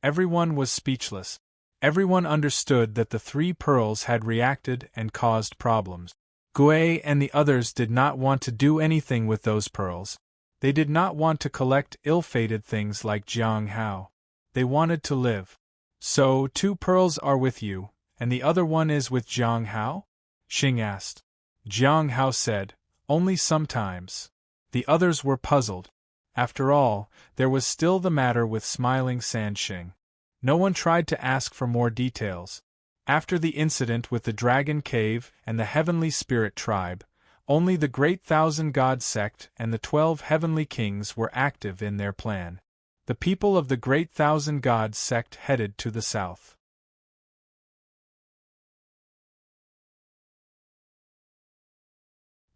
Everyone was speechless. Everyone understood that the three pearls had reacted and caused problems. Gui and the others did not want to do anything with those pearls. They did not want to collect ill-fated things like Jiang Hao. They wanted to live. "So, two pearls are with you, and the other one is with Jiang Hao?" Xing asked. Jiang Hao said, "Only sometimes." The others were puzzled. After all, there was still the matter with Smiling Sand Xing. No one tried to ask for more details. After the incident with the Dragon Cave and the Heavenly Spirit Tribe, only the Great Thousand God Sect and the 12 Heavenly Kings were active in their plan. The people of the Great Thousand God Sect headed to the south.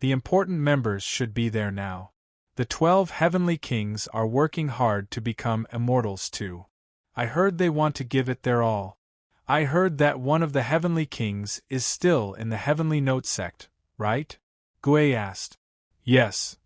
The important members should be there now. The 12 Heavenly Kings are working hard to become immortals too. I heard they want to give it their all. I heard that one of the Heavenly Kings is still in the Heavenly Note sect, right? Gui asked. Yes.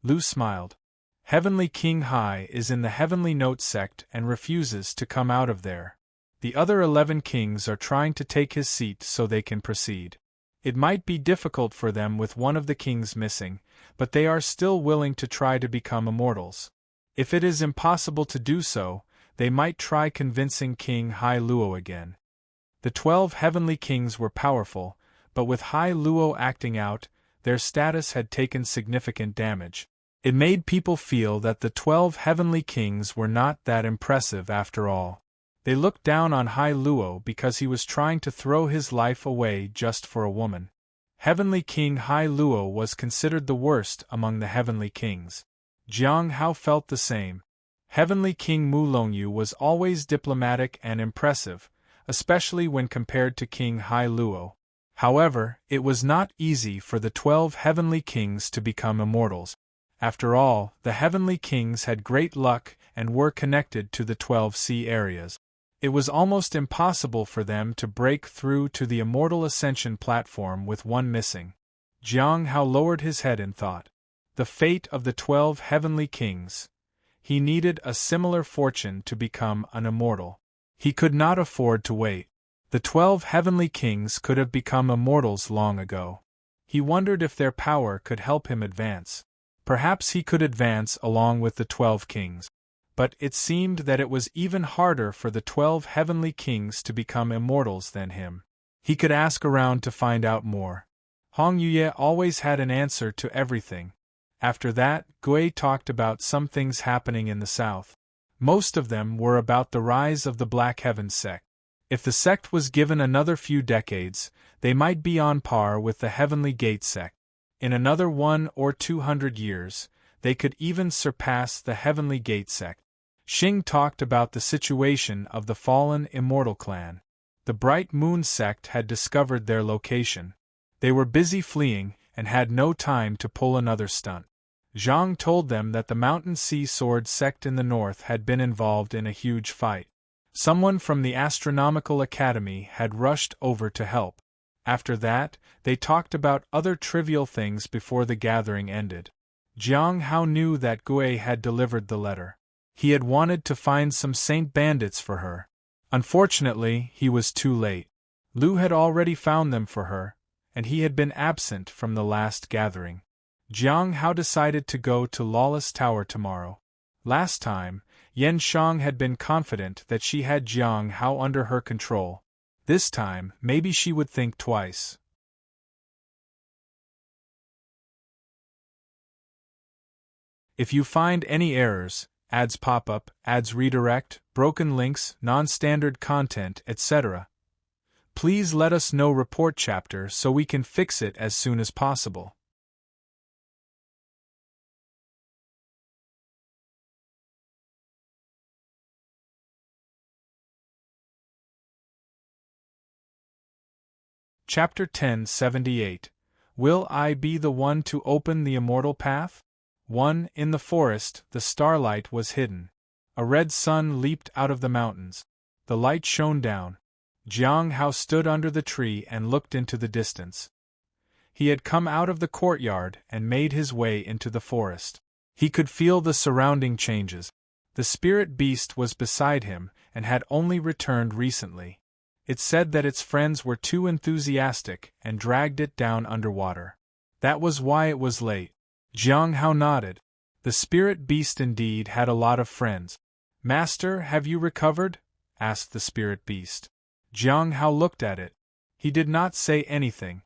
Lu smiled. Heavenly King Hai is in the Heavenly Note sect and refuses to come out of there. The other 11 kings are trying to take his seat so they can proceed. It might be difficult for them with one of the kings missing, but they are still willing to try to become immortals. If it is impossible to do so, they might try convincing King Hai Luo again. The 12 heavenly kings were powerful, but with Hai Luo acting out, their status had taken significant damage. It made people feel that the 12 heavenly kings were not that impressive after all. They looked down on Hai Luo because he was trying to throw his life away just for a woman. Heavenly King Hai Luo was considered the worst among the heavenly kings. Jiang Hao felt the same. Heavenly King Mu Longyu was always diplomatic and impressive, especially when compared to King Hai Luo. However, it was not easy for the 12 heavenly kings to become immortals. After all, the heavenly kings had great luck and were connected to the 12 sea areas. It was almost impossible for them to break through to the immortal ascension platform with one missing. Jiang Hao lowered his head in thought. The fate of the 12 heavenly kings. He needed a similar fortune to become an immortal. He could not afford to wait. The 12 heavenly kings could have become immortals long ago. He wondered if their power could help him advance. Perhaps he could advance along with the 12 kings. But it seemed that it was even harder for the 12 heavenly kings to become immortals than him. He could ask around to find out more. Hong Yuye always had an answer to everything. After that, Gui talked about some things happening in the south. Most of them were about the rise of the Black Heaven sect. If the sect was given another few decades, they might be on par with the Heavenly Gate sect. In another 100 or 200 years, they could even surpass the Heavenly Gate sect. Xing talked about the situation of the fallen Immortal clan. The Bright Moon sect had discovered their location. They were busy fleeing and had no time to pull another stunt. Zhang told them that the Mountain Sea Sword sect in the north had been involved in a huge fight. Someone from the Astronomical Academy had rushed over to help. After that, they talked about other trivial things before the gathering ended. Jiang Hao knew that Gui had delivered the letter. He had wanted to find some saint bandits for her. Unfortunately, he was too late. Lu had already found them for her, and he had been absent from the last gathering. Jiang Hao decided to go to Lawless Tower tomorrow. Last time, Yan Shang had been confident that she had Jiang Hao under her control. This time, maybe she would think twice. If you find any errors, ads pop up, ads redirect, broken links, non-standard content, etc., please let us know. Report chapter so we can fix it as soon as possible. Chapter 1078. Will I be the one to open the immortal path? 1. In the forest, the starlight was hidden. A red sun leaped out of the mountains. The light shone down. Jiang Hao stood under the tree and looked into the distance. He had come out of the courtyard and made his way into the forest. He could feel the surrounding changes. The spirit beast was beside him and had only returned recently. It said that its friends were too enthusiastic and dragged it down underwater. That was why it was late. Jiang Hao nodded. The spirit beast indeed had a lot of friends. Master, have you recovered? Asked the spirit beast. Jiang Hao looked at it. He did not say anything.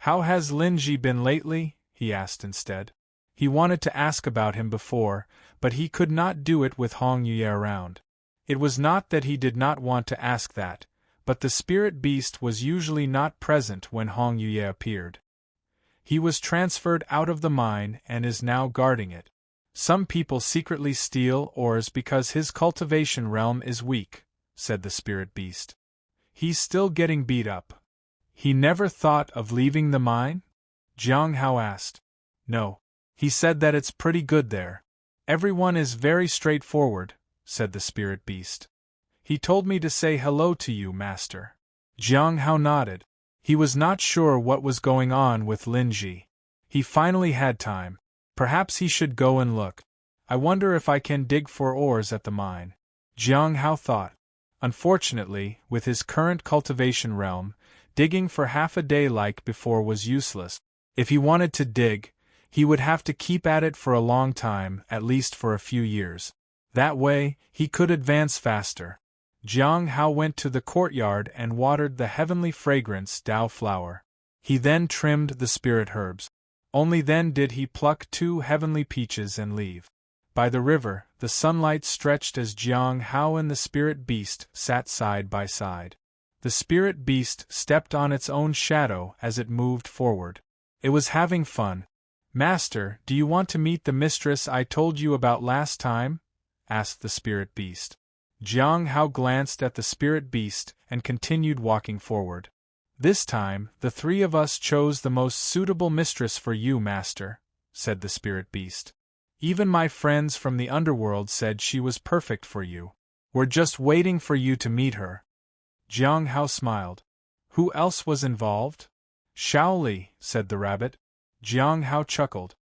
How has Linji been lately? He asked instead. He wanted to ask about him before, but he could not do it with Hong Yue around. It was not that he did not want to ask that, but the spirit beast was usually not present when Hong Yue appeared. He was transferred out of the mine and is now guarding it. Some people secretly steal ores because his cultivation realm is weak, said the spirit beast. He's still getting beat up. He never thought of leaving the mine? Jiang Hao asked. No. He said that it's pretty good there. Everyone is very straightforward, said the spirit beast. He told me to say hello to you, master. Jiang Hao nodded. He was not sure what was going on with Linji. He finally had time. Perhaps he should go and look. I wonder if I can dig for ores at the mine. Jiang Hao thought. Unfortunately, with his current cultivation realm, digging for half a day like before was useless. If he wanted to dig, he would have to keep at it for a long time, at least for a few years. That way, he could advance faster. Jiang Hao went to the courtyard and watered the heavenly fragrance Dao flower. He then trimmed the spirit herbs. Only then did he pluck 2 heavenly peaches and leave. By the river, the sunlight stretched as Jiang Hao and the spirit beast sat side by side. The spirit beast stepped on its own shadow as it moved forward. It was having fun. Master, do you want to meet the mistress I told you about last time? Asked the spirit beast. Jiang Hao glanced at the spirit beast and continued walking forward. This time, the 3 of us chose the most suitable mistress for you, master, said the spirit beast. Even my friends from the underworld said she was perfect for you. We're just waiting for you to meet her. Jiang Hao smiled. Who else was involved? Shaoli, said the rabbit. Jiang Hao chuckled.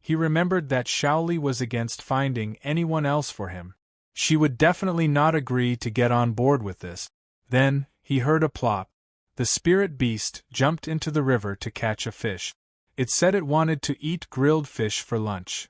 He remembered that Shaoli was against finding anyone else for him. She would definitely not agree to get on board with this. Then, he heard a plop. The spirit beast jumped into the river to catch a fish. It said it wanted to eat grilled fish for lunch.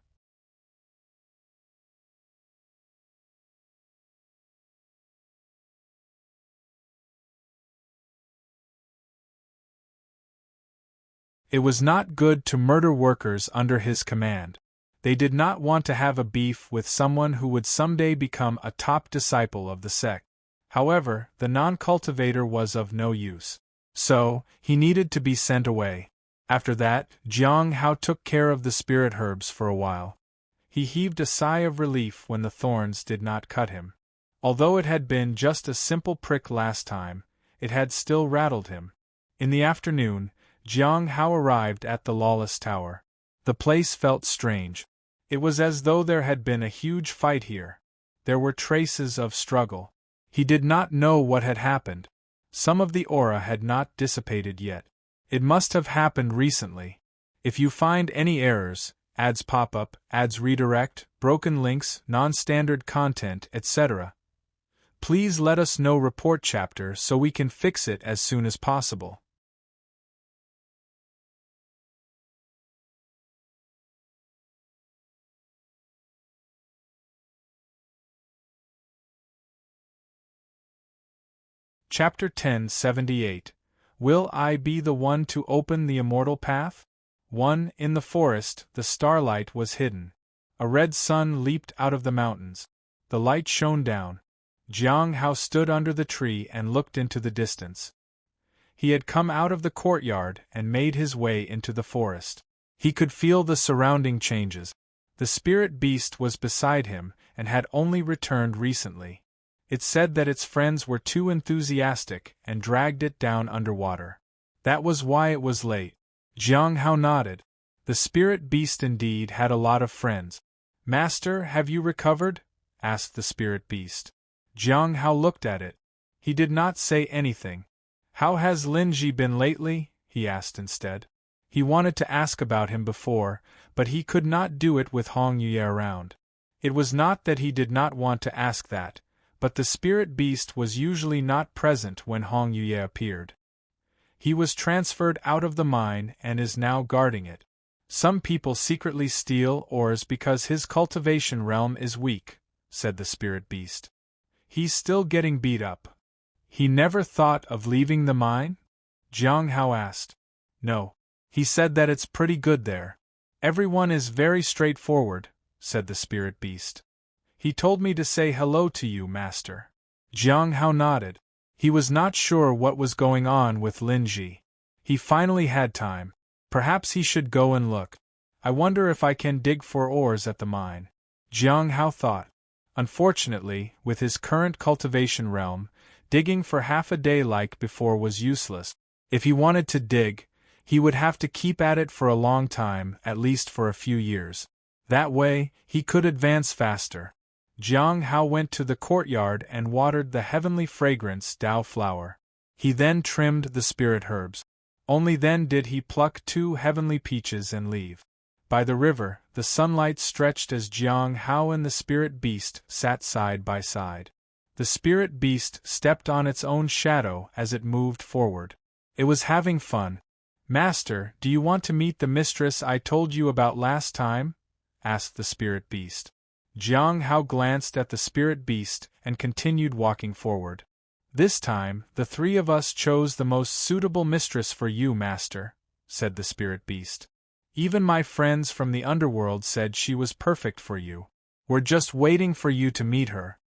It was not good to murder workers under his command. They did not want to have a beef with someone who would someday become a top disciple of the sect. However, the non-cultivator was of no use. So, he needed to be sent away. After that, Jiang Hao took care of the spirit herbs for a while. He heaved a sigh of relief when the thorns did not cut him. Although it had been just a simple prick last time, it had still rattled him. In the afternoon, Jiang Hao arrived at the Lawless Tower. The place felt strange. It was as though there had been a huge fight here. There were traces of struggle. He did not know what had happened. Some of the aura had not dissipated yet. It must have happened recently. If you find any errors, ads pop up, ads redirect, broken links, non-standard content, etc., please let us know. Report chapter so we can fix it as soon as possible. Chapter 1078. Will I be the one to open the immortal path? 1. In the forest, the starlight was hidden. A red sun leaped out of the mountains. The light shone down. Jiang Hao stood under the tree and looked into the distance. He had come out of the courtyard and made his way into the forest. He could feel the surrounding changes. The spirit beast was beside him and had only returned recently. It said that its friends were too enthusiastic and dragged it down underwater. That was why it was late. Jiang Hao nodded. The spirit beast indeed had a lot of friends. Master, have you recovered? Asked the spirit beast. Jiang Hao looked at it. He did not say anything. How has Linji been lately? He asked instead. He wanted to ask about him before, but he could not do it with Hong Yue around. It was not that he did not want to ask that, but the spirit beast was usually not present when Hong Yue appeared. He was transferred out of the mine and is now guarding it. Some people secretly steal ores because his cultivation realm is weak, said the spirit beast. He's still getting beat up. He never thought of leaving the mine? Jiang Hao asked. No. He said that it's pretty good there. Everyone is very straightforward, said the spirit beast. He told me to say hello to you, master. Jiang Hao nodded. He was not sure what was going on with Linji. He finally had time. Perhaps he should go and look. I wonder if I can dig for ores at the mine. Jiang Hao thought. Unfortunately, with his current cultivation realm, digging for half a day like before was useless. If he wanted to dig, he would have to keep at it for a long time, at least for a few years. That way, he could advance faster. Jiang Hao went to the courtyard and watered the heavenly fragrance Dao flower. He then trimmed the spirit herbs. Only then did he pluck 2 heavenly peaches and leave. By the river, the sunlight stretched as Jiang Hao and the spirit beast sat side by side. The spirit beast stepped on its own shadow as it moved forward. It was having fun. Master, do you want to meet the mistress I told you about last time? Asked the spirit beast. Jiang Hao glanced at the spirit beast and continued walking forward. This time, the 3 of us chose the most suitable mistress for you, master, said the spirit beast. Even my friends from the underworld said she was perfect for you. We're just waiting for you to meet her.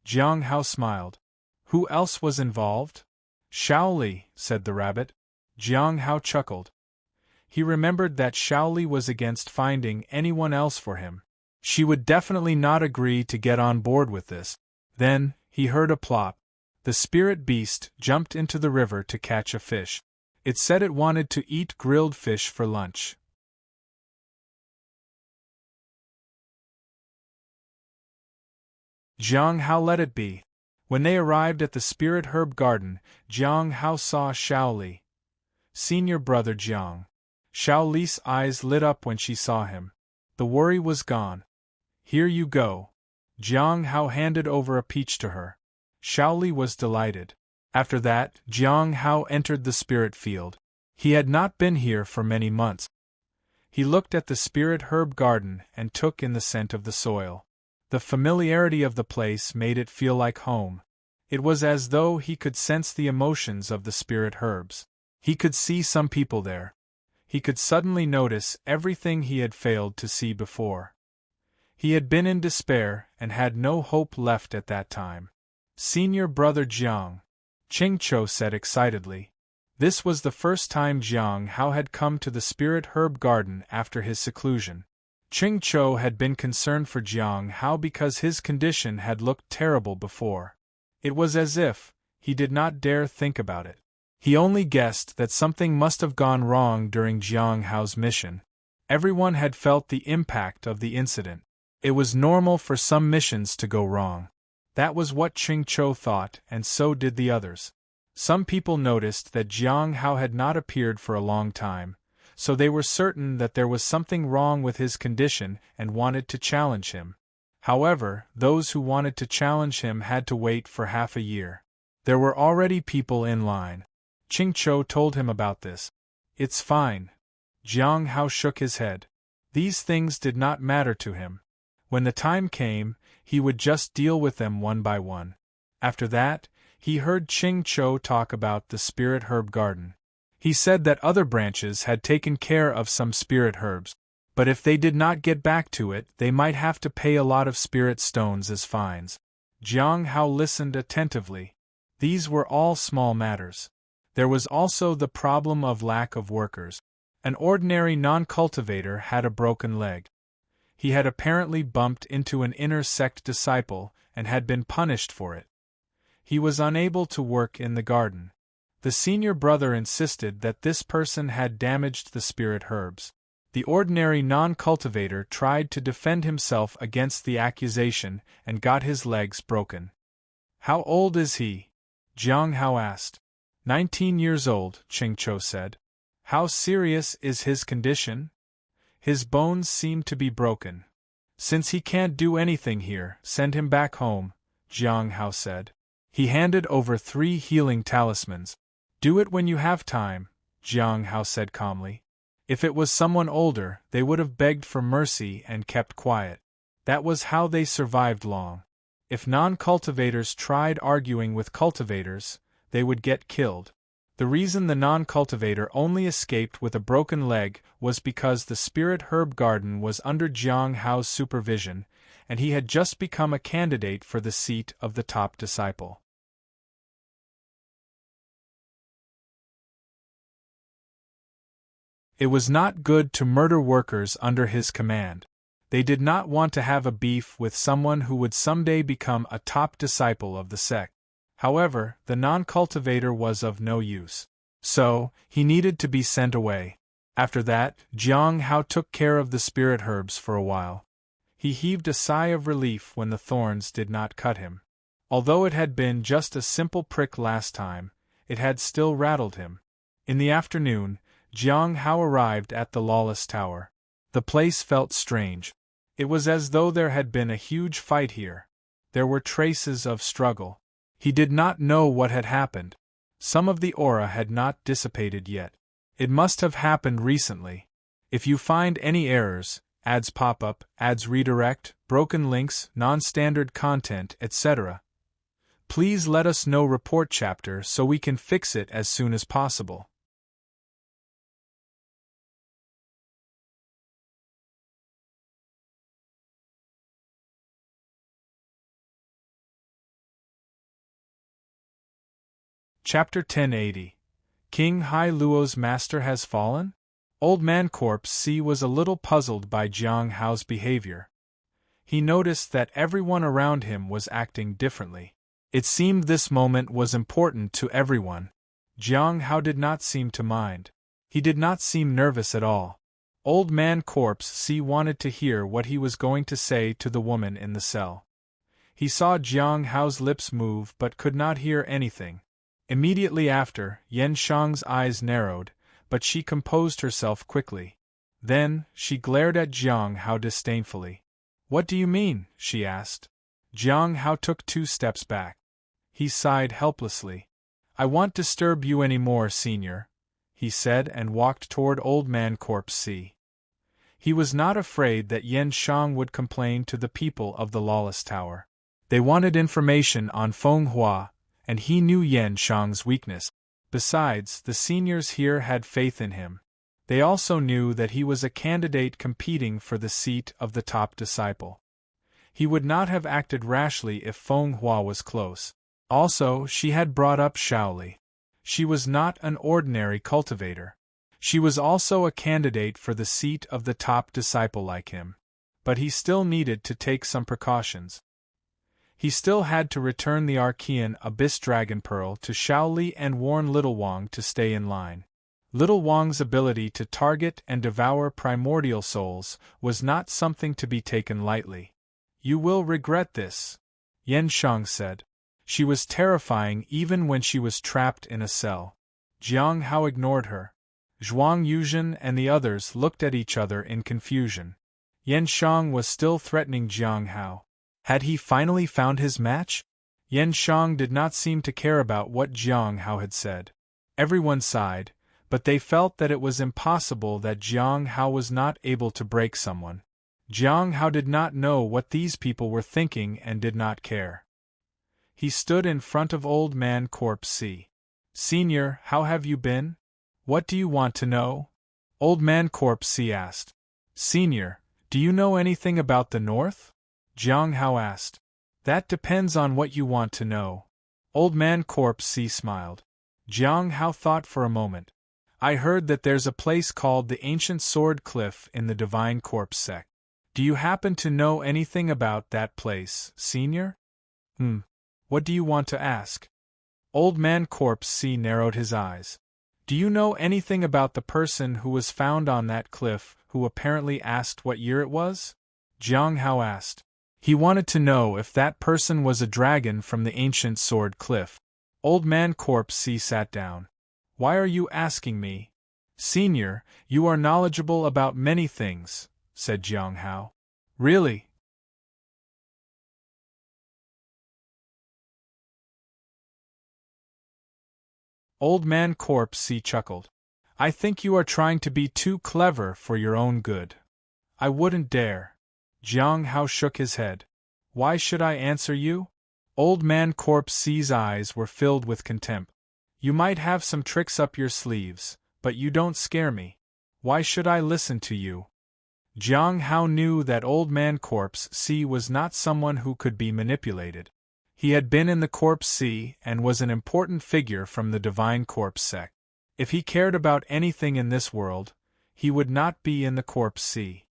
Jiang Hao smiled. Who else was involved? Shaoli, said the rabbit. Jiang Hao chuckled. He remembered that Shaoli was against finding anyone else for him. She would definitely not agree to get on board with this. Then, he heard a plop. The spirit beast jumped into the river to catch a fish. It said it wanted to eat grilled fish for lunch. Jiang Hao let it be. When they arrived at the spirit herb garden, Jiang Hao saw Shaoli. Senior brother Jiang. Shaoli's eyes lit up when she saw him. The worry was gone. Here you go. Jiang Hao handed over a peach to her. Shaoli was delighted. After that, Jiang Hao entered the spirit field. He had not been here for many months. He looked at the spirit herb garden and took in the scent of the soil. The familiarity of the place made it feel like home. It was as though he could sense the emotions of the spirit herbs. He could see some people there. He could suddenly notice everything he had failed to see before. He had been in despair and had no hope left at that time. Senior brother Jiang, Qingqiu said excitedly. This was the first time Jiang Hao had come to the spirit herb garden after his seclusion. Qingqiu had been concerned for Jiang Hao because his condition had looked terrible before. It was as if he did not dare think about it. He only guessed that something must have gone wrong during Jiang Hao's mission. Everyone had felt the impact of the incident. It was normal for some missions to go wrong. That was what Qingqiu thought, and so did the others. Some people noticed that Jiang Hao had not appeared for a long time, so they were certain that there was something wrong with his condition and wanted to challenge him. However, those who wanted to challenge him had to wait for half a year. There were already people in line. Qingqiu told him about this. It's fine. Jiang Hao shook his head. These things did not matter to him. When the time came, he would just deal with them one by one. After that, He heard Ching Cho talk about the spirit herb garden. He said that other branches had taken care of some spirit herbs, but if they did not get back to it, they might have to pay a lot of spirit stones as fines. Jiang Hao listened attentively. These were all small matters. There was also the problem of lack of workers. An ordinary non-cultivator had a broken leg. He had apparently bumped into an inner sect disciple and had been punished for it. He was unable to work in the garden. The senior brother insisted that this person had damaged the spirit herbs. The ordinary non-cultivator tried to defend himself against the accusation and got his legs broken. "How old is he?" Jiang Hao asked. 19 years old, Ching Cho said. "How serious is his condition?" "His bones seem to be broken. Since he can't do anything here, send him back home," Jiang Hao said. He handed over 3 healing talismans. "Do it when you have time," Jiang Hao said calmly. If it was someone older, they would have begged for mercy and kept quiet. That was how they survived long. If non-cultivators tried arguing with cultivators, they would get killed. The reason the non-cultivator only escaped with a broken leg was because the spirit herb garden was under Jiang Hao's supervision, and he had just become a candidate for the seat of the top disciple. It was not good to murder workers under his command. They did not want to have a beef with someone who would someday become a top disciple of the sect. However, the non-cultivator was of no use. So, he needed to be sent away. After that, Jiang Hao took care of the spirit herbs for a while. He heaved a sigh of relief when the thorns did not cut him. Although it had been just a simple prick last time, it had still rattled him. In the afternoon, Jiang Hao arrived at the Lawless Tower. The place felt strange. It was as though there had been a huge fight here. There were traces of struggle. He did not know what had happened. Some of the aura had not dissipated yet. It must have happened recently. If you find any errors, ads pop up, ads redirect, broken links, non-standard content, etc., please let us know. Report chapter so we can fix it as soon as possible. Chapter 1080. King Hai Luo's master has fallen? Old Man Corpse C was a little puzzled by Jiang Hao's behavior. He noticed that everyone around him was acting differently. It seemed this moment was important to everyone. Jiang Hao did not seem to mind. He did not seem nervous at all. Old Man Corpse C wanted to hear what he was going to say to the woman in the cell. He saw Jiang Hao's lips move but could not hear anything. Immediately after, Yan Shang's eyes narrowed, but she composed herself quickly. Then, she glared at Jiang Hao disdainfully. "What do you mean?" she asked. Jiang Hao took 2 steps back. He sighed helplessly. "I won't disturb you any more, Senior," he said and walked toward Old Man Corpse C. He was not afraid that Yan Shang would complain to the people of the Lawless Tower. They wanted information on Feng Hua, and he knew Yan Shang's weakness. Besides, the seniors here had faith in him. They also knew that he was a candidate competing for the seat of the top disciple. He would not have acted rashly if Feng Hua was close. Also, she had brought up Shaoli. She was not an ordinary cultivator. She was also a candidate for the seat of the top disciple like him. But he still needed to take some precautions. He still had to return the Archean Abyss Dragon Pearl to Shaoli and warn Little Wang to stay in line. Little Wang's ability to target and devour primordial souls was not something to be taken lightly. "You will regret this," Yan Shang said. She was terrifying even when she was trapped in a cell. Jiang Hao ignored her. Zhuang Yuzhen and the others looked at each other in confusion. Yan Shang was still threatening Jiang Hao. Had he finally found his match? Yan Shang did not seem to care about what Jiang Hao had said. Everyone sighed, but they felt that it was impossible that Jiang Hao was not able to break someone. Jiang Hao did not know what these people were thinking and did not care. He stood in front of Old Man Corpse C. Senior, how have you been? What do you want to know? Old Man Corpse C asked. Senior, do you know anything about the North? Jiang Hao asked. That depends on what you want to know. Old Man Corpse C smiled. Jiang Hao thought for a moment. I heard that there's a place called the Ancient Sword Cliff in the Divine Corpse sect. Do you happen to know anything about that place, Senior? What do you want to ask? Old Man Corpse C narrowed his eyes. Do you know anything about the person who was found on that cliff, who apparently asked what year it was? Jiang Hao asked. He wanted to know if that person was a dragon from the Ancient Sword Cliff. Old Man Corpse C sat down. Why are you asking me? Senior, you are knowledgeable about many things, said Jiang Hao. Really? Old Man Corpse C chuckled. I think you are trying to be too clever for your own good. I wouldn't dare. Jiang Hao shook his head. Why should I answer you? Old Man Corpse C's eyes were filled with contempt. You might have some tricks up your sleeves, but you don't scare me. Why should I listen to you? Jiang Hao knew that Old Man Corpse C was not someone who could be manipulated. He had been in the Corpse C and was an important figure from the Divine Corpse sect. If he cared about anything in this world, he would not be in the Corpse C.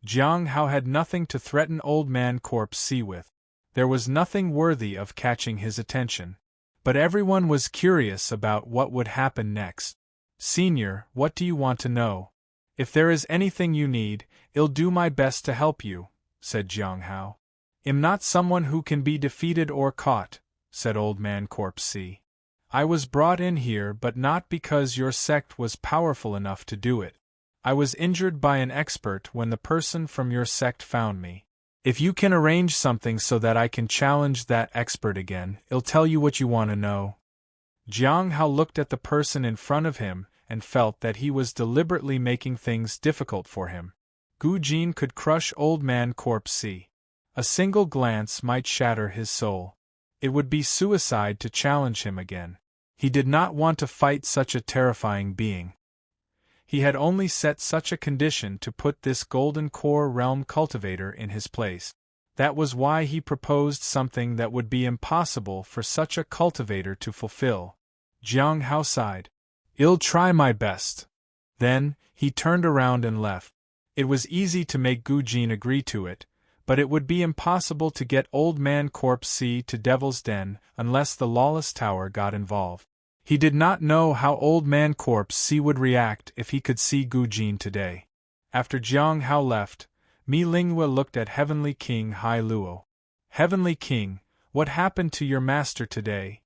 Jiang Hao had nothing to threaten Old Man Corpse C with. There was nothing worthy of catching his attention. But everyone was curious about what would happen next. Senior, what do you want to know? If there is anything you need, I'll do my best to help you, said Jiang Hao. I'm not someone who can be defeated or caught, said Old Man Corpse C. I was brought in here but not because your sect was powerful enough to do it. I was injured by an expert when the person from your sect found me. If you can arrange something so that I can challenge that expert again, I'll tell you what you want to know. Jiang Hao looked at the person in front of him and felt that he was deliberately making things difficult for him. Gu Jin could crush Old Man Corpse C. A single glance might shatter his soul. It would be suicide to challenge him again. He did not want to fight such a terrifying being. He had only set such a condition to put this Golden Core Realm cultivator in his place. That was why he proposed something that would be impossible for such a cultivator to fulfill. Jiang Hao sighed. I'll try my best. Then, he turned around and left. It was easy to make Gu Jin agree to it, but it would be impossible to get Old Man Corpse C to Devil's Den unless the Lawless Tower got involved. He did not know how Old Man Corpse C would react if he could see Gu Jin today. After Jiang Hao left, Mi Linghua looked at Heavenly King Hai Luo. Heavenly King, what happened to your master today?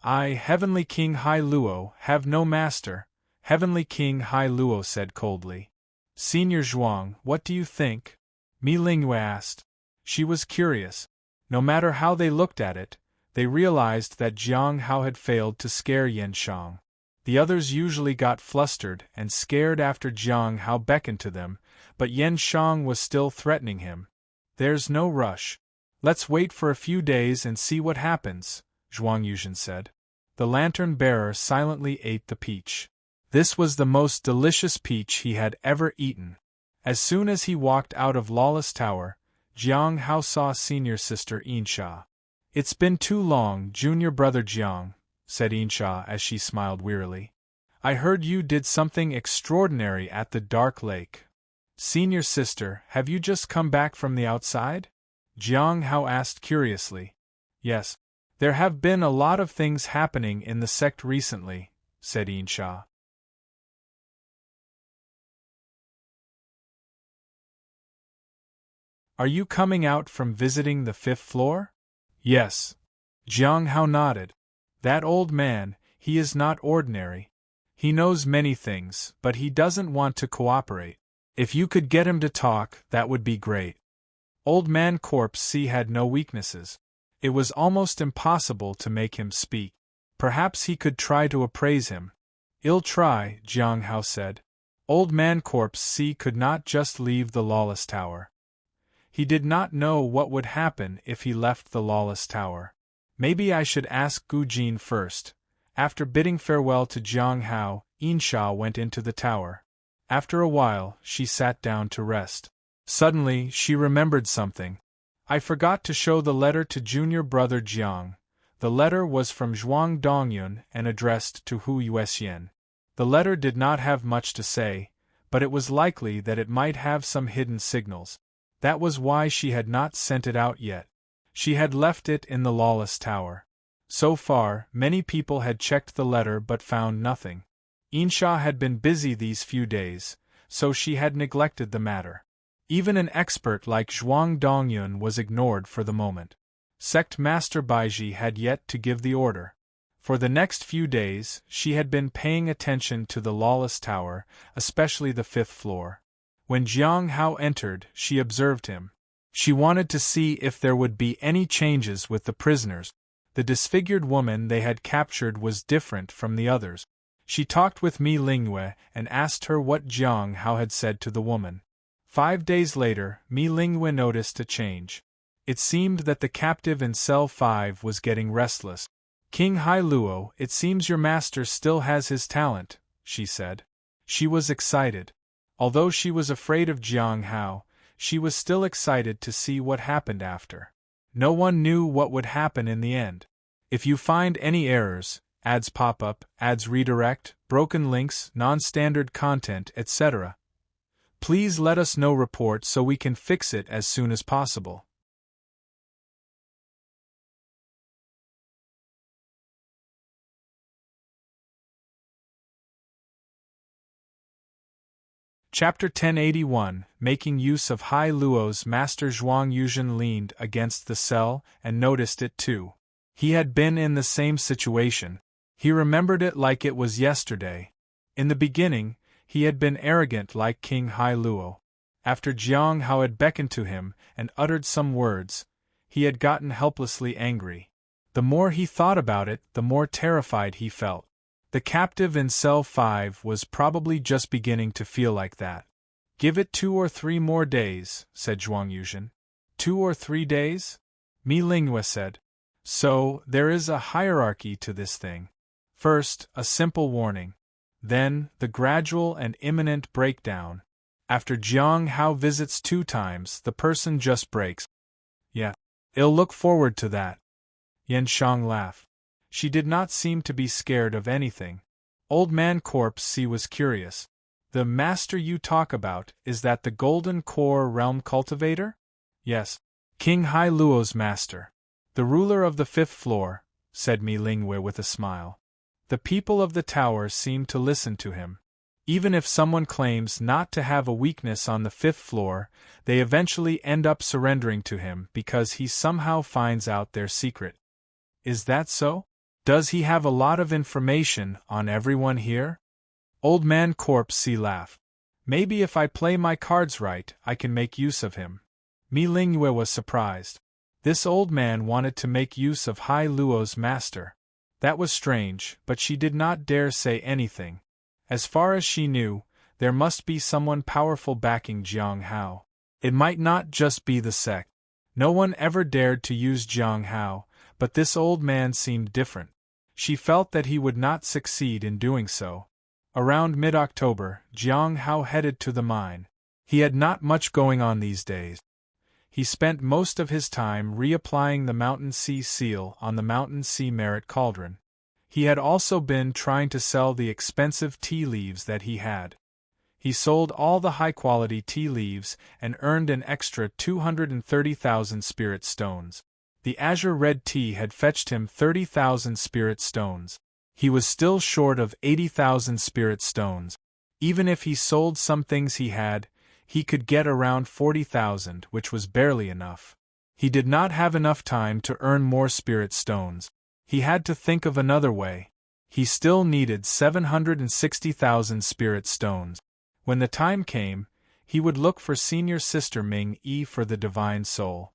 I, Heavenly King Hai Luo, have no master, Heavenly King Hai Luo said coldly. Senior Zhuang, what do you think? Mi Linghua asked. She was curious. No matter how they looked at it, they realized that Jiang Hao had failed to scare Yan Shang. The others usually got flustered and scared after Jiang Hao beckoned to them, but Yan Shang was still threatening him. There's no rush. Let's wait for a few days and see what happens, Zhuang Yuzhen said. The lantern-bearer silently ate the peach. This was the most delicious peach he had ever eaten. As soon as he walked out of Lawless Tower, Jiang Hao saw senior sister Insha. It's been too long, junior brother Jiang, said Insha as she smiled wearily. I heard you did something extraordinary at the Dark Lake. Senior sister, have you just come back from the outside? Jiang Hao asked curiously. Yes. There have been a lot of things happening in the sect recently, said Insha. Are you coming out from visiting the 5th floor? Yes. Jiang Hao nodded. That old man, he is not ordinary. He knows many things, but he doesn't want to cooperate. If you could get him to talk, that would be great. Old Man Corpse C had no weaknesses. It was almost impossible to make him speak. Perhaps he could try to appraise him. I'll try, Jiang Hao said. Old Man Corpse C could not just leave the Lawless Tower. He did not know what would happen if he left the Lawless Tower. Maybe I should ask Gu Jin first. After bidding farewell to Jiang Hao, Insha went into the tower. After a while, she sat down to rest. Suddenly, she remembered something. I forgot to show the letter to junior brother Jiang. The letter was from Zhuang Dongyun and addressed to Hu Yuexian. The letter did not have much to say, but it was likely that it might have some hidden signals. That was why she had not sent it out yet. She had left it in the lawless tower. So far, many people had checked the letter but found nothing. Insha had been busy these few days, so she had neglected the matter. Even an expert like Zhuang Dongyun was ignored for the moment. Sect Master Baiji had yet to give the order. For the next few days, she had been paying attention to the lawless tower, especially the 5th floor. When Jiang Hao entered, she observed him. She wanted to see if there would be any changes with the prisoners. The disfigured woman they had captured was different from the others. She talked with Mi Lingyue and asked her what Jiang Hao had said to the woman. 5 days later, Mi Lingyue noticed a change. It seemed that the captive in cell 5 was getting restless. King Hai Luo, it seems your master still has his talent, she said. She was excited. Although she was afraid of Jiang Hao, she was still excited to see what happened after. No one knew what would happen in the end. If you find any errors, ads pop up, ads redirect, broken links, non-standard content, etc., please let us know. Report so we can fix it as soon as possible. Chapter 1081, Making Use of Hai Luo's Master. Zhuang Yuzhen leaned against the cell and noticed it too. He had been in the same situation. He remembered it like it was yesterday. In the beginning, he had been arrogant like King Hai Luo. After Jiang Hao had beckoned to him and uttered some words, he had gotten helplessly angry. The more he thought about it, the more terrified he felt. The captive in cell 5 was probably just beginning to feel like that. Give it 2 or 3 more days, said Zhuang Yuzhen. 2 or 3 days? Mi Lingyue said. So, there is a hierarchy to this thing. First, a simple warning. Then, the gradual and imminent breakdown. After Jiang Hao visits 2 times, the person just breaks. Yeah. I'll look forward to that. Yan Shang laughed. She did not seem to be scared of anything. Old Man Corpse C was curious. The master you talk about, is that the Golden Core Realm Cultivator? Yes. King Hai Luo's master. The ruler of the 5th floor, said Mi Lingyue with a smile. The people of the tower seemed to listen to him. Even if someone claims not to have a weakness on the 5th floor, they eventually end up surrendering to him because he somehow finds out their secret. Is that so? Does he have a lot of information on everyone here? Old Man Corpse C laughed. Maybe if I play my cards right, I can make use of him. Mi Lingyue was surprised. This old man wanted to make use of Hai Luo's master. That was strange, but she did not dare say anything. As far as she knew, there must be someone powerful backing Jiang Hao. It might not just be the sect. No one ever dared to use Jiang Hao, but this old man seemed different. She felt that he would not succeed in doing so. Around mid-October, Jiang Hao headed to the mine. He had not much going on these days. He spent most of his time reapplying the Mountain Sea seal on the Mountain Sea Merit Cauldron. He had also been trying to sell the expensive tea leaves that he had. He sold all the high-quality tea leaves and earned an extra 230,000 spirit stones. The azure red tea had fetched him 30,000 spirit stones. He was still short of 80,000 spirit stones. Even if he sold some things he could get around 40,000, which was barely enough. He did not have enough time to earn more spirit stones. He had to think of another way. He still needed 760,000 spirit stones. When the time came, he would look for Senior Sister Ming Yi for the Divine Soul.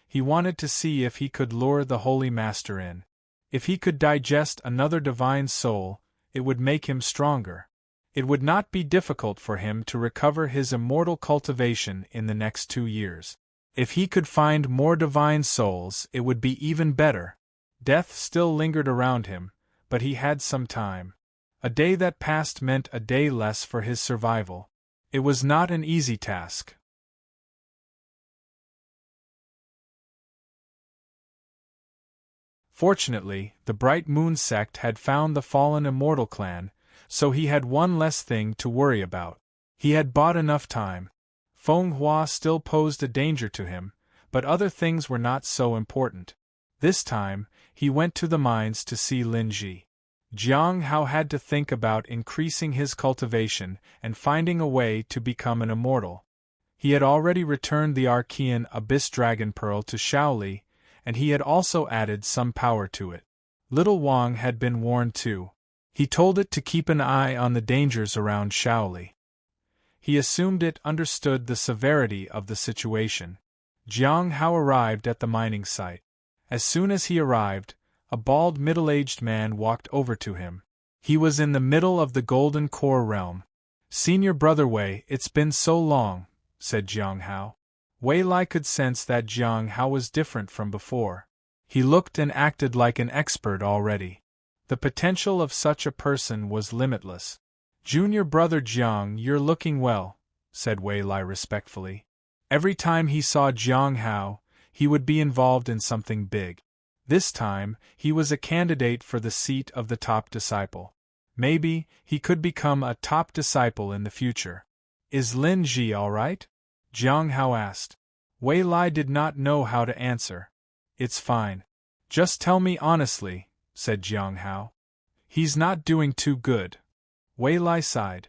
He wanted to see if he could lure the Holy Master in. If he could digest another Divine Soul, it would make him stronger. It would not be difficult for him to recover his immortal cultivation in the next 2 years. If he could find more Divine Souls, it would be even better. Death still lingered around him, but he had some time. A day that passed meant a day less for his survival. It was not an easy task. Fortunately, the Bright Moon sect had found the fallen immortal clan, so he had one less thing to worry about. He had bought enough time. Feng Hua still posed a danger to him, but other things were not so important. This time, he went to the mines to see Lin Ji. Jiang Hao had to think about increasing his cultivation and finding a way to become an immortal. He had already returned the Archean Abyss Dragon Pearl to Shaoli, and he had also added some power to it. Little Wang had been warned too. He told it to keep an eye on the dangers around Shaoli. He assumed it understood the severity of the situation. Jiang Hao arrived at the mining site. As soon as he arrived, a bald middle-aged man walked over to him. He was in the middle of the Golden Core realm. "Senior Brother Wei, it's been so long," said Jiang Hao. Wei Lai could sense that Jiang Hao was different from before. He looked and acted like an expert already. The potential of such a person was limitless. "Junior Brother Jiang, you're looking well," said Wei Lai respectfully. Every time he saw Jiang Hao, he would be involved in something big. This time, he was a candidate for the seat of the top disciple. Maybe, he could become a top disciple in the future. "Is Lin Ji all right?" Jiang Hao asked. Wei Lai did not know how to answer. "It's fine. Just tell me honestly," said Jiang Hao. "He's not doing too good." Wei Lai sighed.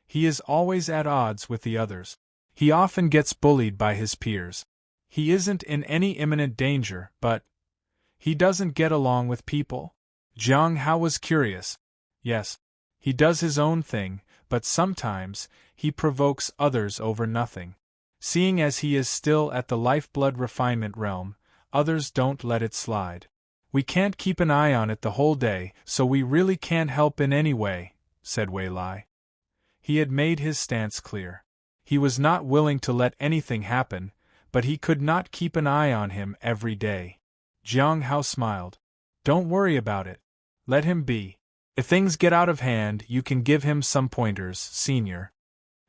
"He is always at odds with the others. He often gets bullied by his peers. He isn't in any imminent danger, but he doesn't get along with people?" Jiang Hao was curious. "Yes. He does his own thing, but sometimes he provokes others over nothing. Seeing as he is still at the lifeblood refinement realm, others don't let it slide. We can't keep an eye on it the whole day, so we really can't help in any way," said Wei Lai. He had made his stance clear. He was not willing to let anything happen, but he could not keep an eye on him every day. Jiang Hao smiled. "Don't worry about it. Let him be. If things get out of hand, you can give him some pointers, Senior."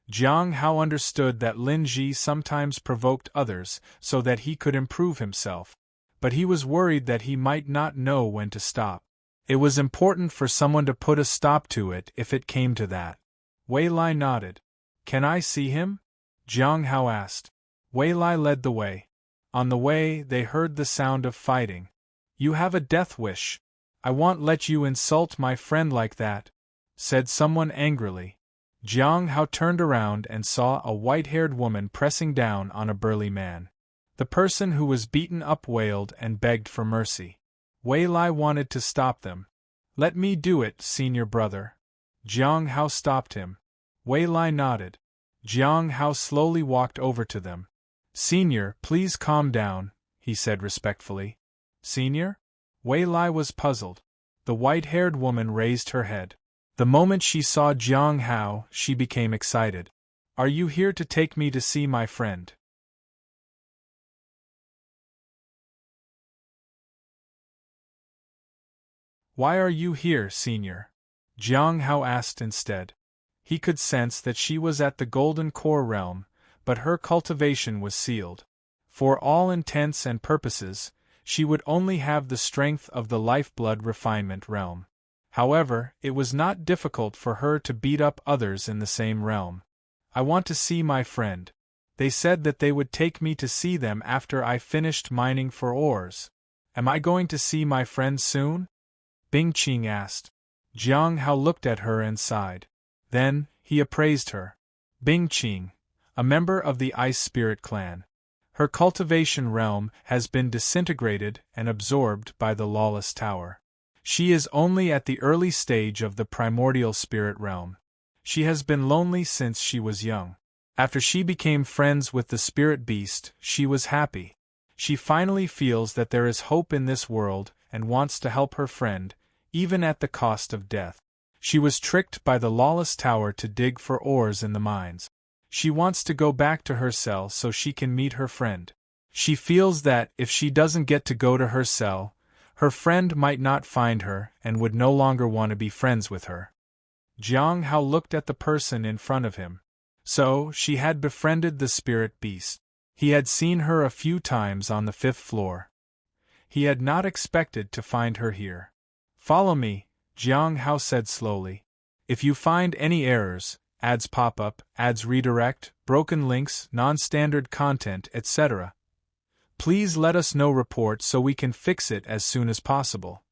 Jiang Hao understood that Lin Ji sometimes provoked others so that he could improve himself, but he was worried that he might not know when to stop. It was important for someone to put a stop to it if it came to that. Wei Lai nodded. "Can I see him?" Jiang Hao asked. Wei Lai led the way. On the way, they heard the sound of fighting. "You have a death wish. I won't let you insult my friend like that," said someone angrily. Jiang Hao turned around and saw a white-haired woman pressing down on a burly man. The person who was beaten up wailed and begged for mercy. Wei Lai wanted to stop them. "Let me do it, Senior Brother." Jiang Hao stopped him. Wei Lai nodded. Jiang Hao slowly walked over to them. "Senior, please calm down," he said respectfully. "Senior?" Wei Lai was puzzled. The white-haired woman raised her head. The moment she saw Jiang Hao, she became excited. "Are you here to take me to see my friend?" "Why are you here, Senior?" Jiang Hao asked instead. He could sense that she was at the Golden Core realm, but her cultivation was sealed. For all intents and purposes, she would only have the strength of the lifeblood refinement realm. However, it was not difficult for her to beat up others in the same realm. "I want to see my friend. They said that they would take me to see them after I finished mining for ores. Am I going to see my friend soon?" Bing Qing asked. Jiang Hao looked at her and sighed. Then, he appraised her. Bing Qing, a member of the Ice Spirit clan. Her cultivation realm has been disintegrated and absorbed by the Lawless Tower. She is only at the early stage of the primordial spirit realm. She has been lonely since she was young. After she became friends with the spirit beast, she was happy. She finally feels that there is hope in this world and wants to help her friend, even at the cost of death. She was tricked by the Lawless Tower to dig for ores in the mines. She wants to go back to her cell so she can meet her friend. She feels that if she doesn't get to go to her cell, Her friend might not find her and would no longer want to be friends with her. Jiang Hao looked at the person in front of him. So, she had befriended the spirit beast. He had seen her a few times on the 5th floor. He had not expected to find her here. "Follow me," Jiang Hao said slowly. "If you find any errors, ads pop up, ads redirect, broken links, non-standard content, etc., please let us know report so we can fix it as soon as possible."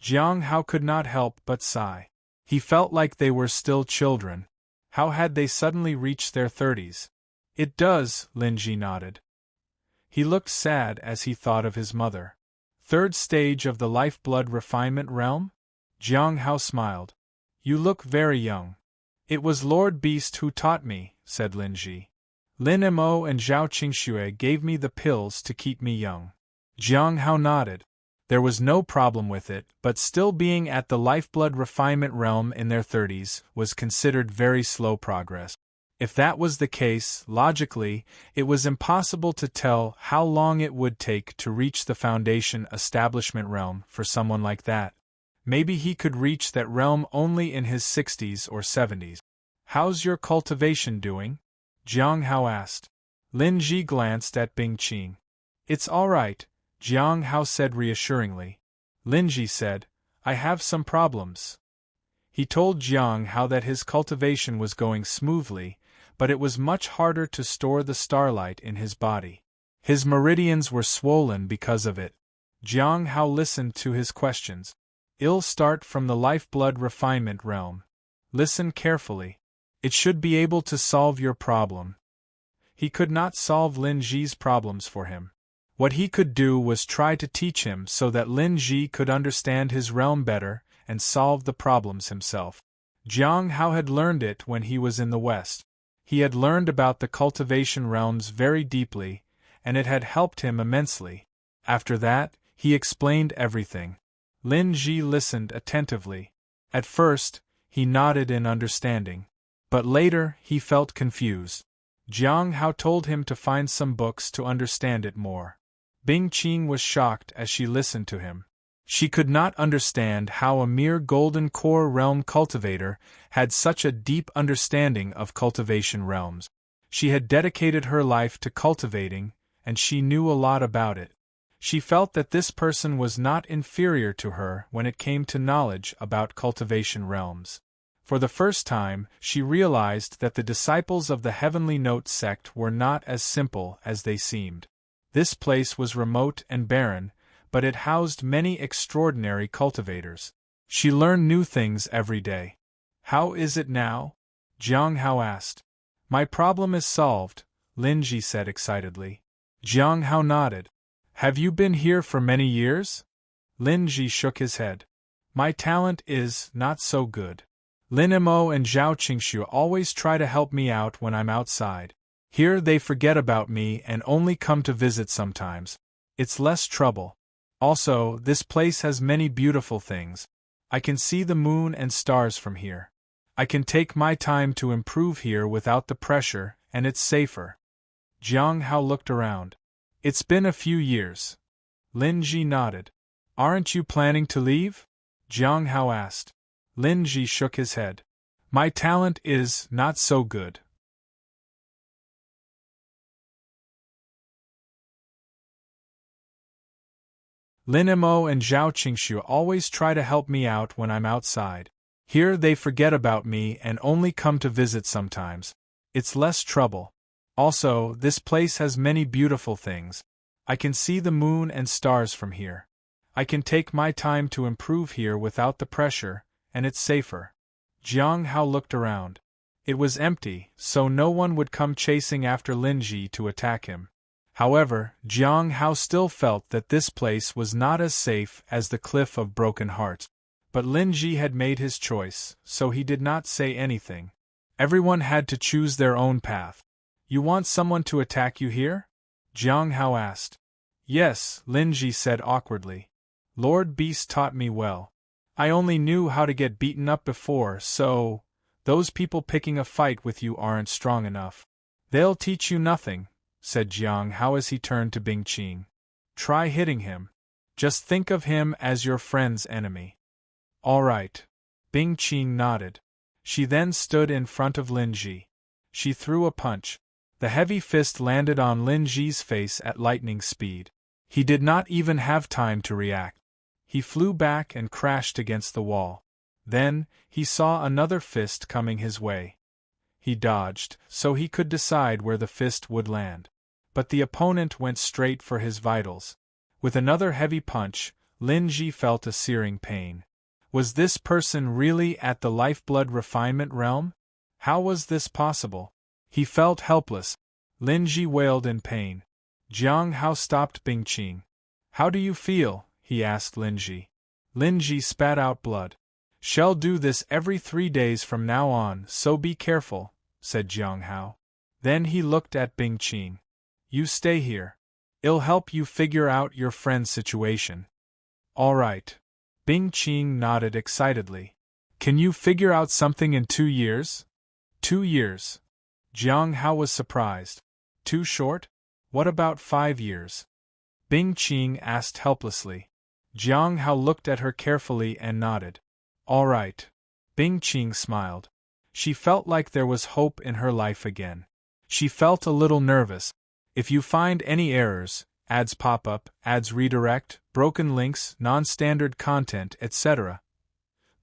Jiang Hao could not help but sigh. He felt like they were still children. How had they suddenly reached their 30s? "It does," Linji nodded. He looked sad as he thought of his mother. "Third stage of the lifeblood refinement realm?" Jiang Hao smiled. "You look very young." "It was Lord Beast who taught me," said Linji. "Lin Mo and Zhao Qingxue gave me the pills to keep me young." Jiang Hao nodded. There was no problem with it, but still being at the lifeblood refinement realm in their 30s was considered very slow progress. If that was the case, logically, it was impossible to tell how long it would take to reach the foundation establishment realm for someone like that. Maybe he could reach that realm only in his 60s or 70s. "How's your cultivation doing?" Jiang Hao asked. Lin Ji glanced at Bing Qing. "It's all right," Jiang Hao said reassuringly. Linji said, "I have some problems." He told Jiang Hao that his cultivation was going smoothly, but it was much harder to store the starlight in his body. His meridians were swollen because of it. Jiang Hao listened to his questions. "I'll start from the lifeblood refinement realm. Listen carefully. It should be able to solve your problem." He could not solve Lin Ji's problems for him. What he could do was try to teach him so that Lin Ji could understand his realm better and solve the problems himself. Jiang Hao had learned it when he was in the West. He had learned about the cultivation realms very deeply, and it had helped him immensely. After that, he explained everything. Lin Ji listened attentively. At first, he nodded in understanding. But later, he felt confused. Jiang Hao told him to find some books to understand it more. Bing Qing was shocked as she listened to him. She could not understand how a mere golden core realm cultivator had such a deep understanding of cultivation realms. She had dedicated her life to cultivating, and she knew a lot about it. She felt that this person was not inferior to her when it came to knowledge about cultivation realms. For the first time, she realized that the disciples of the Heavenly Note sect were not as simple as they seemed. This place was remote and barren, but it housed many extraordinary cultivators. She learned new things every day. "How is it now?" Jiang Hao asked. "My problem is solved," Lin Ji said excitedly. Jiang Hao nodded. "Have you been here for many years?" Lin Ji shook his head. "My talent is not so good. Lin Mo and Zhao Qingxue always try to help me out when I'm outside. Here they forget about me and only come to visit sometimes. It's less trouble. Also, this place has many beautiful things. I can see the moon and stars from here. I can take my time to improve here without the pressure, and it's safer." Jiang Hao looked around. "It's been a few years." Lin Ji nodded. "Aren't you planning to leave?" Jiang Hao asked. Lin Ji shook his head. "My talent is not so good. Lin Mo and Zhao Qingxue always try to help me out when I'm outside. Here they forget about me and only come to visit sometimes. It's less trouble. Also, this place has many beautiful things. I can see the moon and stars from here. I can take my time to improve here without the pressure, and it's safer." Jiang Hao looked around. It was empty, so no one would come chasing after Lin Ji to attack him. However, Jiang Hao still felt that this place was not as safe as the Cliff of Broken Hearts. But Lin Ji had made his choice, so he did not say anything. Everyone had to choose their own path. "You want someone to attack you here?" Jiang Hao asked. Yes, Lin Ji said awkwardly. Lord Beast taught me well. I only knew how to get beaten up before, so those people picking a fight with you aren't strong enough. They'll teach you nothing, said Jiang Hao as he turned to Bing Qing. Try hitting him. Just think of him as your friend's enemy. All right. Bing Qing nodded. She then stood in front of Lin Ji. She threw a punch. The heavy fist landed on Lin Ji's face at lightning speed. He did not even have time to react. He flew back and crashed against the wall. Then, he saw another fist coming his way. He dodged, so he could decide where the fist would land. But the opponent went straight for his vitals. With another heavy punch, Lin Ji felt a searing pain. Was this person really at the lifeblood refinement realm? How was this possible? He felt helpless. Lin Ji wailed in pain. Jiang Hao stopped Bing Qing. How do you feel? He asked Lin Ji. Lin Ji spat out blood. Shall do this every 3 days from now on, so be careful, said Jiang Hao. Then he looked at Bing Qing. You stay here. It'll help you figure out your friend's situation. All right. Bing Qing nodded excitedly. Can you figure out something in 2 years? 2 years. Jiang Hao was surprised. Too short? What about 5 years? Bing Qing asked helplessly. Jiang Hao looked at her carefully and nodded. All right. Bing Qing smiled. She felt like there was hope in her life again. She felt a little nervous. If you find any errors, ads pop up, ads redirect, broken links, non-standard content, etc.,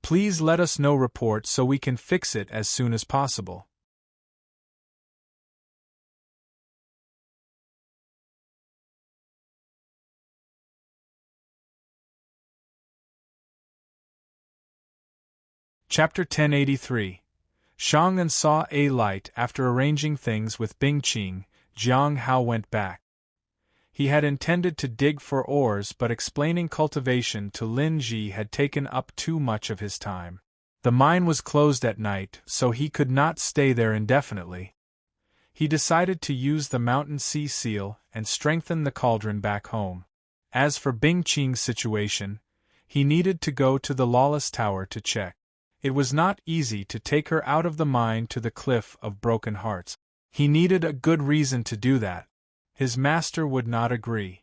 please let us know. Report so we can fix it as soon as possible. Chapter 1083. Shang An saw a light. After arranging things with Bing Qing, Jiang Hao went back. He had intended to dig for ores, but explaining cultivation to Lin Ji had taken up too much of his time. The mine was closed at night, so he could not stay there indefinitely. He decided to use the mountain sea seal and strengthen the cauldron back home. As for Bing Qing's situation, he needed to go to the Lawless Tower to check. It was not easy to take her out of the mine to the Cliff of Broken Hearts. He needed a good reason to do that. His master would not agree.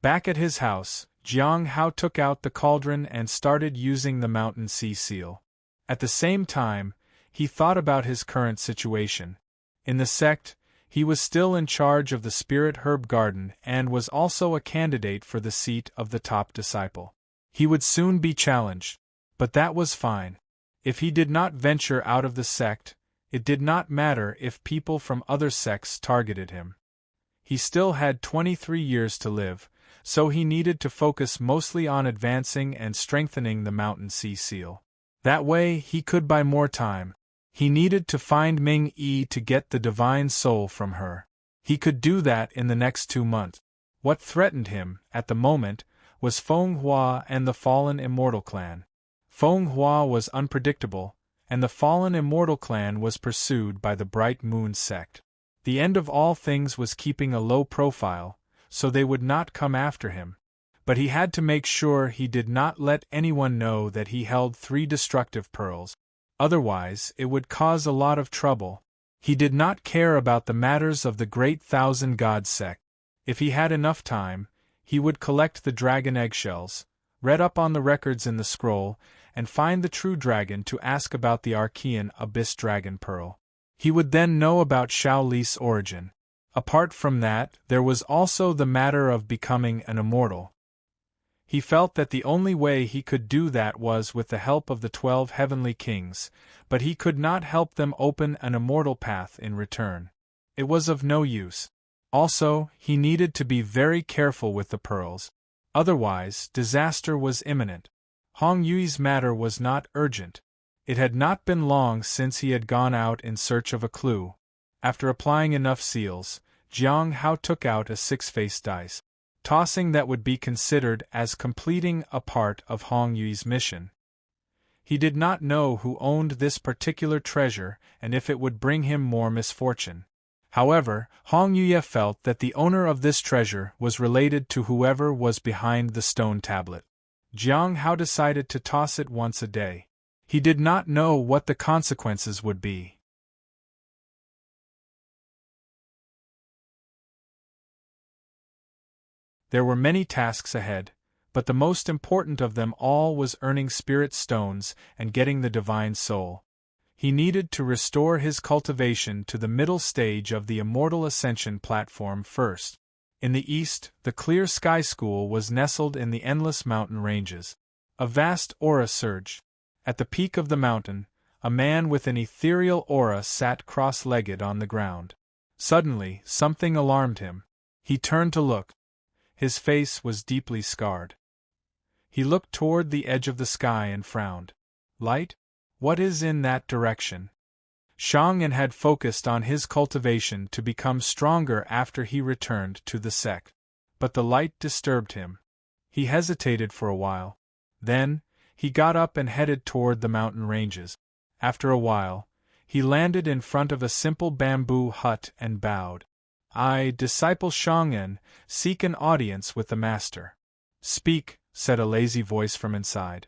Back at his house, Jiang Hao took out the cauldron and started using the mountain sea seal. At the same time, he thought about his current situation. In the sect, he was still in charge of the Spirit Herb Garden and was also a candidate for the seat of the top disciple. He would soon be challenged. But that was fine. If he did not venture out of the sect, it did not matter if people from other sects targeted him. He still had 23 years to live, so he needed to focus mostly on advancing and strengthening the mountain sea seal. That way he could buy more time. He needed to find Ming Yi to get the divine soul from her. He could do that in the next 2 months. What threatened him, at the moment, was Feng Hua and the fallen immortal clan. Feng Hua was unpredictable, and the fallen immortal clan was pursued by the Bright Moon sect. The end of all things was keeping a low profile, so they would not come after him. But he had to make sure he did not let anyone know that he held 3 destructive pearls. Otherwise, it would cause a lot of trouble. He did not care about the matters of the Great Thousand God sect. If he had enough time, he would collect the dragon eggshells, read up on the records in the scroll, and find the true dragon to ask about the Archean Abyss Dragon Pearl. He would then know about Xiao Li's origin. Apart from that, there was also the matter of becoming an immortal. He felt that the only way he could do that was with the help of the 12 heavenly kings, but he could not help them open an immortal path in return. It was of no use. Also, he needed to be very careful with the pearls. Otherwise, disaster was imminent. Hong Yui's matter was not urgent. It had not been long since he had gone out in search of a clue. After applying enough seals, Jiang Hao took out a 6-faced dice. Tossing that would be considered as completing a part of Hong Yui's mission. He did not know who owned this particular treasure and if it would bring him more misfortune. However, Hong Yuya felt that the owner of this treasure was related to whoever was behind the stone tablet. Jiang Hao decided to toss it once a day. He did not know what the consequences would be. There were many tasks ahead, but the most important of them all was earning spirit stones and getting the divine soul. He needed to restore his cultivation to the middle stage of the immortal ascension platform first. In the east, the clear sky school was nestled in the endless mountain ranges. A vast aura surged. At the peak of the mountain, a man with an ethereal aura sat cross-legged on the ground. Suddenly, something alarmed him. He turned to look. His face was deeply scarred. He looked toward the edge of the sky and frowned. Light? What is in that direction? Shang'an had focused on his cultivation to become stronger after he returned to the sect. But the light disturbed him. He hesitated for a while. Then, he got up and headed toward the mountain ranges. After a while, he landed in front of a simple bamboo hut and bowed. I, disciple Shang'an, seek an audience with the master. Speak, said a lazy voice from inside.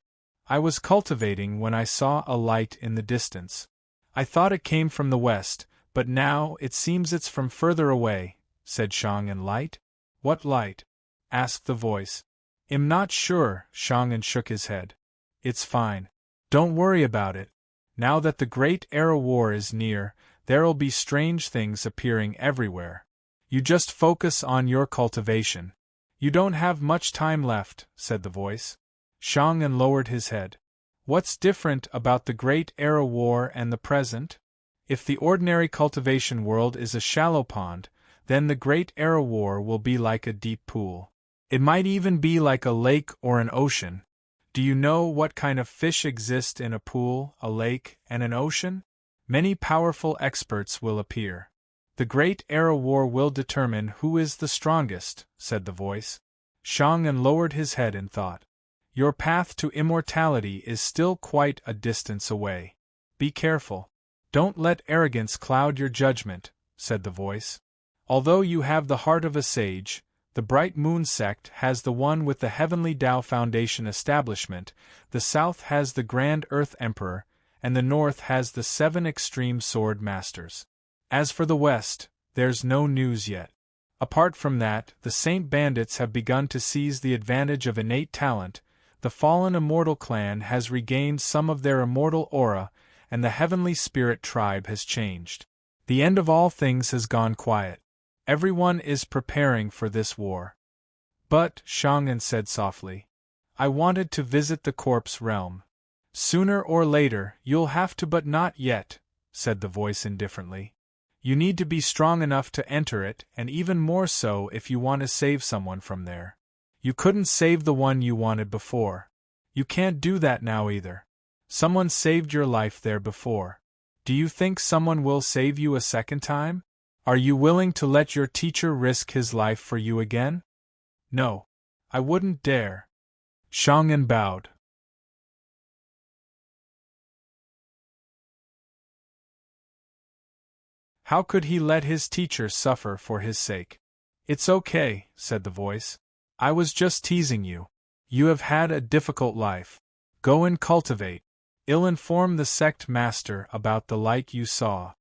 I was cultivating when I saw a light in the distance. I thought it came from the west, but now it seems it's from further away, said Shang'an. Light? What light? Asked the voice. I'm not sure, Shang'an shook his head. It's fine. Don't worry about it. Now that the Great Era War is near, there'll be strange things appearing everywhere. You just focus on your cultivation. You don't have much time left, said the voice. Shang'an lowered his head. What's different about the Great Era War and the present? If the ordinary cultivation world is a shallow pond, then the Great Era War will be like a deep pool. It might even be like a lake or an ocean. Do you know what kind of fish exist in a pool, a lake, and an ocean? Many powerful experts will appear. The Great Era War will determine who is the strongest, said the voice. Shang'an lowered his head and thought. Your path to immortality is still quite a distance away. Be careful. Don't let arrogance cloud your judgment, said the voice. Although you have the heart of a sage, the Bright Moon sect has the one with the Heavenly Tao Foundation establishment, the South has the Grand Earth Emperor, and the North has the 7 Extreme Sword Masters. As for the West, there's no news yet. Apart from that, the Saint Bandits have begun to seize the advantage of innate talent, the fallen immortal clan has regained some of their immortal aura, and the Heavenly Spirit tribe has changed. The end of all things has gone quiet. Everyone is preparing for this war. But, Shang'an said softly, I wanted to visit the corpse realm. Sooner or later, you'll have to, but not yet, said the voice indifferently. You need to be strong enough to enter it, and even more so if you want to save someone from there. You couldn't save the one you wanted before. You can't do that now either. Someone saved your life there before. Do you think someone will save you a second time? Are you willing to let your teacher risk his life for you again? No. I wouldn't dare. Shang'an bowed. How could he let his teacher suffer for his sake? It's okay, said the voice. I was just teasing you. You have had a difficult life. Go and cultivate. I'll inform the sect master about the light you saw.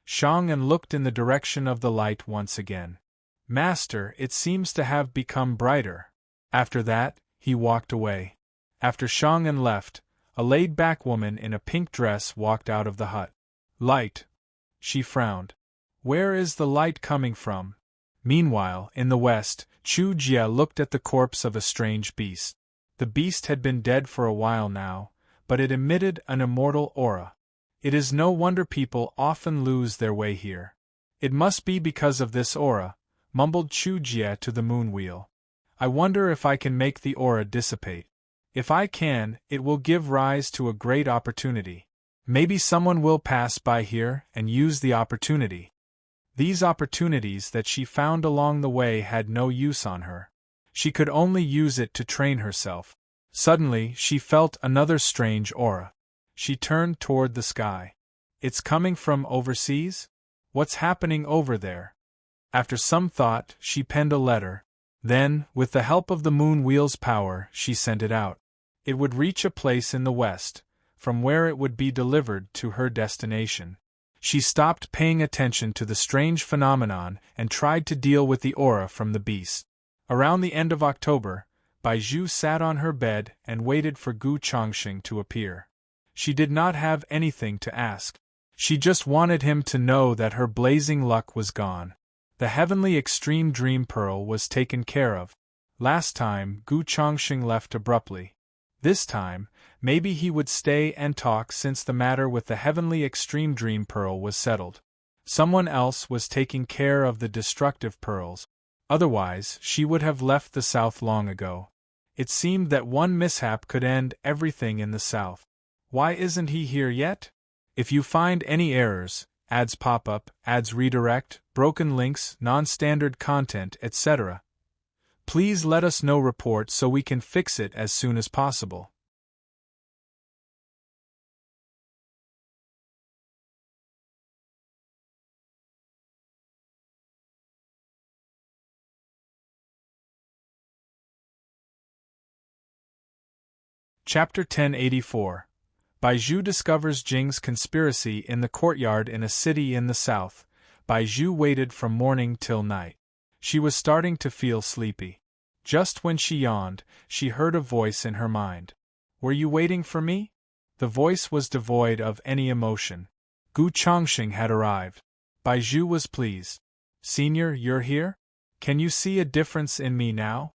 Shang'an looked in the direction of the light once again. Master, it seems to have become brighter. After that, he walked away. After Shang'an left, a laid-back woman in a pink dress walked out of the hut. Light. She frowned. Where is the light coming from? Meanwhile, in the west, Chu Jia looked at the corpse of a strange beast. The beast had been dead for a while now, but it emitted an immortal aura. It is no wonder people often lose their way here. It must be because of this aura, mumbled Chu Jia to the moon wheel. I wonder if I can make the aura dissipate. If I can, it will give rise to a great opportunity. Maybe someone will pass by here and use the opportunity. These opportunities that she found along the way had no use on her. She could only use it to train herself. Suddenly, she felt another strange aura. She turned toward the sky. It's coming from overseas? What's happening over there? After some thought, she penned a letter. Then, with the help of the moon wheel's power, she sent it out. It would reach a place in the west, from where it would be delivered to her destination. She stopped paying attention to the strange phenomenon and tried to deal with the aura from the beast. Around the end of October, Baizhu sat on her bed and waited for Gu Chongqing to appear. She did not have anything to ask. She just wanted him to know that her blazing luck was gone. The heavenly extreme dream pearl was taken care of. Last time, Gu Chongqing left abruptly. This time, maybe he would stay and talk since the matter with the heavenly extreme dream pearl was settled. Someone else was taking care of the destructive pearls. Otherwise, she would have left the south long ago. It seemed that one mishap could end everything in the south. Why isn't he here yet? If you find any errors, ads pop up, ads redirect, broken links, non-standard content, etc., please let us know. Report so we can fix it as soon as possible. Chapter 1084. Baizhu discovers Jing's conspiracy in the courtyard in a city in the south. Baizhu waited from morning till night. She was starting to feel sleepy. Just when she yawned, she heard a voice in her mind. Were you waiting for me? The voice was devoid of any emotion. Gu Chongqing had arrived. Baizhu was pleased. Senior, you're here? Can you see a difference in me now?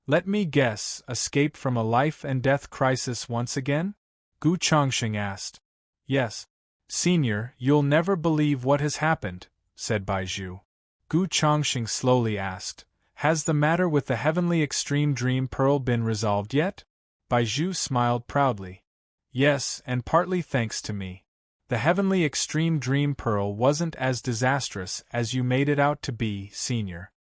Let me guess, escaped from a life and death crisis once again? Gu Chongqing asked. Yes. Senior, you'll never believe what has happened, said Baizhu. Gu Chongqing slowly asked, has the matter with the heavenly extreme dream pearl been resolved yet? Baizhu smiled proudly. Yes, and partly thanks to me. The heavenly extreme dream pearl wasn't as disastrous as you made it out to be, Senior.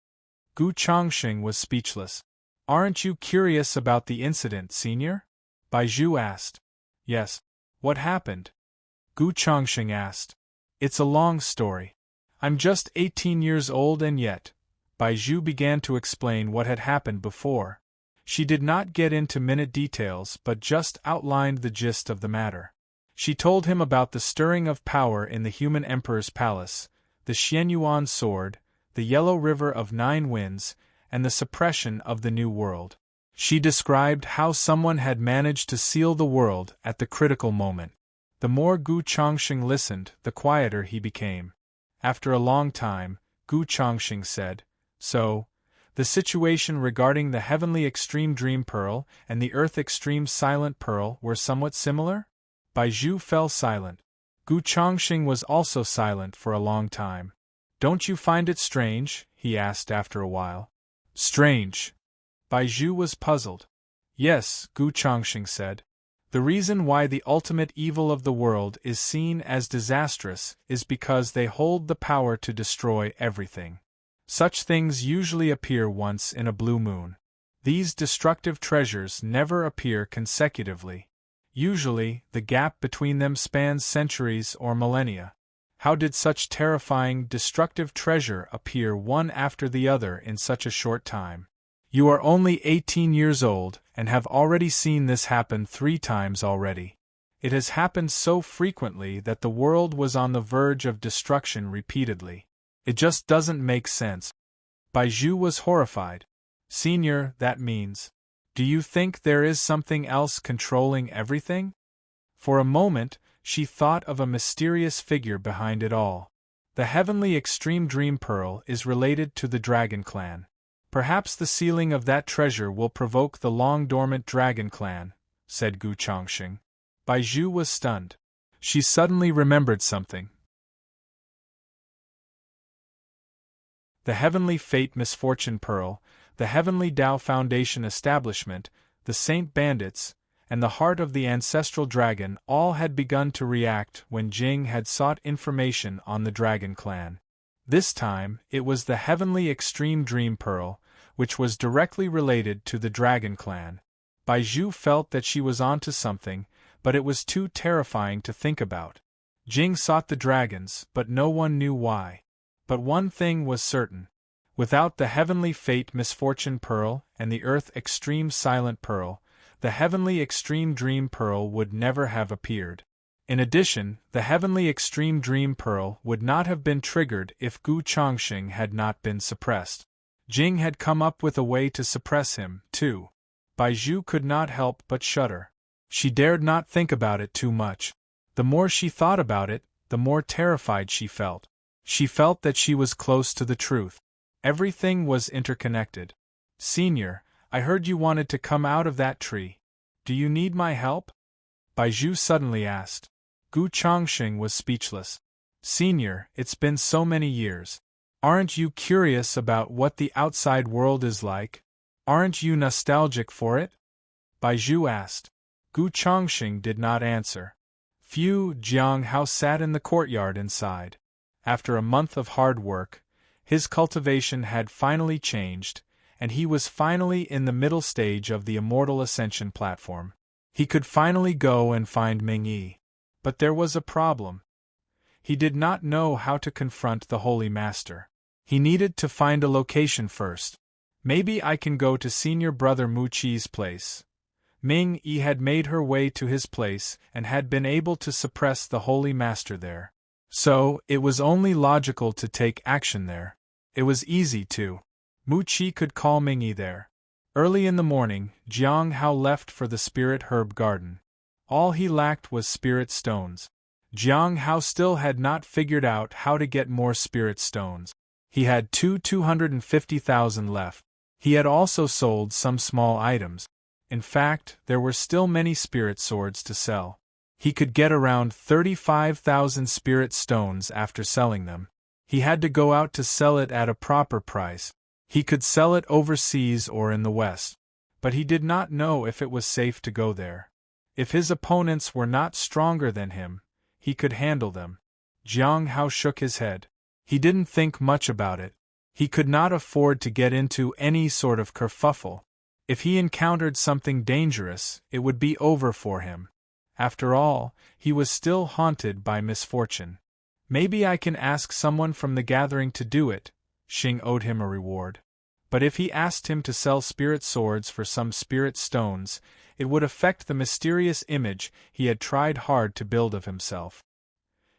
Gu Chongqing was speechless. Aren't you curious about the incident, Senior? Baizhu asked. Yes. What happened? Gu Chongqing asked. It's a long story. I'm just 18 years old and yet. Baizhu began to explain what had happened before. She did not get into minute details but just outlined the gist of the matter. She told him about the stirring of power in the human emperor's palace, the Xianyuan sword, the yellow river of 9 winds, and the suppression of the new world. She described how someone had managed to seal the world at the critical moment. The more Gu Chongqing listened, the quieter he became. After a long time, Gu Chongqing said, So, the situation regarding the heavenly extreme dream pearl and the earth extreme silent pearl were somewhat similar? Baizhu fell silent. Gu Chongqing was also silent for a long time. Don't you find it strange? He asked after a while. Strange. Baizhu was puzzled. Yes, Gu Chongqing said. The reason why the ultimate evil of the world is seen as disastrous is because they hold the power to destroy everything. Such things usually appear once in a blue moon. These destructive treasures never appear consecutively. Usually, the gap between them spans centuries or millennia. How did such terrifying, destructive treasure appear one after the other in such a short time? You are only 18 years old and have already seen this happen 3 times already. It has happened so frequently that the world was on the verge of destruction repeatedly. It just doesn't make sense. Baizhu was horrified. Senior, that means. Do you think there is something else controlling everything? For a moment, she thought of a mysterious figure behind it all. The heavenly extreme dream pearl is related to the dragon clan. Perhaps the sealing of that treasure will provoke the long-dormant dragon clan, said Gu Chongqing. Baizhu was stunned. She suddenly remembered something. The Heavenly Fate Misfortune Pearl, the Heavenly Tao Foundation Establishment, the Saint Bandits, and the Heart of the Ancestral Dragon all had begun to react when Jing had sought information on the Dragon Clan. This time, it was the Heavenly Extreme Dream Pearl, which was directly related to the Dragon Clan. Baizhu felt that she was onto something, but it was too terrifying to think about. Jing sought the dragons, but no one knew why. But one thing was certain. Without the heavenly fate misfortune pearl and the earth extreme silent pearl, the heavenly extreme dream pearl would never have appeared. In addition, the heavenly extreme dream pearl would not have been triggered if Gu Chongqing had not been suppressed. Jing had come up with a way to suppress him, too. Baizhu could not help but shudder. She dared not think about it too much. The more she thought about it, the more terrified she felt. She felt that she was close to the truth. Everything was interconnected. Senior, I heard you wanted to come out of that tree. Do you need my help? Baizhu suddenly asked. Gu Chongqing was speechless. Senior, it's been so many years. Aren't you curious about what the outside world is like? Aren't you nostalgic for it? Baizhu asked. Gu Chongqing did not answer. Jiang Hao sat in the courtyard inside. After a month of hard work, his cultivation had finally changed, and he was finally in the middle stage of the Immortal Ascension platform. He could finally go and find Ming-Yi. But there was a problem. He did not know how to confront the Holy Master. He needed to find a location first. Maybe I can go to senior brother Mu Qi's place. Ming-Yi had made her way to his place and had been able to suppress the Holy Master there. So, it was only logical to take action there. It was easy too. Mu Qi could call Ming-Yi there. Early in the morning, Jiang Hao left for the Spirit Herb Garden. All he lacked was spirit stones. Jiang Hao still had not figured out how to get more spirit stones. He had 250,000 left. He had also sold some small items. In fact, there were still many spirit swords to sell. He could get around 35,000 spirit stones after selling them. He had to go out to sell it at a proper price. He could sell it overseas or in the West. But he did not know if it was safe to go there. If his opponents were not stronger than him, he could handle them. Jiang Hao shook his head. He didn't think much about it. He could not afford to get into any sort of kerfuffle. If he encountered something dangerous, it would be over for him. After all, he was still haunted by misfortune. Maybe I can ask someone from the gathering to do it. Xing owed him a reward. But if he asked him to sell spirit swords for some spirit stones, it would affect the mysterious image he had tried hard to build of himself.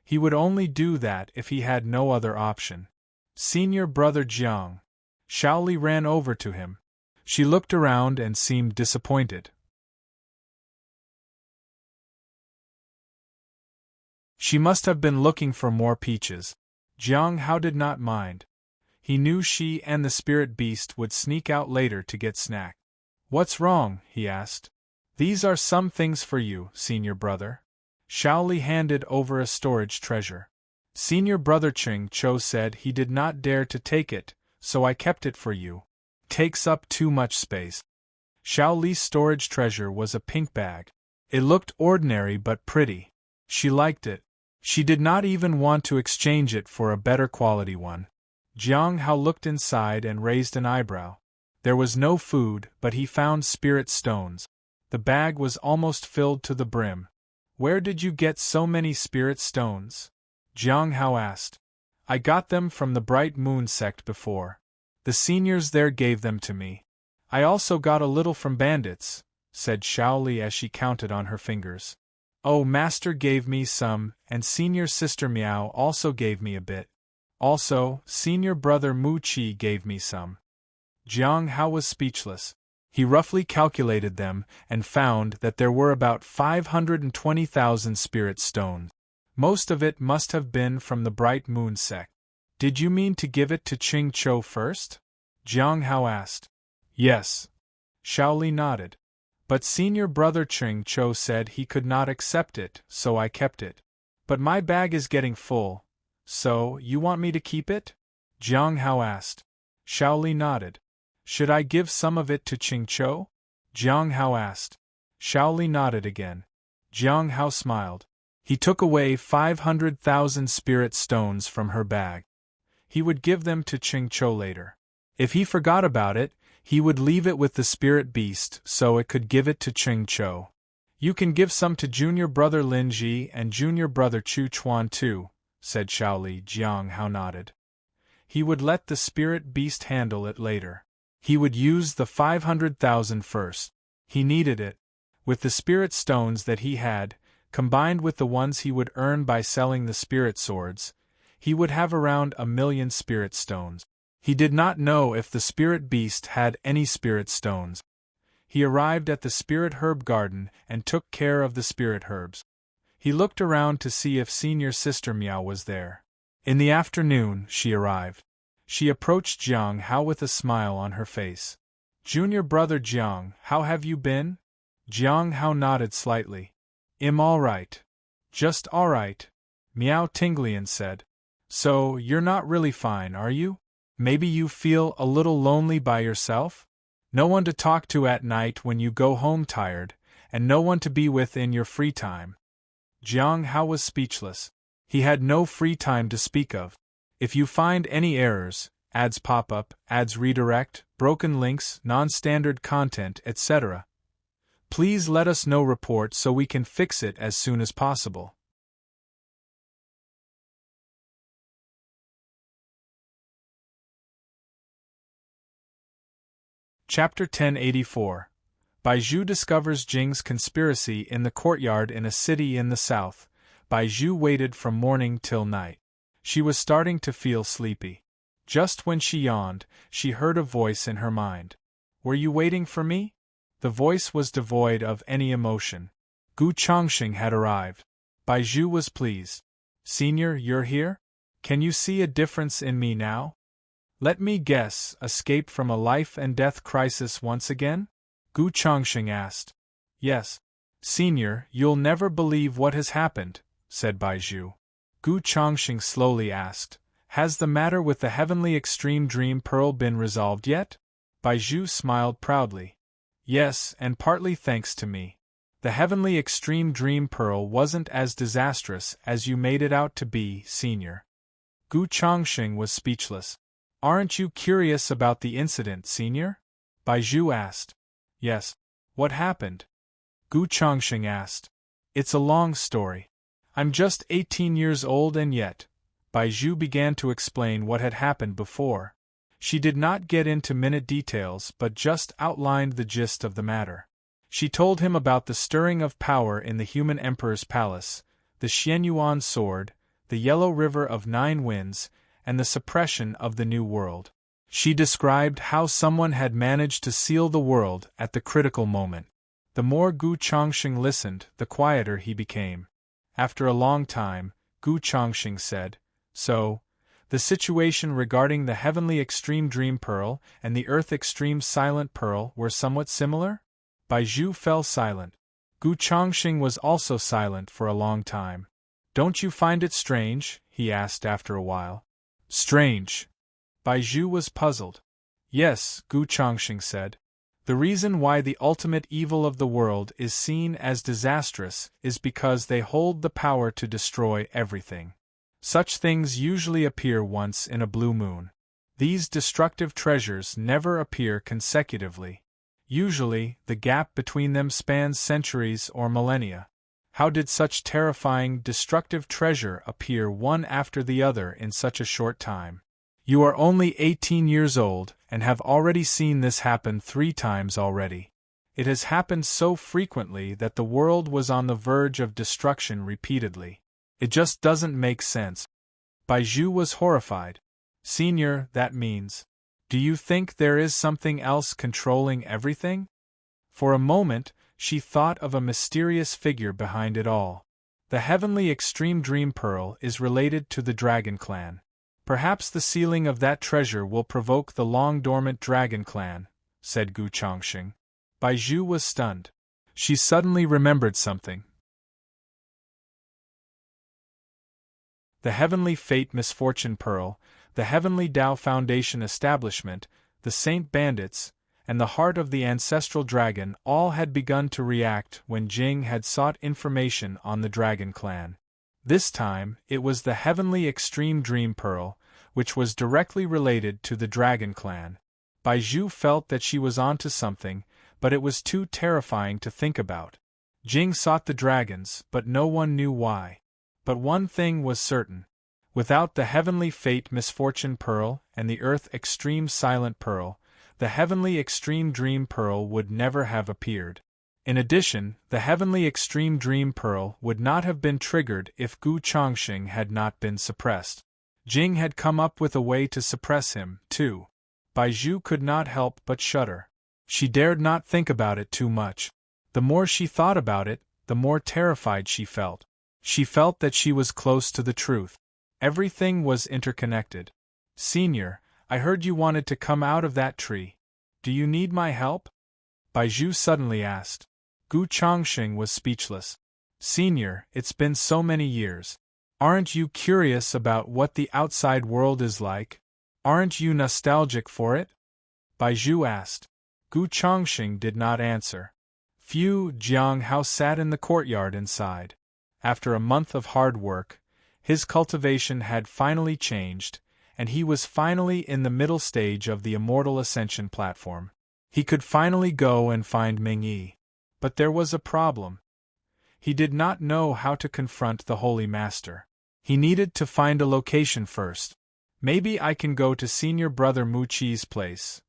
He would only do that if he had no other option. Senior brother Jiang. Shaoli ran over to him. She looked around and seemed disappointed. She must have been looking for more peaches. Jiang Hao did not mind. He knew she and the spirit beast would sneak out later to get snack. What's wrong? He asked. These are some things for you, senior brother. Shaoli handed over a storage treasure. Senior brother Ching Cho said he did not dare to take it, so I kept it for you. Takes up too much space. Shaoli's storage treasure was a pink bag. It looked ordinary but pretty. She liked it. She did not even want to exchange it for a better quality one. Jiang Hao looked inside and raised an eyebrow. There was no food, but he found spirit stones. The bag was almost filled to the brim. Where did you get so many spirit stones? Jiang Hao asked. I got them from the Bright Moon sect before. The seniors there gave them to me. I also got a little from bandits, said Shaoli as she counted on her fingers. Oh, Master gave me some, and Senior Sister Miao also gave me a bit. Also, Senior Brother Mu Qi gave me some. Jiang Hao was speechless. He roughly calculated them and found that there were about 520,000 spirit stones. Most of it must have been from the Bright Moon sect. Did you mean to give it to Ching Cho first? Jiang Hao asked. Yes. Shaoli nodded. But senior brother Ching Cho said he could not accept it, so I kept it. But my bag is getting full. So, you want me to keep it? Jiang Hao asked. Shaoli nodded. Should I give some of it to Ching Cho? Jiang Hao asked. Shaoli nodded again. Jiang Hao smiled. He took away 500,000 spirit stones from her bag. He would give them to Ching Cho later. If he forgot about it, he would leave it with the spirit beast so it could give it to Ching Cho. You can give some to junior brother Lin Ji and junior brother Chu Chuan too, said Shaoli. Jiang Hao nodded. He would let the spirit beast handle it later. He would use the 500,000 first. He needed it. With the spirit stones that he had, combined with the ones he would earn by selling the spirit swords, he would have around 1,000,000 spirit stones. He did not know if the spirit beast had any spirit stones. He arrived at the spirit herb garden and took care of the spirit herbs. He looked around to see if senior sister Miao was there. In the afternoon, she arrived. She approached Jiang Hao with a smile on her face. Junior brother Jiang, how have you been? Jiang Hao nodded slightly. All right. Just all right, Miao Tinglian said. So, you're not really fine, are you? Maybe you feel a little lonely by yourself? No one to talk to at night when you go home tired, and no one to be with in your free time. Jiang Hao was speechless. He had no free time to speak of. If you find any errors, ads pop up, ads redirect, broken links, non-standard content, etc., please let us know. Report so we can fix it as soon as possible. Chapter 1084. Baizhu discovers Jing's conspiracy in the courtyard in a city in the south. Baizhu waited from morning till night. She was starting to feel sleepy. Just when she yawned, she heard a voice in her mind. Were you waiting for me? The voice was devoid of any emotion. Gu Chongqing had arrived. Baizhu was pleased. Senior, you're here? Can you see a difference in me now? Let me guess, escape from a life-and-death crisis once again? Gu Chongqing asked. Yes. Senior, you'll never believe what has happened, said Baizhu. Gu Chongqing slowly asked, Has the matter with the heavenly extreme dream pearl been resolved yet? Baizhu smiled proudly. Yes, and partly thanks to me. The heavenly extreme dream pearl wasn't as disastrous as you made it out to be, Senior. Gu Chongqing was speechless. Aren't you curious about the incident, Senior? Baizhu asked. Yes. What happened? Gu Chongqing asked. It's a long story. I'm just 18 years old and yet. Baizhu began to explain what had happened before. She did not get into minute details but just outlined the gist of the matter. She told him about the stirring of power in the human emperor's palace, the Xianyuan sword, the Yellow River of 9 Winds, and the suppression of the New World. She described how someone had managed to seal the world at the critical moment. The more Gu Chongqing listened, the quieter he became. After a long time, Gu Chongqing said, So, the situation regarding the heavenly extreme dream pearl and the earth extreme silent pearl were somewhat similar? Baizhu fell silent. Gu Chongqing was also silent for a long time. Don't you find it strange? He asked after a while. Strange. Baizhu was puzzled. Yes, Gu Chongqing said. The reason why the ultimate evil of the world is seen as disastrous is because they hold the power to destroy everything. Such things usually appear once in a blue moon. These destructive treasures never appear consecutively. Usually, the gap between them spans centuries or millennia. How did such terrifying, destructive treasure appear one after the other in such a short time? You are only 18 years old and have already seen this happen 3 times already. It has happened so frequently that the world was on the verge of destruction repeatedly. It just doesn't make sense. Baizhu was horrified. Senior, that means. Do you think there is something else controlling everything? For a moment, she thought of a mysterious figure behind it all. The heavenly extreme dream pearl is related to the dragon clan. Perhaps the sealing of that treasure will provoke the long-dormant dragon clan, said Gu Chongqing. Baizhu was stunned. She suddenly remembered something. The Heavenly Fate Misfortune Pearl, the Heavenly Tao Foundation Establishment, the Saint Bandits, and the Heart of the Ancestral Dragon all had begun to react when Jing had sought information on the Dragon Clan. This time, it was the Heavenly Extreme Dream Pearl, which was directly related to the Dragon Clan. Baizhu felt that she was onto something, but it was too terrifying to think about. Jing sought the dragons, but no one knew why. But one thing was certain. Without the heavenly fate misfortune pearl and the earth extreme silent pearl, the heavenly extreme dream pearl would never have appeared. In addition, the heavenly extreme dream pearl would not have been triggered if Gu Chongqing had not been suppressed. Jing had come up with a way to suppress him, too. Baizhu could not help but shudder. She dared not think about it too much. The more she thought about it, the more terrified she felt. She felt that she was close to the truth. Everything was interconnected. Senior, I heard you wanted to come out of that tree. Do you need my help? Baizhu suddenly asked. Gu Chongqing was speechless. Senior, it's been so many years. Aren't you curious about what the outside world is like? Aren't you nostalgic for it? Baizhu asked. Gu Chongqing did not answer. Jiang Hao sat in the courtyard inside. After a month of hard work, his cultivation had finally changed, and he was finally in the middle stage of the Immortal Ascension platform. He could finally go and find Ming-Yi. But there was a problem. He did not know how to confront the Holy Master. He needed to find a location first. Maybe I can go to senior brother Mu Qi's place.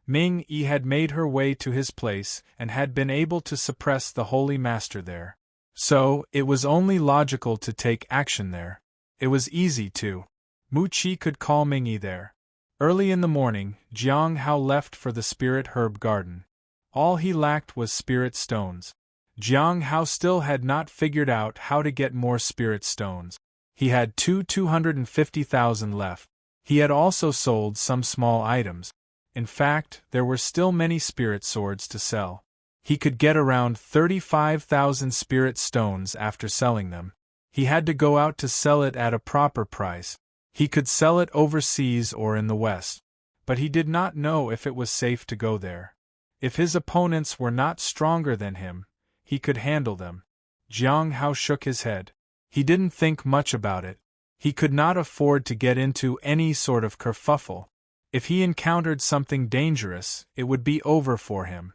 Ming-Yi had made her way to his place and had been able to suppress the Holy Master there. So, it was only logical to take action there. It was easy too. Mu Qi could call Ming-Yi there. Early in the morning, Jiang Hao left for the spirit herb garden. All he lacked was spirit stones. Jiang Hao still had not figured out how to get more spirit stones. He had 250,000 left. He had also sold some small items. In fact, there were still many spirit swords to sell. He could get around 35,000 spirit stones after selling them. He had to go out to sell it at a proper price. He could sell it overseas or in the West. But he did not know if it was safe to go there. If his opponents were not stronger than him, he could handle them. Jiang Hao shook his head. He didn't think much about it. He could not afford to get into any sort of kerfuffle. If he encountered something dangerous, it would be over for him.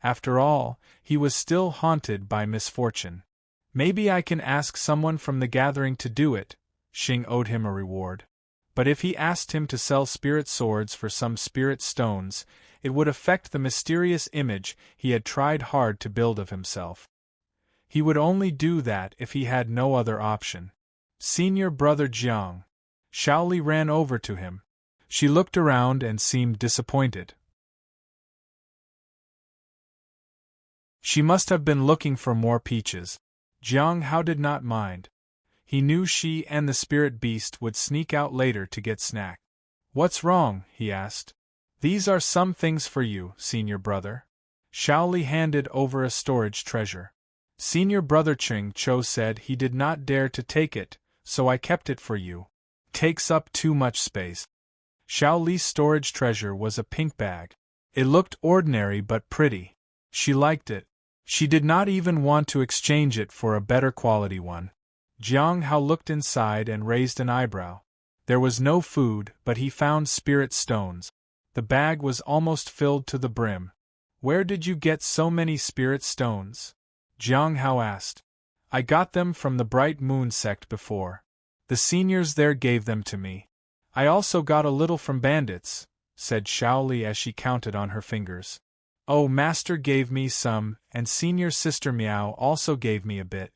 After all, he was still haunted by misfortune. Maybe I can ask someone from the gathering to do it. Xing owed him a reward. But if he asked him to sell spirit swords for some spirit stones, it would affect the mysterious image he had tried hard to build of himself. He would only do that if he had no other option. Senior brother Jiang. Shaoli ran over to him. She looked around and seemed disappointed. She must have been looking for more peaches. Jiang Hao did not mind. He knew she and the spirit beast would sneak out later to get snack. What's wrong? He asked. These are some things for you, senior brother. Shaoli handed over a storage treasure. Senior brother Ching Cho said he did not dare to take it, so I kept it for you. Takes up too much space. Shaoli's storage treasure was a pink bag. It looked ordinary but pretty. She liked it. She did not even want to exchange it for a better quality one. Jiang Hao looked inside and raised an eyebrow. There was no food, but he found spirit stones. The bag was almost filled to the brim. Where did you get so many spirit stones? Jiang Hao asked. I got them from the Bright Moon sect before. The seniors there gave them to me. I also got a little from bandits, said Shaoli as she counted on her fingers. Oh, Master gave me some, and Senior Sister Miao also gave me a bit.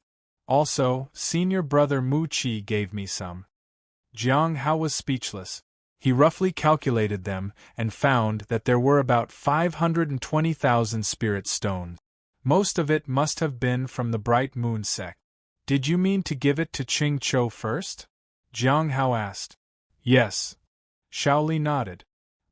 Also, Senior Brother Mu Qi gave me some. Jiang Hao was speechless. He roughly calculated them and found that there were about 520,000 spirit stones. Most of it must have been from the Bright Moon sect. Did you mean to give it to Ching Cho first? Jiang Hao asked. Yes. Shaoli nodded.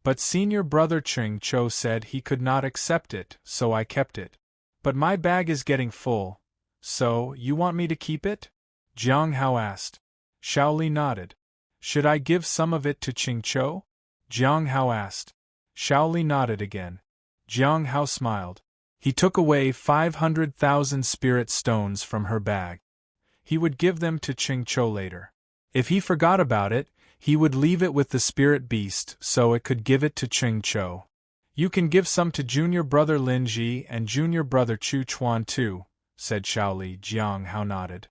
But senior brother Ching Cho said he could not accept it, so I kept it. But my bag is getting full. So, you want me to keep it? Jiang Hao asked. Shaoli nodded. Should I give some of it to Ching Cho? Jiang Hao asked. Shaoli nodded again. Jiang Hao smiled. He took away 500,000 spirit stones from her bag. He would give them to Ching Cho later. If he forgot about it, he would leave it with the spirit beast so it could give it to Ching Cho. You can give some to junior brother Lin Ji and junior brother Chu Chuan too, said Shaoli. Jiang Hao nodded.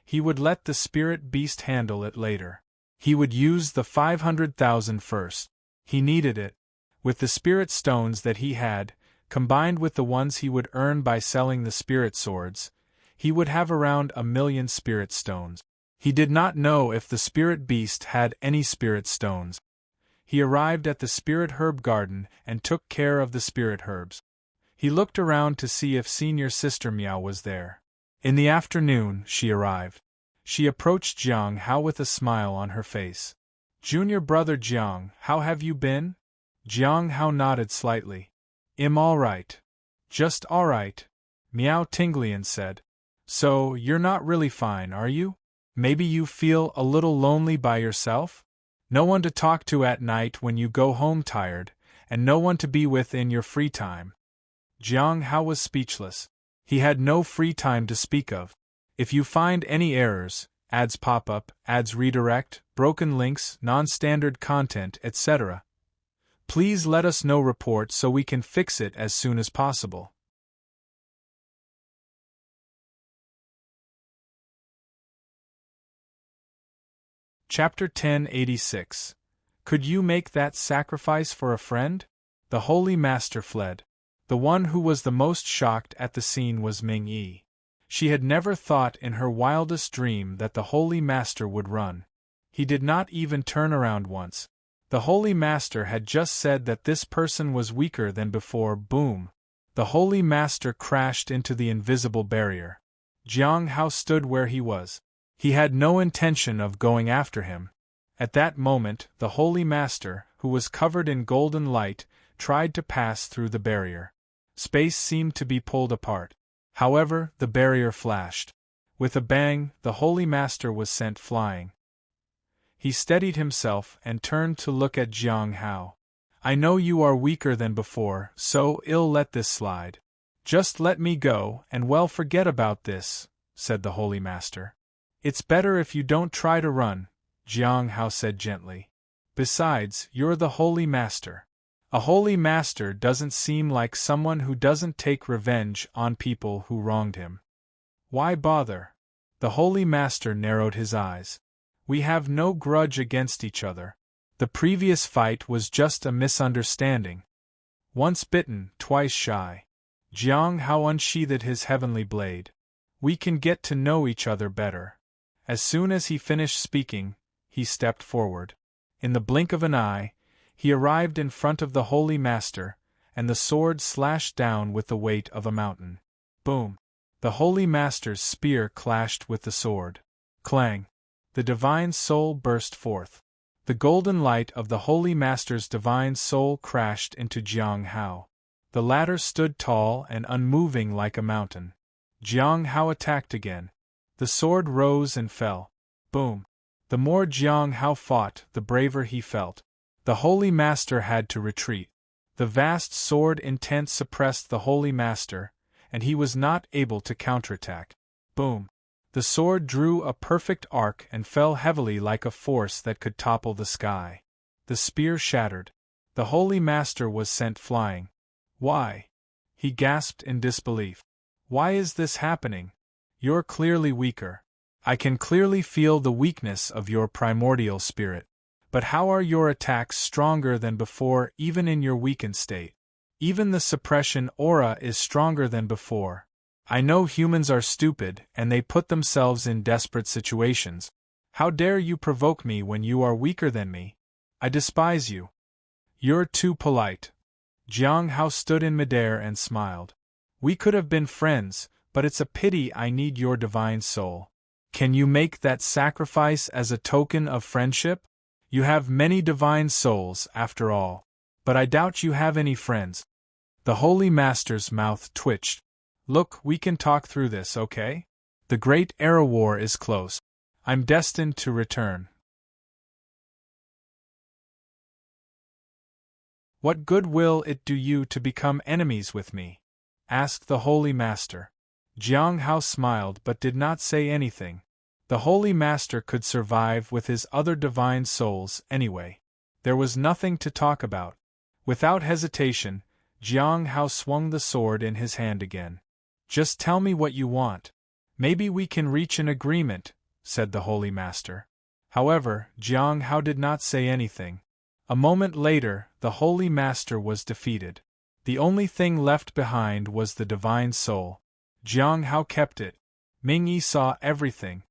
He would let the spirit beast handle it later. He would use the 500,000 first. He needed it. With the spirit stones that he had, combined with the ones he would earn by selling the spirit swords, he would have around 1,000,000 spirit stones. He did not know if the spirit beast had any spirit stones. He arrived at the spirit herb garden and took care of the spirit herbs. He looked around to see if senior sister Miao was there. In the afternoon, she arrived. She approached Jiang Hao with a smile on her face. Junior brother Jiang, how have you been? Jiang Hao nodded slightly. I'm all right. Just all right, Miao Tinglian said. So, you're not really fine, are you? Maybe you feel a little lonely by yourself? No one to talk to at night when you go home tired, and no one to be with in your free time. Jiang Hao was speechless. He had no free time to speak of. If you find any errors, ads pop up, ads redirect, broken links, non-standard content, etc., please let us know. Report so we can fix it as soon as possible. Chapter 1086. Could you make that sacrifice for a friend? The Holy Master fled. The one who was the most shocked at the scene was Ming Yi. She had never thought in her wildest dream that the Holy Master would run. He did not even turn around once. The Holy Master had just said that this person was weaker than before. Boom! The Holy Master crashed into the invisible barrier. Jiang Hao stood where he was. He had no intention of going after him. At that moment, the Holy Master, who was covered in golden light, tried to pass through the barrier. Space seemed to be pulled apart. However, the barrier flashed. With a bang, the Holy Master was sent flying. He steadied himself and turned to look at Jiang Hao. I know you are weaker than before, so I'll let this slide. Just let me go and forget about this, said the Holy Master. It's better if you don't try to run, Jiang Hao said gently. Besides, you're the Holy Master. A Holy Master doesn't seem like someone who doesn't take revenge on people who wronged him. Why bother? The Holy Master narrowed his eyes. We have no grudge against each other. The previous fight was just a misunderstanding. Once bitten, twice shy. Jiang Hao unsheathed his heavenly blade. We can get to know each other better. As soon as he finished speaking, he stepped forward. In the blink of an eye, he arrived in front of the Holy Master, and the sword slashed down with the weight of a mountain. Boom! The Holy Master's spear clashed with the sword. Clang! The divine soul burst forth. The golden light of the Holy Master's divine soul crashed into Jiang Hao. The latter stood tall and unmoving like a mountain. Jiang Hao attacked again. The sword rose and fell. Boom! The more Jiang Hao fought, the braver he felt. The Holy Master had to retreat. The vast sword intent suppressed the Holy Master, and he was not able to counterattack. Boom! The sword drew a perfect arc and fell heavily like a force that could topple the sky. The spear shattered. The Holy Master was sent flying. Why? He gasped in disbelief. Why is this happening? You're clearly weaker. I can clearly feel the weakness of your primordial spirit. But how are your attacks stronger than before even in your weakened state? Even the suppression aura is stronger than before. I know humans are stupid and they put themselves in desperate situations. How dare you provoke me when you are weaker than me? I despise you. You're too polite. Jiang Hao stood in midair and smiled. We could have been friends, but it's a pity I need your divine soul. Can you make that sacrifice as a token of friendship? You have many divine souls, after all. But I doubt you have any friends. The Holy Master's mouth twitched. Look, we can talk through this, okay? The Great Era War is close. I'm destined to return. What good will it do you to become enemies with me? Asked the Holy Master. Jiang Hao smiled but did not say anything. The Holy Master could survive with his other divine souls anyway. There was nothing to talk about. Without hesitation, Jiang Hao swung the sword in his hand again. Just tell me what you want. Maybe we can reach an agreement, said the Holy Master. However, Jiang Hao did not say anything. A moment later, the Holy Master was defeated. The only thing left behind was the Divine Soul. Jiang Hao kept it. Ming Yi saw everything.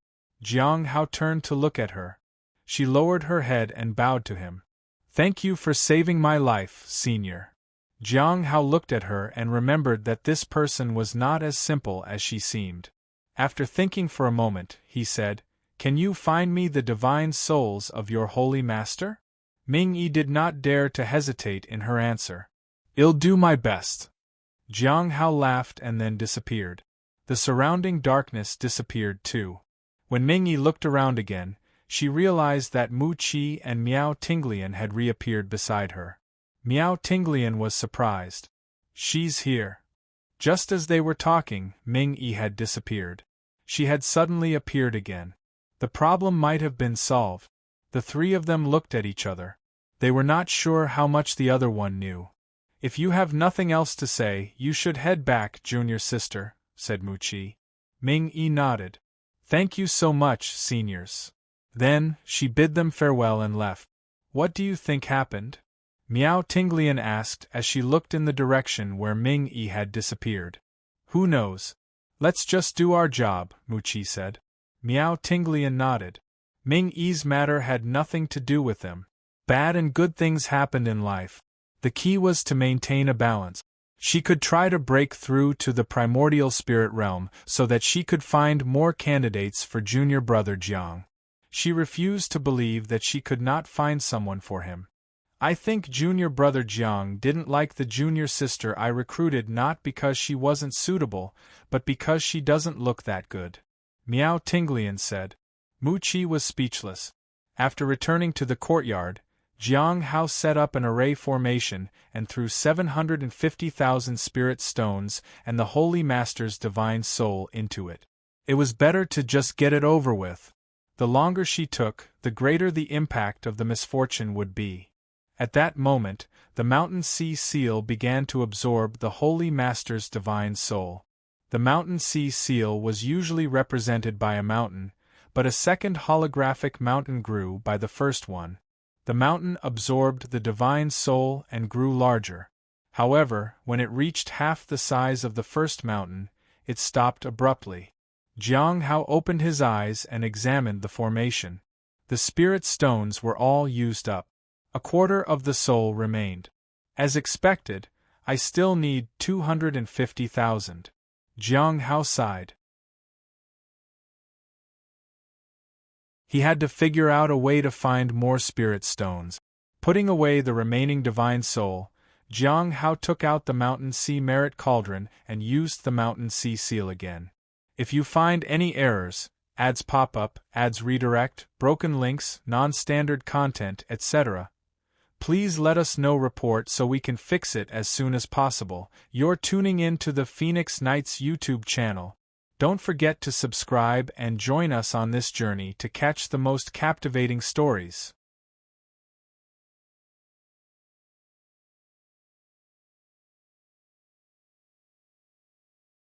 Jiang Hao turned to look at her. She lowered her head and bowed to him. Thank you for saving my life, Senior. Jiang Hao looked at her and remembered that this person was not as simple as she seemed. After thinking for a moment, he said, Can you find me the divine souls of your Holy Master? Ming Yi did not dare to hesitate in her answer. I'll do my best. Jiang Hao laughed and then disappeared. The surrounding darkness disappeared too. When Ming Yi looked around again, she realized that Mu Qi and Miao Tinglian had reappeared beside her. Miao Tinglian was surprised. She's here. Just as they were talking, Ming Yi had disappeared. She had suddenly appeared again. The problem might have been solved. The three of them looked at each other. They were not sure how much the other one knew. If you have nothing else to say, you should head back, junior sister, said Mu Qi. Ming Yi nodded. Thank you so much, seniors. Then, she bid them farewell and left. What do you think happened? Miao Tinglian asked as she looked in the direction where Ming Yi had disappeared. Who knows? Let's just do our job, Mu Qi said. Miao Tinglian nodded. Ming Yi's matter had nothing to do with them. Bad and good things happened in life. The key was to maintain a balance. She could try to break through to the primordial spirit realm so that she could find more candidates for junior brother Jiang. She refused to believe that she could not find someone for him. I think junior brother Jiang didn't like the junior sister I recruited not because she wasn't suitable, but because she doesn't look that good. Miao Tinglian said. Mu Qi was speechless. After returning to the courtyard, Jiang Hao set up an array formation and threw 750,000 spirit stones and the Holy Master's divine soul into it. It was better to just get it over with. The longer she took, the greater the impact of the misfortune would be. At that moment, the Mountain Sea Seal began to absorb the Holy Master's divine soul. The Mountain Sea Seal was usually represented by a mountain, but a second holographic mountain grew by the first one. The mountain absorbed the divine soul and grew larger. However, when it reached half the size of the first mountain, it stopped abruptly. Jiang Hao opened his eyes and examined the formation. The spirit stones were all used up. A quarter of the soul remained. As expected, I still need 250,000. Jiang Hao sighed. He had to figure out a way to find more spirit stones. Putting away the remaining divine soul, Jiang Hao took out the Mountain Sea Merit Cauldron and used the Mountain Sea Seal again. If you find any errors, ads pop up, ads redirect, broken links, non-standard content, etc., please let us know report so we can fix it as soon as possible. You're tuning in to the Phoenix Knights YouTube channel. Don't forget to subscribe and join us on this journey to catch the most captivating stories.